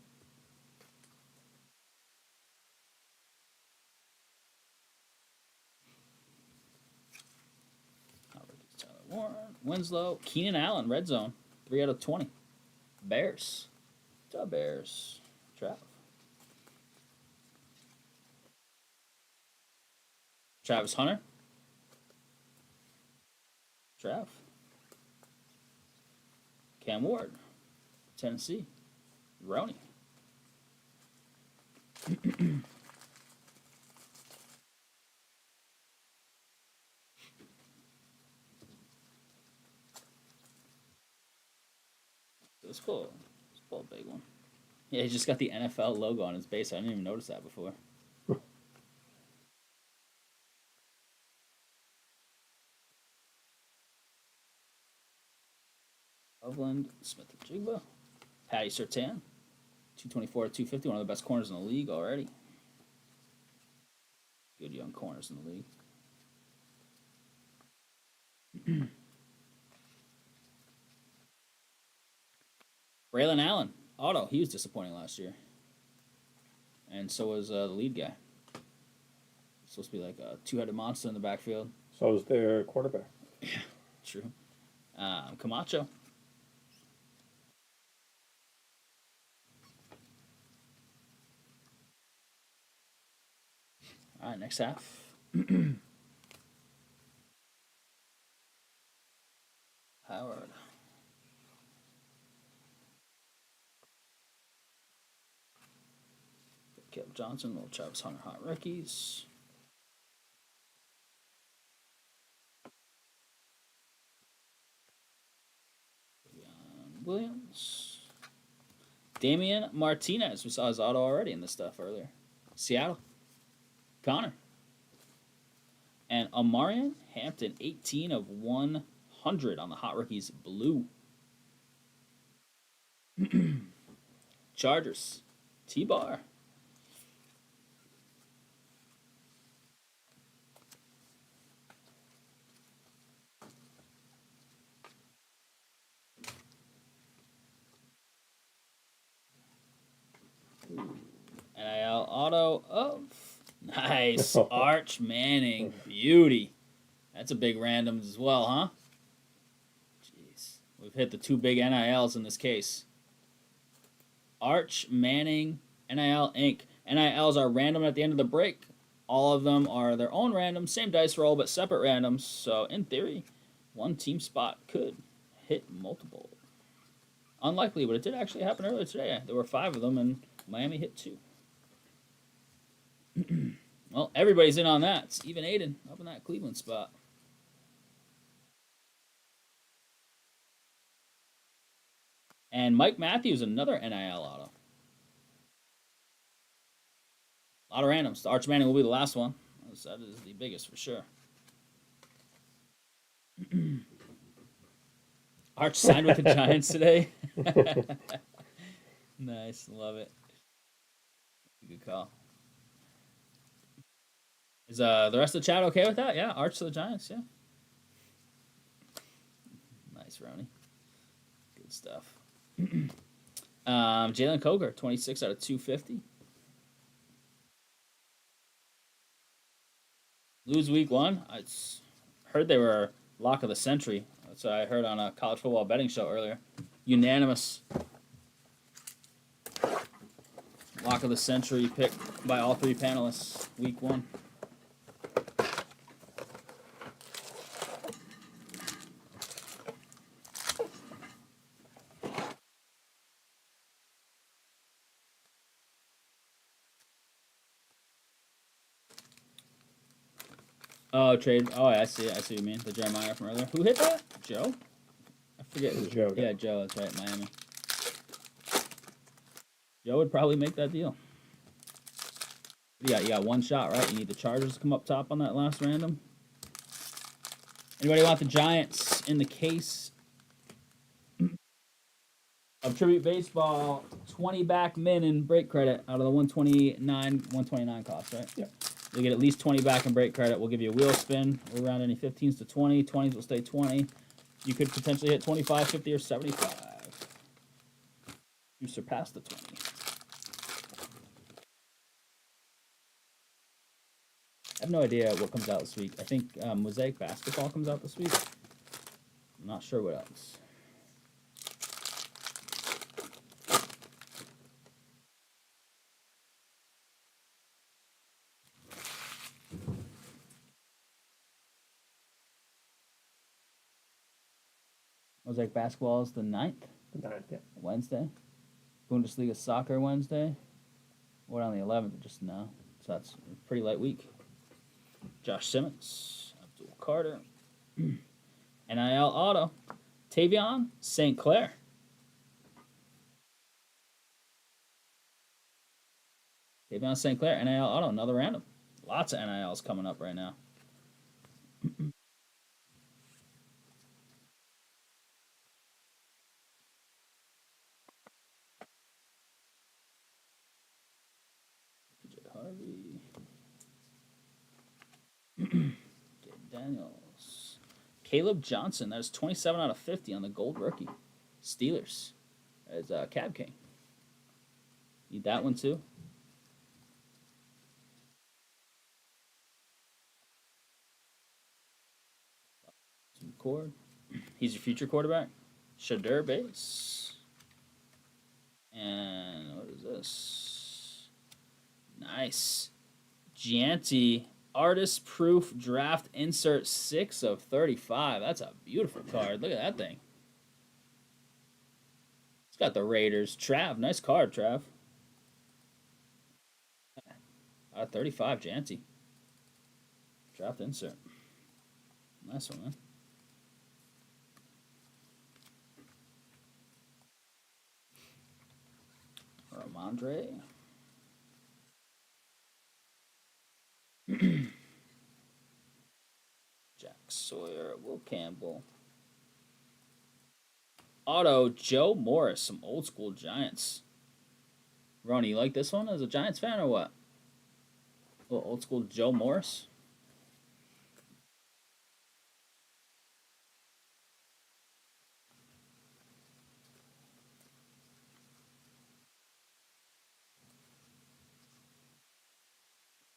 Tyler Warren, Winslow, Keenan Allen, red zone, 3 out of 20. Bears, Bears, Travis Hunter, Cam Ward, Tennessee, Rhody. Let's pull a big one. Yeah, he just got the NFL logo on his base. I didn't even notice that before. Loveland, Smith and Jigba, Patty Surtain, 224 to 250, one of the best corners in the league already. Good young corners in the league. Braylon Allen, auto. He was disappointing last year. And so was the lead guy. Supposed to be like a 2-headed monster in the backfield. So is their quarterback. Yeah, true. Camacho. All right, next half. Howard. Caleb Johnson, little Travis Hunter hot rookies. Williams. Damian Martinez. We saw his auto already in this stuff earlier. Seattle. Connor. And Amarian Hampton, 18 of 100 on the hot rookies blue. Chargers. T-Bar. NIL auto of nice Arch Manning beauty. That's a big random as well, huh? Jeez, we've hit the two big NILs in this case. Arch Manning NIL Inc. NILs are random at the end of the break. All of them are their own random, same dice roll, but separate randoms. So in theory, one team spot could hit multiple. Unlikely, but it did actually happen earlier today. There were 5 of them, and Miami hit 2. Well, everybody's in on that. It's even Aiden up in that Cleveland spot. And Mike Matthews, another NIL auto. A lot of randoms. The Arch Manning will be the last one. That is the biggest for sure. Arch signed with the Giants today. Nice, love it. Good call. Is the rest of the chat okay with that? Yeah, Arch to the Giants, yeah. Nice, Rhody. Good stuff. Jalen Coger, 26 out of 250. Lose week 1. I heard they were lock of the century. That's what I heard on a college football betting show earlier. Unanimous lock of the century picked by all 3 panelists week 1. Oh, trade. Oh, I see. I see what you mean. The Jeremiah from earlier. Who hit that? Joe? I forget. Joe. Yeah, Joe. That's right. Miami. Joe would probably make that deal. Yeah, you got one shot, right? You need the Chargers to come up top on that last random. Anybody want the Giants in the case of Tribute Baseball? 20 back min and break credit out of the 129 cost, right? Yep. You'll get at least 20 back in break credit. We'll give you a wheel spin. We'll round any 15s to 20. 20s will stay 20. You could potentially hit 25, 50, or 75. You surpassed the 20. I have no idea what comes out this week. I think Mosaic Basketball comes out this week. I'm not sure what else. Mosaic Basketball is the 9th. The 9th, yeah. Wednesday. Bundesliga Soccer Wednesday. What on the 11th? Just no. So that's a pretty light week. Josh Simmons. Abdul Carter. NIL Auto. Tavion St. Clair. Tavion St. Clair. NIL Auto. Another random. Lots of NILs coming up right now. Harvey. Daniels. Caleb Johnson. That is 27 out of 50 on the gold rookie. Steelers. As Cab King. Need that one too? Some cord. He's your future quarterback. Shadur base. And what is this? Nice. Gianti. Artist proof draft insert 6 of 35. That's a beautiful card. Look at that thing. It's got the Raiders. Trav. Nice card, Trav. 35, Janty. Draft insert. Nice one, man. Ramondre. Jack Sawyer. Will Campbell. Auto, Joe Morris. Some old school Giants. Ronnie, you like this one as a Giants fan or what? A little old school Joe Morris.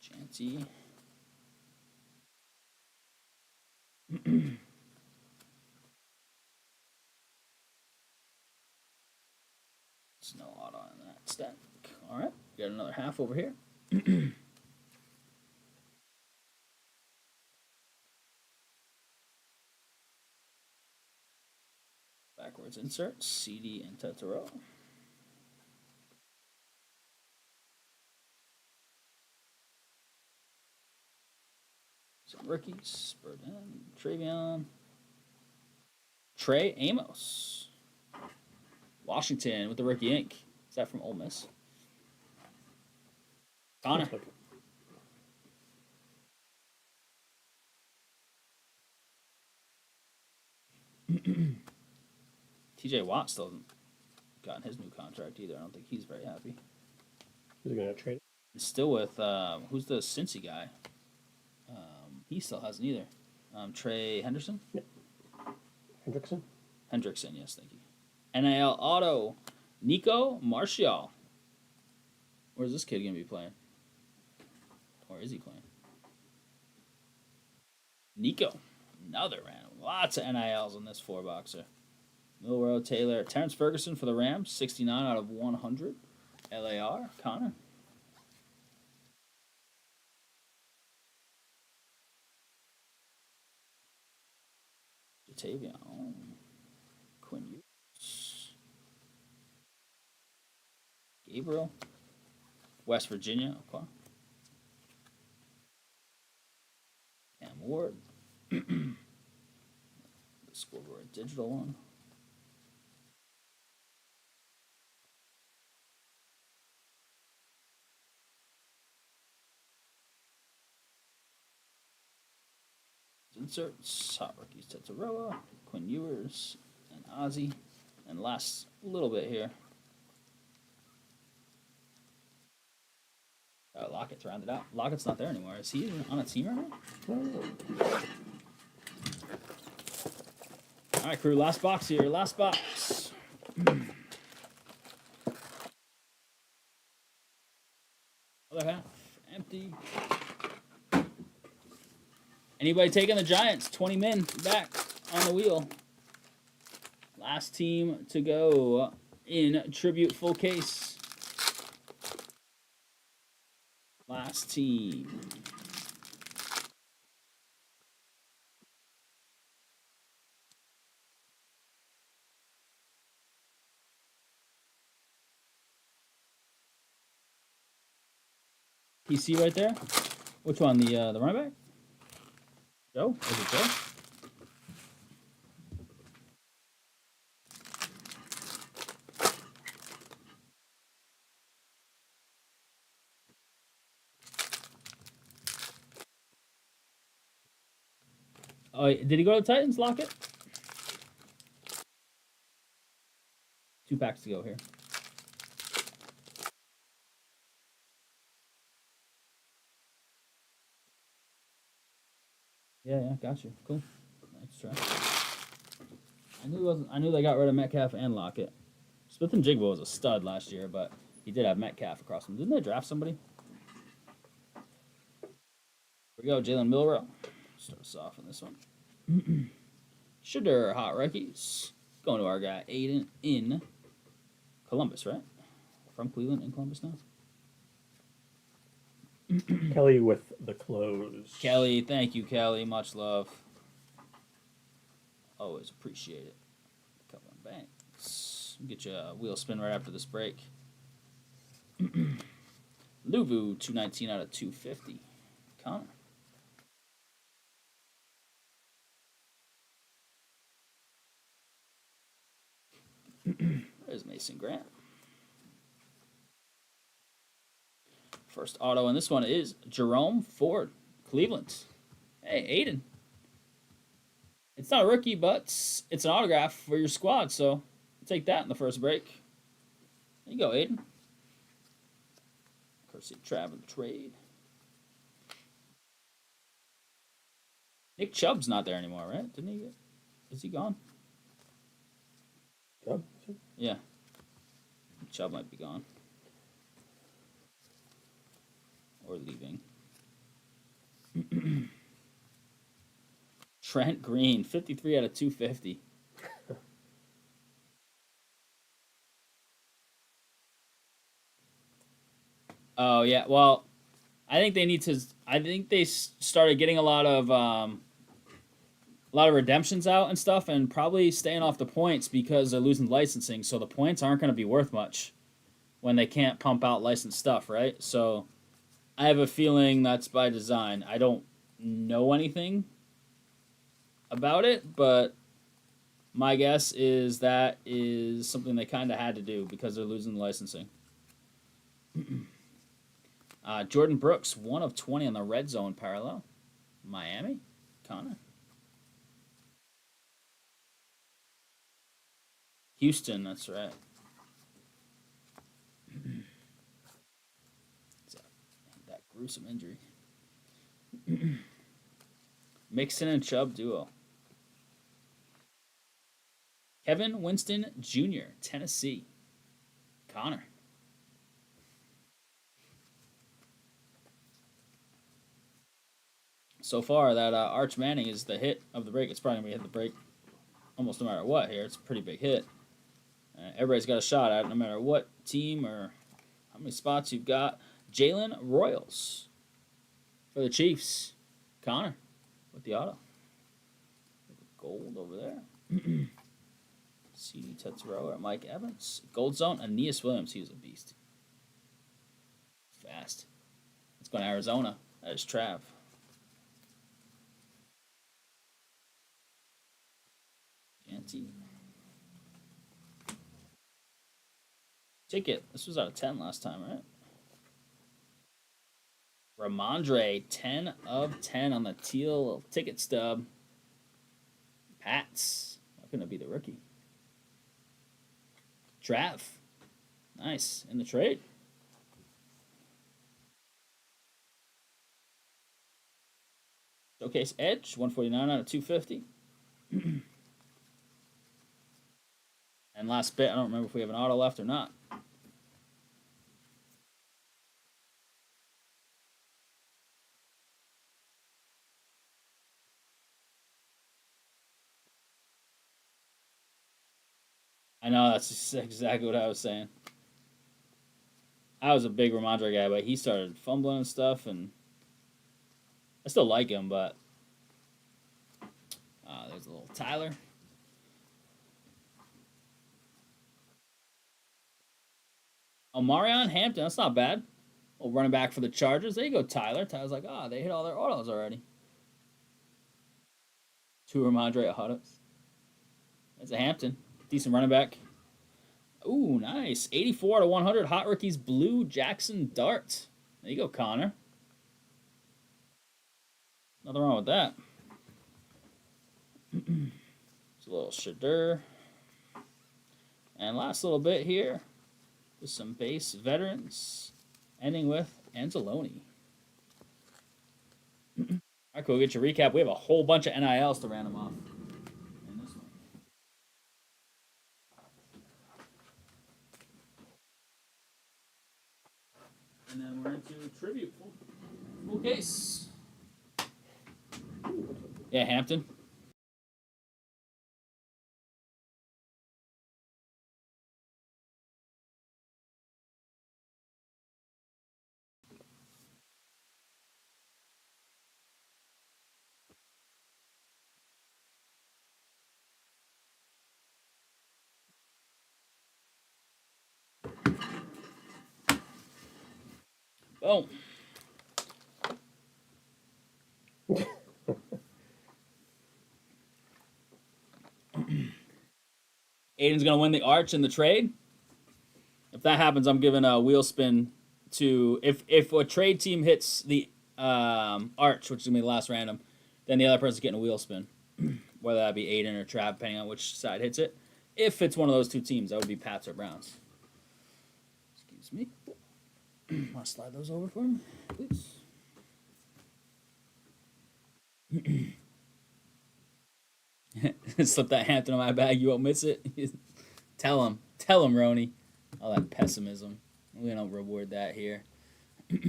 Janty. There's no auto in that stack. All right, got another half over here. Backwards insert, CD and Tetero. Some rookies, Burden, Travion, Trey Amos. Washington with the rookie ink. Is that from Ole Miss? Connor. TJ Watt still hasn't gotten his new contract either. I don't think he's very happy. Who's going to trade it? He's still with, who's the Cincy guy? He still hasn't either. Trey Henderson? Yeah. Hendrickson? Hendrickson, yes, thank you. NIL Auto, Nico Martial. Where's this kid going to be playing? Or is he playing? Nico. Another random. Lots of NILs on this 4-boxer. Milrow, Taylor, Terrence Ferguson for the Rams, 69 out of 100. LAR, Connor. Jatavion, Quinn Ewers, Gabriel, West Virginia, okay. Cam Ward. The scoreboard digital one. Inserts, Hot Rookies, Tetsuroa, Quinn Ewers, and Ozzy. And last little bit here. Lockett's rounded out. Lockett's not there anymore. Is he on a team right now? All right, crew. Last box here. Last box. Other half empty. Anybody taking the Giants? 20 men back on the wheel. Last team to go in tribute full case. Last team. PC right there. Which one? The running back? Joe? Is it Joe? Oh, did he go to the Titans? Lock it. 2 packs to go here. Yeah, got you. Cool. Nice try. I knew they got rid of Metcalf and Lockett. Smith and Jigba was a stud last year, but he did have Metcalf across him. Didn't they draft somebody? Here we go, Jalen Milrow. Start us off on this one. Shedeur Hot Rookies. Going to our guy Aiden in Columbus, right? From Cleveland in Columbus now. Kelly with the close. Kelly, thank you, Kelly. Much love. Always appreciate it. Couple of banks. Get you a wheel spin right after this break. Luvu, 219 out of 250. Connor. There's Mason Grant. First auto, and this one is Jerome Ford, Cleveland. Hey, Aiden. It's not a rookie, but it's an autograph for your squad, so take that in the first break. There you go, Aiden. Courtesy of Trav and Trade. Nick Chubb's not there anymore, right? Didn't he get? Is he gone? Chubb? Yeah. Chubb might be gone. Or leaving. Trent Green, 53 out of 250. Oh yeah, well, I think they need to. I think they started getting a lot of redemptions out and stuff, and probably staying off the points because they're losing licensing. So the points aren't going to be worth much when they can't pump out licensed stuff, right? So I have a feeling that's by design. I don't know anything about it, but my guess is that is something they kind of had to do because they're losing the licensing. Jordan Brooks, 1 of 20 on the red zone parallel. Miami, Connor. Houston, that's right. That gruesome injury. Mixon and Chubb duo. Kevin Winston Jr., Tennessee. Connor. So far, that Arch Manning is the hit of the break. It's probably going to be hit the break almost no matter what here. It's a pretty big hit. Everybody's got a shot at it no matter what team or how many spots you've got. Jalen Royals for the Chiefs. Connor with the auto. Gold over there. C.D. Tetsuroa, Mike Evans. Gold zone, Aeneas Williams. He was a beast. Fast. Let's go to Arizona. That is Trav. Janty. Ticket. This was out of 10 last time, right? Ramondre, 10 of 10 on the teal ticket stub. Pats. Why couldn't it be the rookie? Trav. Nice. In the trade. Showcase Edge, 149 out of 250. And last bit, I don't remember if we have an auto left or not. I know, that's exactly what I was saying. I was a big Ramondre guy, but he started fumbling and stuff, and I still like him, but there's a little Tyler. Omarion Hampton, that's not bad. Well, running back for the Chargers. There you go, Tyler. Tyler's like, they hit all their autos already. 2 Ramondre autos. That's a Hampton. Decent running back. Ooh, nice. 84 out of 100. Hot Rookies Blue Jackson Dart. There you go, Connor. Nothing wrong with that. It's a little Shadur. And last little bit here with some base veterans, ending with Anzalone. All right, cool. Get your recap. We have a whole bunch of NILs to random off. In this one. And then we're into tribute. Full case. Yeah, Hampton. Boom. Aiden's going to win the arch in the trade. If that happens, I'm giving a wheel spin to... If a trade team hits the arch, which is going to be the last random, then the other person's getting a wheel spin. Whether that be Aiden or Trav, depending on which side hits it. If it's one of those two teams, that would be Pats or Browns. Excuse me. Want to slide those over for me, please? Slip that Hampton in my bag, you won't miss it. Tell him, Rhody. All that pessimism. We don't reward that here. All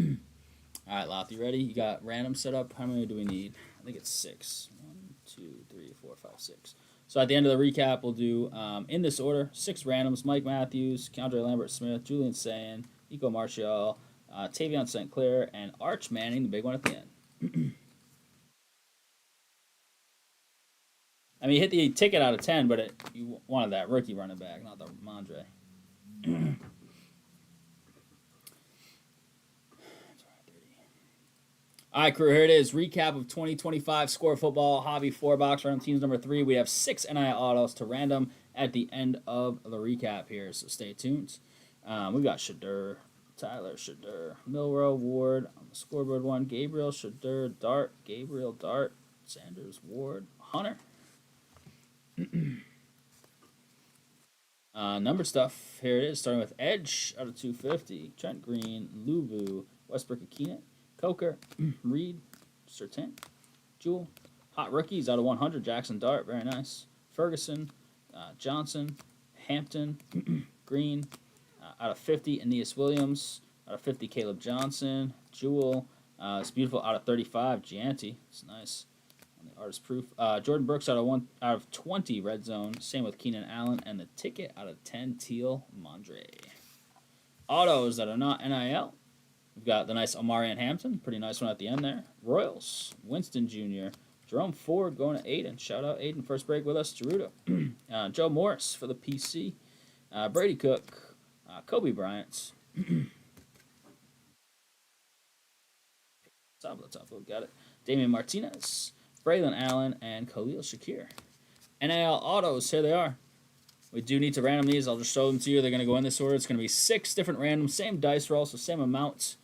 right, Loth, you ready? You got random set up. How many do we need? I think it's 6. 1, 2, 3, 4, 5, 6. So at the end of the recap, we'll do, in this order, 6 randoms. Mike Matthews, Keandre Lambert-Smith, Julian Sayin, Nico Martial, Tavion St. Clair, and Arch Manning, the big one at the end. I mean, you hit the ticket out of 10, but you wanted that rookie running back, not the Mondre. All right, crew, here it is. Recap of 2025 Score Football Hobby 4-box random teams number 3. We have 6 NIL autos to random at the end of the recap here, so stay tuned. We've got Shadur, Tyler Shadur, Milrow, Ward on the scoreboard one, Gabriel Shadur, Dart, Gabriel Dart, Sanders, Ward, Hunter. Numbered stuff. Here it is, starting with Edge out of 250, Trent Green, Luvu, Westbrook Akina, Coker, Reed, Sertan, Jewel, Hot Rookies out of 100, Jackson Dart, very nice, Ferguson, Johnson, Hampton, Green, out of 50, Aeneas Williams, out of 50, Caleb Johnson, Jewel, it's beautiful, out of 35, Gianti, it's nice. The artist proof. Jordan Brooks out of 20 red zone. Same with Keenan Allen, and the ticket out of 10 Teal Mondre. Autos that are not NIL. We've got the nice Omarion Hampton, pretty nice one at the end there. Royals, Winston Jr., Jerome Ford going to Aiden. Shout out Aiden, first break with us. Gerudo. Joe Morris for the PC. Brady Cook, Kobe Bryant. Top of the top, got it. Damian Martinez. Braylon Allen, and Khalil Shakir. NIL autos, here they are. We do need to random these. I'll just show them to you. They're going to go in this order. It's going to be 6 different randoms, same dice roll, so same amount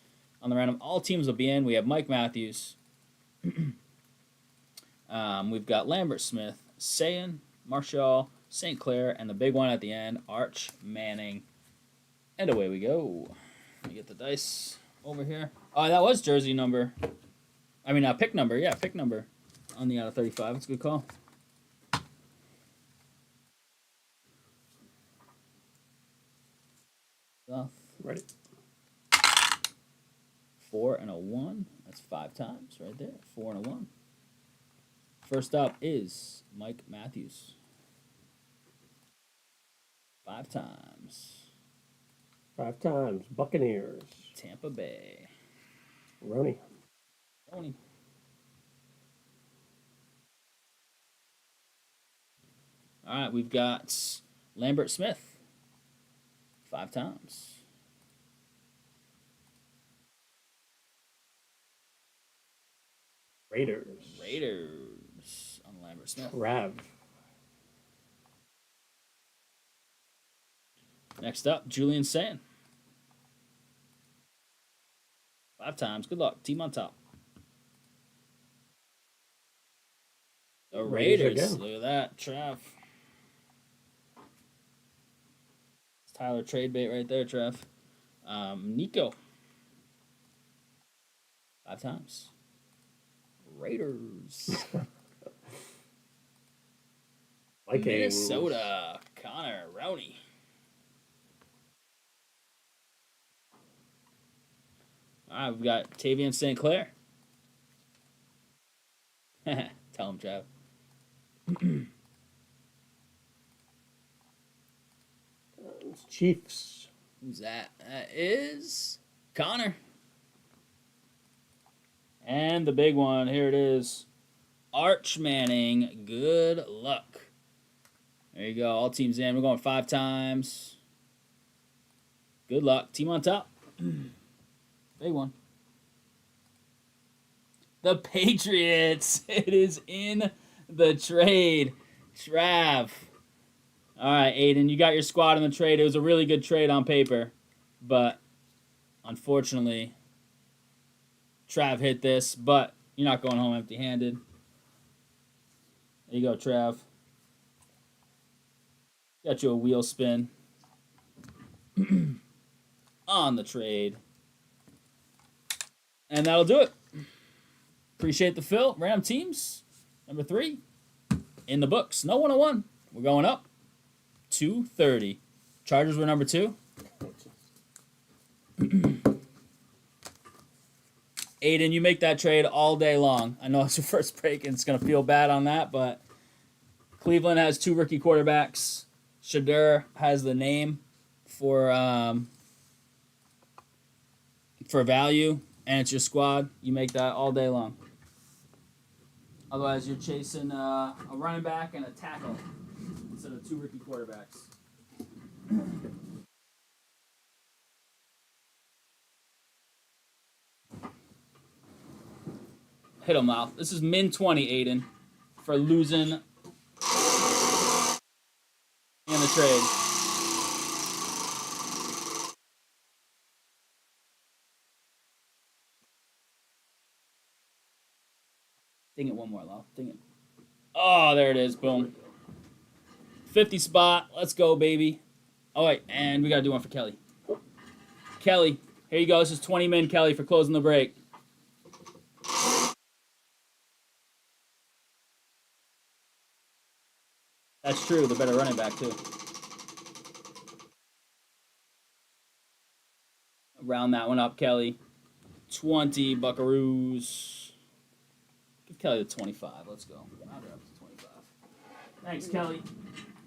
on the random. All teams will be in. We have Mike Matthews. We've got Lambert Smith, Sayin, Marshall, St. Clair, and the big one at the end, Arch Manning. And away we go. Let me get the dice over here. Oh, that was jersey number. I mean, pick number. Yeah, pick number. On the out of 35. It's a good call. Ready? 4 and a 1. That's 5 times right there. 4 and a 1. First up is Mike Matthews. 5 times. 5 times. Buccaneers. Tampa Bay. Rhody. All right, we've got Lambert Smith. 5 times. Raiders on Lambert Smith. Rav. Next up, Julian Sayin. 5 times. Good luck. Team on top. The Raiders. Look at that. Trav. It's Tyler trade bait right there, Trav. Nico. 5 times. Raiders. Vikings. Minnesota. Connor. Rhody. All right, we've got Tavion St. Clair. Tell him, Trav. Chiefs. Who's that? That is Connor. And the big one, here it is. Arch Manning. Good luck. There you go. All teams in. We're going 5 times. Good luck. Team on top. Big one. The Patriots. It is in the trade. Trav. All right, Aiden, you got your squad in the trade. It was a really good trade on paper, but unfortunately, Trav hit this. But you're not going home empty-handed. There you go, Trav. Got you a wheel spin on the trade. And that'll do it. Appreciate the fill. Ram teams, number 3, in the books. No 101. We're going up. 230. Chargers were number 2. Aiden, you make that trade all day long. I know it's your first break and it's going to feel bad on that, but Cleveland has 2 rookie quarterbacks. Shadur has the name for value, and it's your squad. You make that all day long. Otherwise, you're chasing a running back and a tackle instead of 2 rookie quarterbacks. Hit him out. This is min 20, Aiden, for losing in the trade. Ding it one more, Lau. Ding it. Oh, there it is. Boom. 50 spot. Let's go, baby. Oh, wait. And we got to do one for Kelly. Kelly. Here you go. This is 20 min, Kelly, for closing the break. That's true. The better running back, too. Round that one up, Kelly. 20 buckaroos. Give Kelly the 25. Let's go. Round it up to 25. Thanks, Kelly.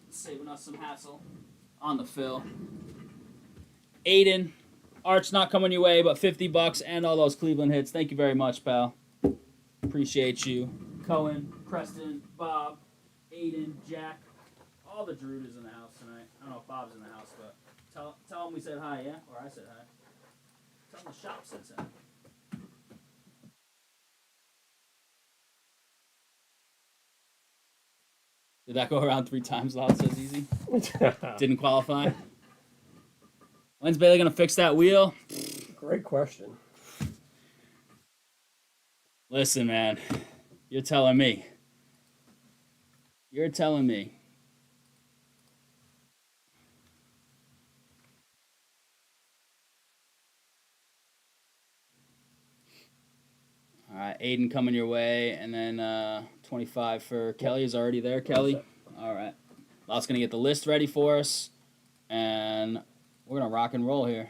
Saving us some hassle on the fill. Aiden. Art's not coming your way, but 50 bucks and all those Cleveland hits. Thank you very much, pal. Appreciate you. Cohen, Preston, Bob, Aiden, Jack. All the Drudas in the house tonight. I don't know if Bob's in the house, but tell him we said hi, yeah? Or I said hi. Tell him the shop said hi. Did that go around 3 times, Loud says easy? Didn't qualify? When's Bailey going to fix that wheel? Great question. Listen, man. You're telling me. You're telling me. All right, Aiden coming your way, and then 25 for Kelly is already there. Kelly, all right. Loud's going to get the list ready for us, and we're going to rock and roll here.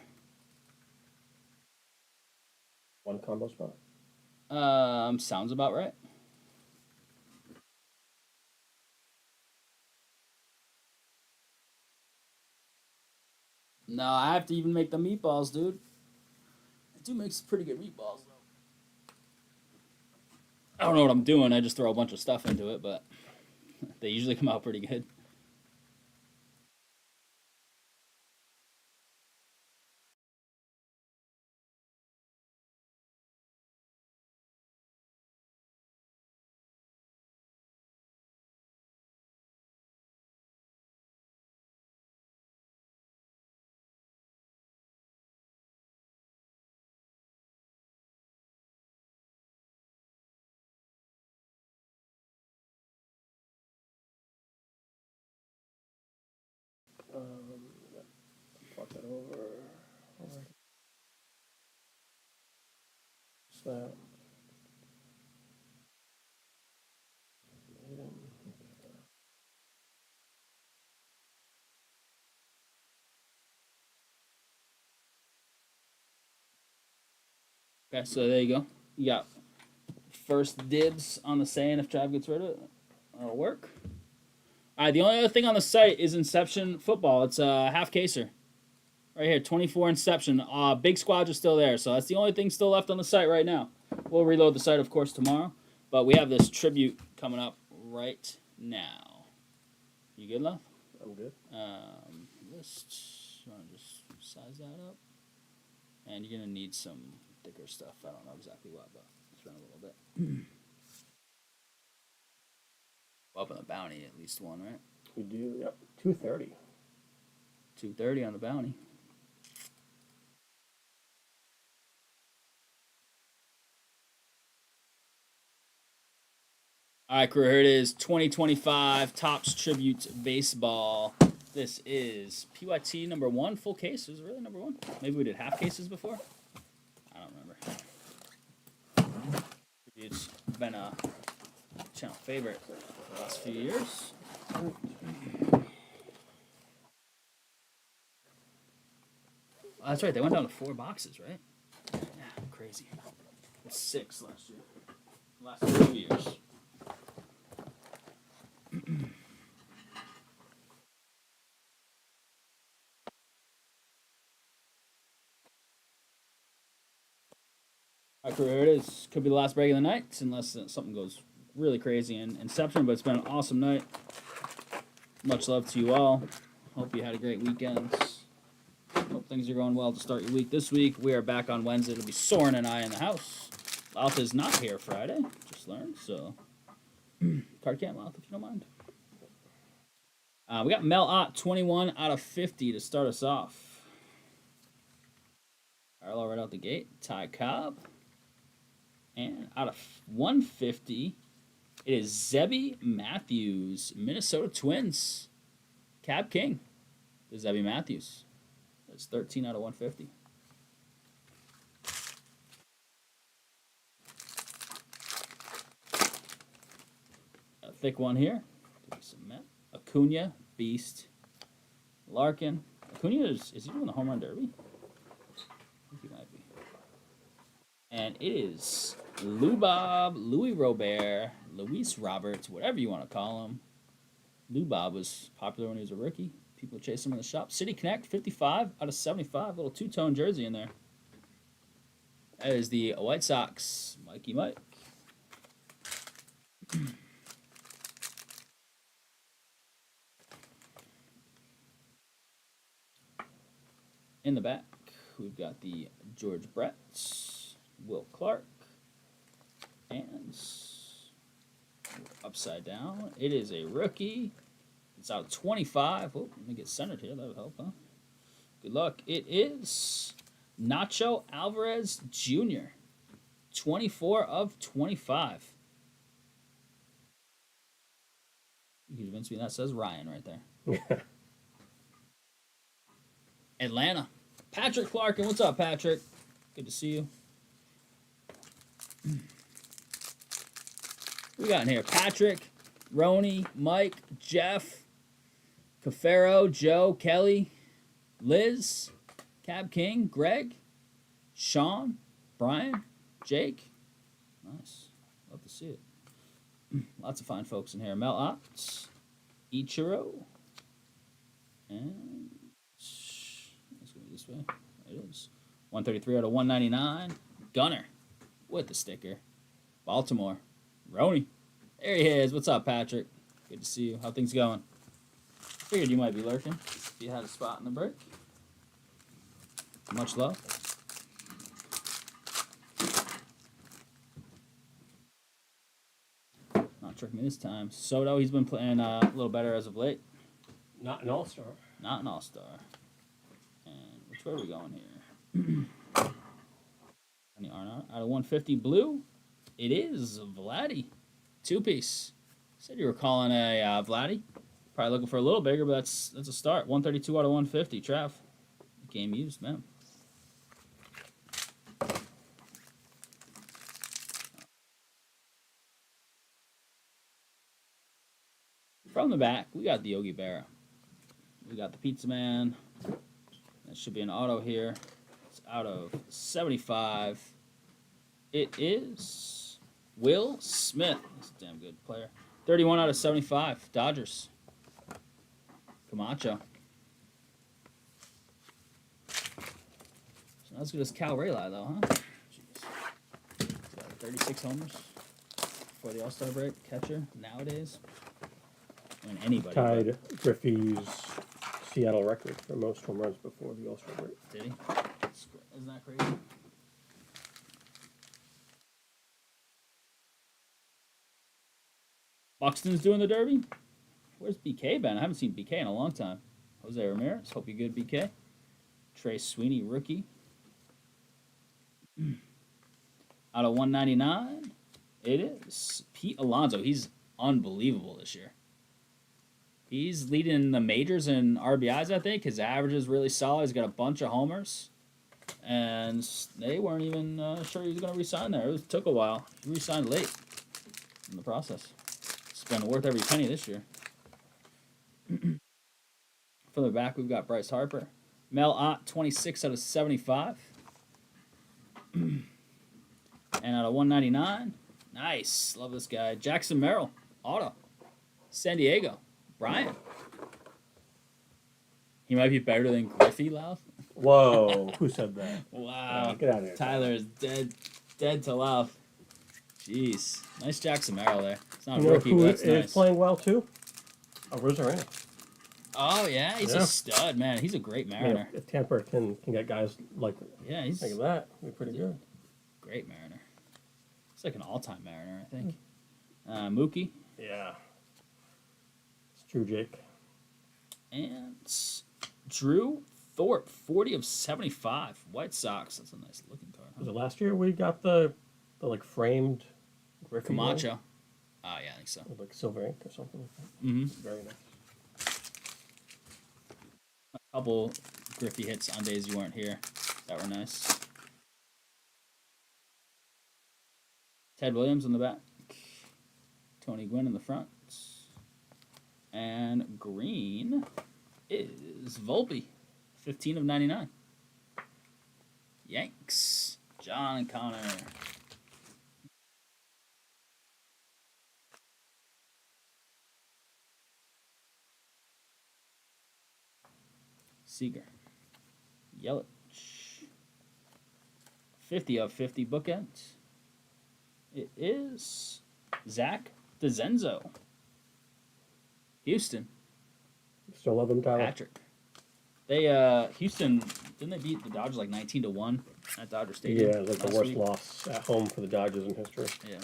1 combo spot. Sounds about right. No, I have to even make the meatballs, dude. I do make some pretty good meatballs, though. I don't know what I'm doing. I just throw a bunch of stuff into it, but they usually come out pretty good. Fuck that over. Alright. That. Okay, so there you go. You got first dibs on the saying if Trav gets rid of it. That'll work. All right, the only other thing on the site is Inception Football. It's a half caser. Right here, 24 Inception. Big squads are still there, so that's the only thing still left on the site right now. We'll reload the site, of course, tomorrow. But we have this tribute coming up right now. You good, love? I'm good. List. You want to just size that up? And you're going to need some thicker stuff. I don't know exactly what, but it's been a little bit. Up on the bounty, at least one, right? We do, yep. 230. 230 on the bounty. All right, crew, here it is. 2025 Topps Tribute Baseball. This is PYT number 1, full case. Is it really number 1? Maybe we did half cases before? I don't remember. Tribute's been a channel favorite for the last few years. Oh, that's right, they went down to 4 boxes, right? Yeah, crazy. 6 last year. Last 2 years. All right, crew, here it is. Could be the last break of the night, unless something goes really crazy in Inception, but it's been an awesome night. Much love to you all. Hope you had a great weekend. Hope things are going well to start your week. This week, we are back on Wednesday. It'll be Soren and I in the house. Louth is not here Friday, just learned, so card camp, Louth, if you don't mind. We got Mel Ott, 21 out of 50 to start us off. Arlo right out the gate. Ty Cobb. And out of 150, it is Zebby Matthews, Minnesota Twins. Cab King. The Zebby Matthews. That's 13 out of 150. A thick one here. Some Met. Acuna, Beast. Larkin. Acuna is he doing the home run derby? I think he might be. And it is Lou Bob, Louis Robert, Luis Roberts, whatever you want to call him. Lou Bob was popular when he was a rookie. People chase him in the shop. City Connect, 55 out of 75. Little two-tone jersey in there. That is the White Sox. Mikey Mike. In the back, we've got the George Brett, Will Clark, and upside down. It is a rookie. It's out of 25. Oh, let me get centered here. That would help, huh? Good luck. It is Nacho Alvarez Jr. 24 of 25. You can convince me that says Ryan right there. Atlanta. Patrick Clarkin. What's up, Patrick? Good to see you. We got in here Patrick, Rhony, Mike, Jeff, Cafaro, Joe, Kelly, Liz, Cab King, Greg, Sean, Brian, Jake. Nice. Love to see it. Lots of fine folks in here. Mel Ott, Ichiro, and let's go this way. There it is. 133 out of 199. Gunner with the sticker. Baltimore. Rhony. There he is. What's up, Patrick? Good to see you. How things going? Figured you might be lurking if you had a spot in the break. Much love. Not tricking me this time. Soto, he's been playing a little better as of late. Not an all-star. Not an all-star. And which way are we going here? Any Arnott out of 150 blue. It is Vladdy. 2-piece. Said you were calling a Vladdy. Probably looking for a little bigger, but that's a start. 132 out of 150. Trav. Game used, man. From the back, we got the Yogi Berra. We got the Pizza Man. That should be an auto here. It's out of 75. It is Will Smith. He's a damn good player. 31 out of 75. Dodgers. Camacho. So not as good as Cal Rayli, though, huh? Jeez. 36 homers for the All-Star break. Catcher nowadays. I mean, anybody. Tied Griffey's Seattle record for most home runs before the All-Star break. Did he? Isn't that crazy? Buxton's doing the Derby. Where's BK been? I haven't seen BK in a long time. Jose Ramirez. Hope you're good, BK. Trey Sweeney, rookie. Out of 199, it is Pete Alonso. He's unbelievable this year. He's leading the majors in RBIs, I think. His average is really solid. He's got a bunch of homers. And they weren't even sure he was going to resign there. It took a while. He resigned late in the process. It's been worth every penny this year. From the back, we've got Bryce Harper. Mel Ott, 26 out of 75. And out of 199, nice. Love this guy. Jackson Merrill, auto. San Diego, Brian. He might be better than Griffey, Louth. Whoa, who said that? Wow. Get out of here. Tyler is dead to Louth. Jeez. Nice Jackson Merrill there. It's not You a know rookie, who but that's is nice. playing well too? Rosarena. Oh, yeah. He's Yeah. a stud, man. He's a great Mariner. If Tampa can get guys like Yeah, he's that, it'd be pretty good. great Mariner. He's like an all-time Mariner, I think. Mookie. Yeah. It's true, Jake. And Drew Thorpe, 40 of 75. White Sox. That's a nice looking card. Was it last year we got the like framed Griffey Camacho. one? Oh, yeah, I think so. With like silver ink or something like that. Mm-hmm. Very nice. A couple Griffey hits on days you weren't here. That were nice. Ted Williams on the back. Tony Gwynn in the front. And green is Volpe. 15 of 99. Yanks. John Connor. Seager. Yelich. 50 of 50 bookends. It is Zach DeZenzo. Houston. Still love him, Tyler. Patrick. They Houston, didn't they beat the Dodgers like 19-1 at Dodger Stadium? Yeah, it was like the last worst week? loss at home for the Dodgers in history. Yeah.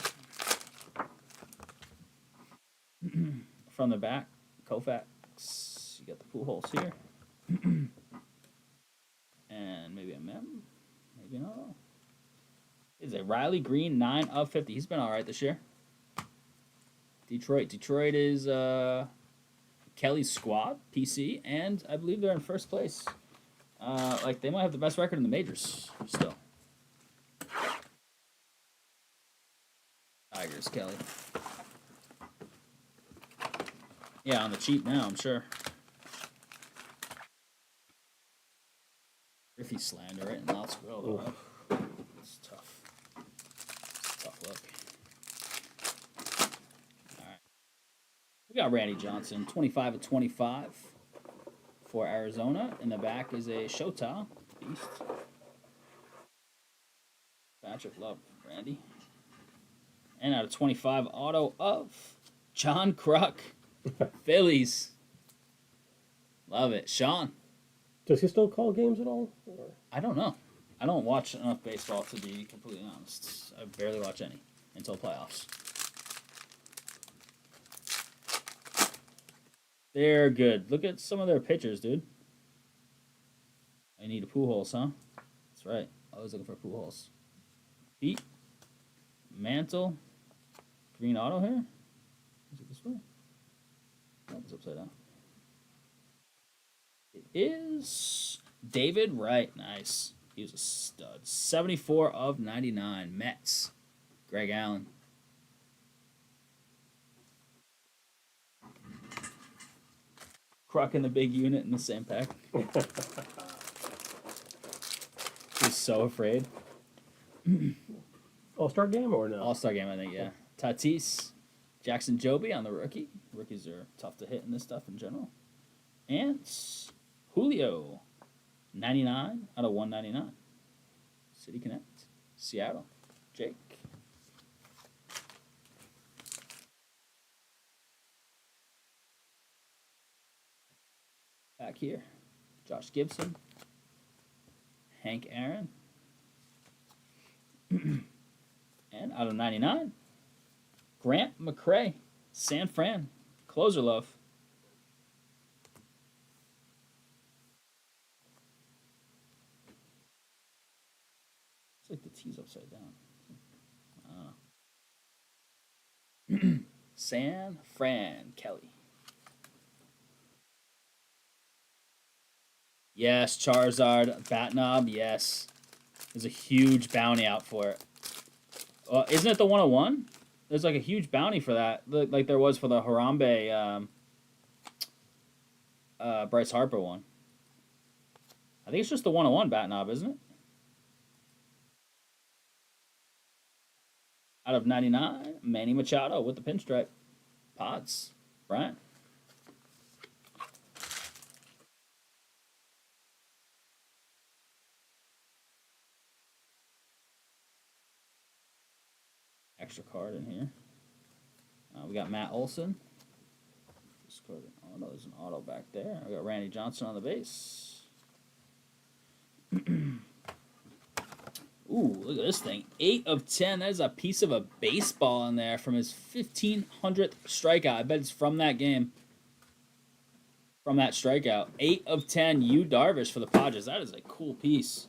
From the back, Koufax. You got the pool holes here. And maybe a mem. Maybe not. Is a Riley Green, 9 of 50. He's been all right this year. Detroit. Detroit is Kelly's squad, PC, and I believe they're in first place. Like, they might have the best record in the majors still. Tigers, Kelly. Yeah, on the cheap now, I'm sure. Griffey slander right in Loud's Grill, though. It's tough. It's a tough look. Alright. We got Randy Johnson, 25 of 25 for Arizona. In the back is a Shota Beast. Patrick Love, Randy. And out of 25, auto of John Kruk. Phillies. Love it. Sean. Does he still call games at all? Or? I don't know. I don't watch enough baseball to be completely honest. I barely watch any until playoffs. They're good. Look at some of their pitchers, dude. I need a Pujols, huh? That's right. Always looking for Pujols. Pete. Mantle. Green auto here. Is it this way? No, it's upside down. It is David Wright. Nice. He was a stud. 74 of 99. Mets. Greg Allen. Crocking the big unit in the same pack. He's so afraid. All-Star game or no? All-Star game, I think, yeah. Tatis. Jackson Joby on the rookie. Rookies are tough to hit in this stuff in general. And Julio. 99 out of 199. City Connect. Seattle. Jake. Back here. Josh Gibson. Hank Aaron. And out of 99, Grant McCray. San Fran. Closer love. It's like the T's upside down. San Fran Kelly. Yes, Charizard. Bat Knob, yes. There's a huge bounty out for it. Isn't it the 101? There's like a huge bounty for that, like there was for the Harambe Bryce Harper one. I think it's just the 101 Bat Knob, isn't it? Out of 99, Manny Machado with the pinstripe. Pods. Brian. Extra card in here. We got Matt Olson. Discard an auto. There's an auto back there. We got Randy Johnson on the base. Ooh, look at this thing. 8 of 10. That is a piece of a baseball in there from his 1,500th strikeout. I bet it's from that game. From that strikeout. 8 of 10. Yu Darvish for the Padres. That is a cool piece.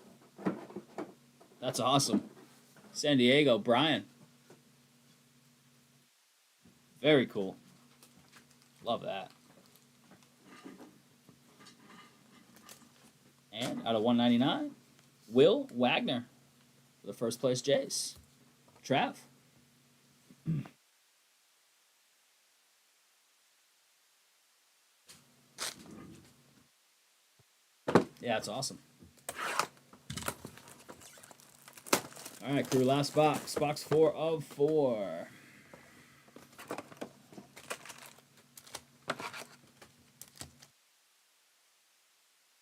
That's awesome. San Diego, Brian. Very cool. Love that. And out of 199, Will Wagner for the first place Jays. Trav. Yeah, it's awesome. All right, crew, last box. Box 4 of 4.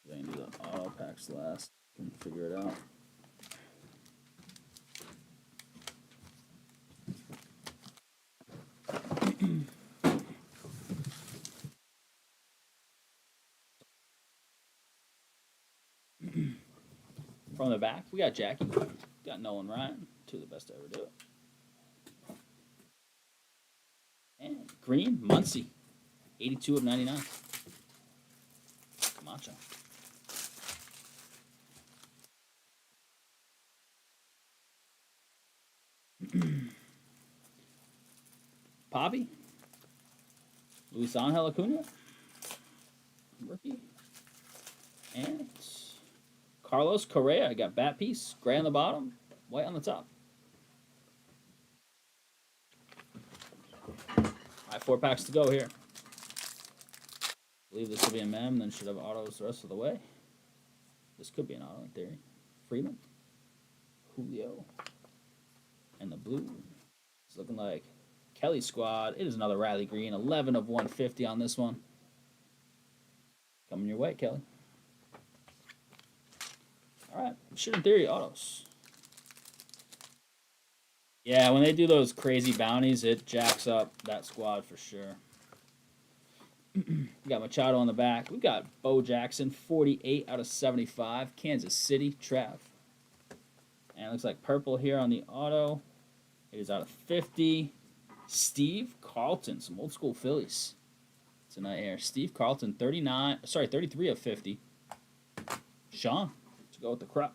I can do the auto packs last. Can figure it out. From the back, we got Jackie. Got Nolan Ryan. 2 of the best to ever do it. And green, Muncie. 82 of 99. Camacho. Poppy. Luis Angel Acuna. Rookie. And Carlos Correa. Got bat piece. Gray on the bottom. White on the top. All right, 4 packs to go here. I believe this will be a mem, then should have autos the rest of the way. This could be an auto in theory. Freeman. Julio. And the blue. It's looking like Kelly squad. It is another Riley Green. 11 of 150 on this one. Coming your way, Kelly. All right. Should in theory autos. Yeah, when they do those crazy bounties, it jacks up that squad for sure. We got Machado on the back. We got Bo Jackson, 48 out of 75. Kansas City, Trav. And it looks like purple here on the auto. It is out of 50. Steve Carlton, some old school Phillies tonight here. Steve Carlton, 33 of 50. Sean, to go with the Croc.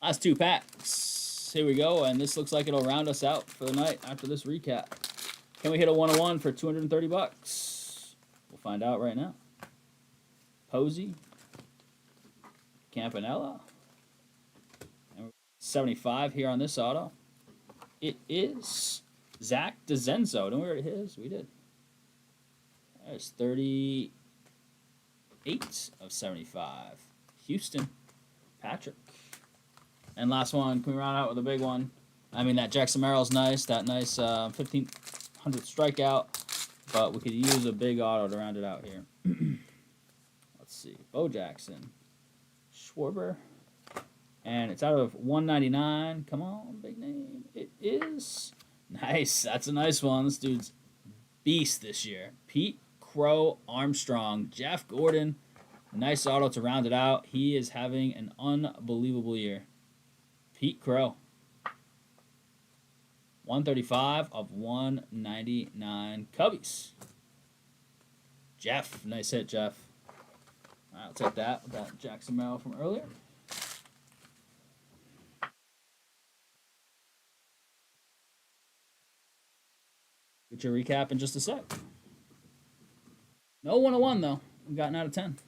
Last 2 packs. Here we go, and this looks like it'll round us out for the night after this recap. Can we hit a 101 for 230 bucks? We'll find out right now. Posey. Campanella. And 75 here on this auto. It is Zach DeZenzo. Don't we already hit his? We did. There's 38 of 75. Houston. Patrick. And last one. Can we round out with a big one? I mean, that Jackson Merrill's nice. That nice 1,500 strikeout. But we could use a big auto to round it out here. Let's see. Bo Jackson. Schwarber. And it's out of 199. Come on, big name. It is nice. That's a nice one. This dude's beast this year. Pete Crow Armstrong. Jeff Gordon. Nice auto to round it out. He is having an unbelievable year. Pete Crow. 135 of 199 Cubbies. Jeff, nice hit, Jeff. All right, I'll take that with that Jackson Merrill from earlier. Get your recap in just a sec. No 101 though. We've gotten out of 10.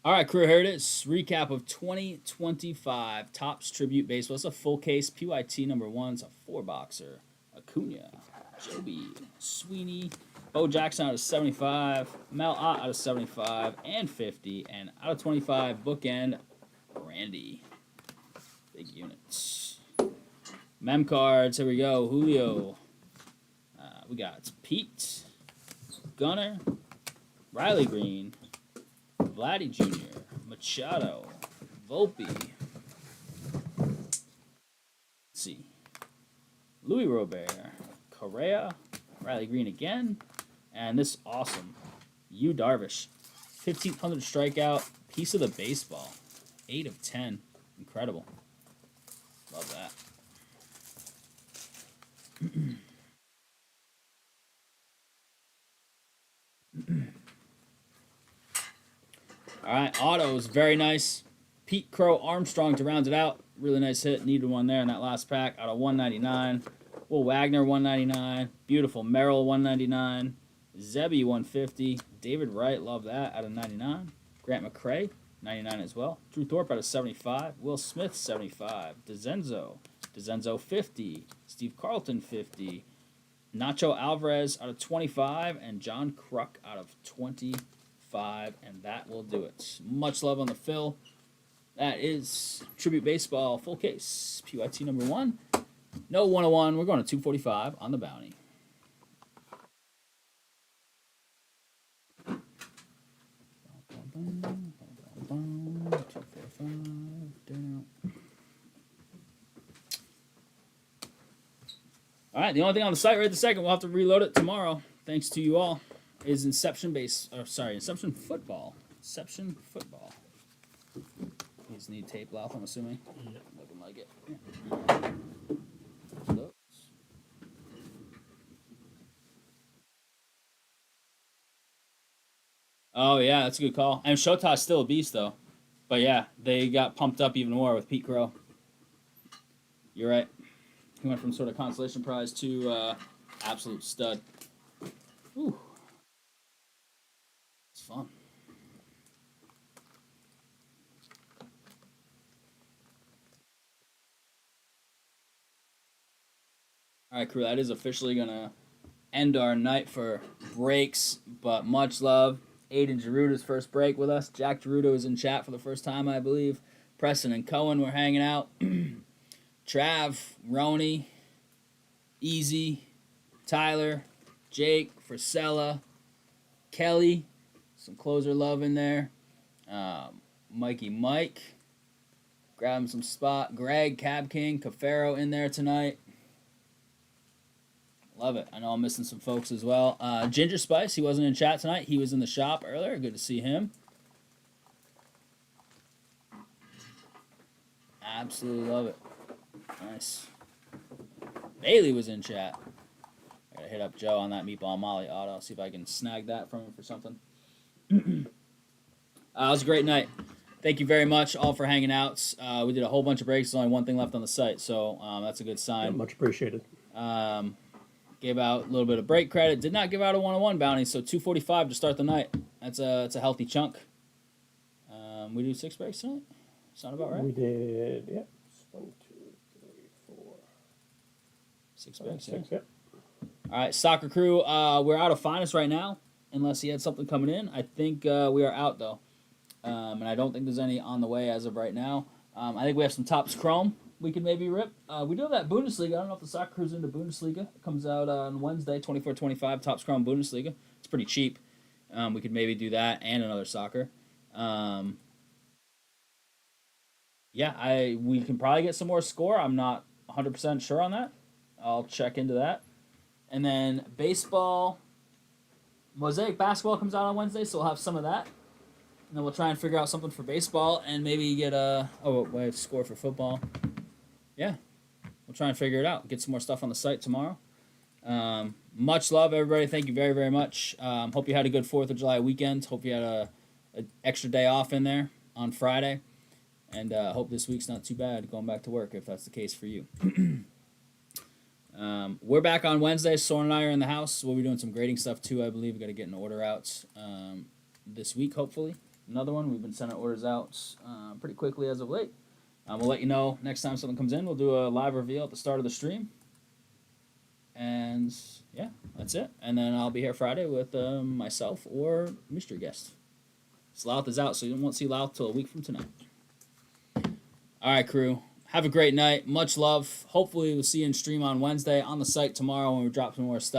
All right, crew, here it is. Recap of 2025 Topps Tribute Baseball. It's a full case PYT number 1. It's a 4-boxer. Acuna, Joby, Sweeney, Bo Jackson out of 75, Mel Ott out of 75 and 50, and out of 25, bookend, Randy. Big units. Mem cards, here we go. Julio. We got Pete, Gunner, Riley Green, Vladdy Jr., Machado, Volpe. Let's see. Louis Robert, Correa, Riley Green again, and this awesome Yu Darvish, 1,500 strikeout, piece of the baseball, 8 of 10, incredible. Love that. All right, autos, very nice. Pete Crow Armstrong to round it out. Really nice hit. Needed one there in that last pack out of 199. Will Wagner 199. Beautiful Merrill 199. Zebby 150. David Wright, love that, out of 99. Grant McCray 99 as well. Drew Thorpe out of 75. Will Smith 75. DeZenzo 50. Steve Carlton 50. Nacho Alvarez out of 25. And John Kruk out of 25. And that will do it. Much love on the fill. That is Tribute Baseball full case. PYT number 1. No 101. We're going to 245 on the bounty. All right, the only thing on the site right this second, we'll have to reload it tomorrow, thanks to you all, is Inception Football. Inception Football. These need tape off, I'm assuming. Yep. Looking like it. Oh, yeah, that's a good call. And Shota's still a beast, though. But, yeah, they got pumped up even more with Pete Crow. You're right. He went from sort of consolation prize to absolute stud. Ooh. It's fun. All right, crew, that is officially going to end our night for breaks, but much love. Aiden Gerudo's first break with us. Jack Gerudo is in chat for the first time, I believe. Preston and Cohen were hanging out. Trav, Rhony, Easy, Tyler, Jake, Frisella, Kelly, some closer love in there. Mikey Mike, grab him some spot. Greg, Cab King, Cafaro in there tonight. Love it. I know I'm missing some folks as well. Ginger Spice, he wasn't in chat tonight. He was in the shop earlier. Good to see him. Absolutely love it. Nice. Bailey was in chat. I gotta hit up Joe on that Meatball Molly auto. See if I can snag that from him for something. It was a great night. Thank you very much all for hanging out. We did a whole bunch of breaks. There's only one thing left on the site, so that's a good sign. Yeah, much appreciated. Gave out a little bit of break credit. Did not give out a 101 bounty, so 245 to start the night. That's a healthy chunk. We do 6 breaks tonight? Sound about right? We did, yeah. 1, 2, 3, 4. 6 breaks, 6, yeah. All right, soccer crew, we're out of finest right now, unless he had something coming in. I think we are out, though. And I don't think there's any on the way as of right now. I think we have some Topps Chrome we could maybe rip. We do have that Bundesliga. I don't know if the soccer crew's into Bundesliga. It comes out on Wednesday, 24-25, Topps Chrome Bundesliga. It's pretty cheap. We could maybe do that and another soccer. Yeah, we can probably get some more score. I'm not 100% sure on that. I'll check into that. And then baseball, Mosaic basketball comes out on Wednesday, so we'll have some of that. And then we'll try and figure out something for baseball and maybe get a score for football. Yeah, we'll try and figure it out. Get some more stuff on the site tomorrow. Much love, everybody. Thank you very, very much. Hope you had a good 4th of July weekend. Hope you had an extra day off in there on Friday. And hope this week's not too bad going back to work if that's the case for you. We're back on Wednesday. Soren and I are in the house. We'll be doing some grading stuff too, I believe. We've got to get an order out this week, hopefully. Another one. We've been sending orders out pretty quickly as of late. We'll let you know next time something comes in. We'll do a live reveal at the start of the stream. And yeah, that's it. And then I'll be here Friday with myself or mystery guest. Slouth is out, so you won't see Louth till a week from tonight. All right, crew. Have a great night. Much love. Hopefully we'll see you in stream on Wednesday, on the site tomorrow when we drop some more stuff.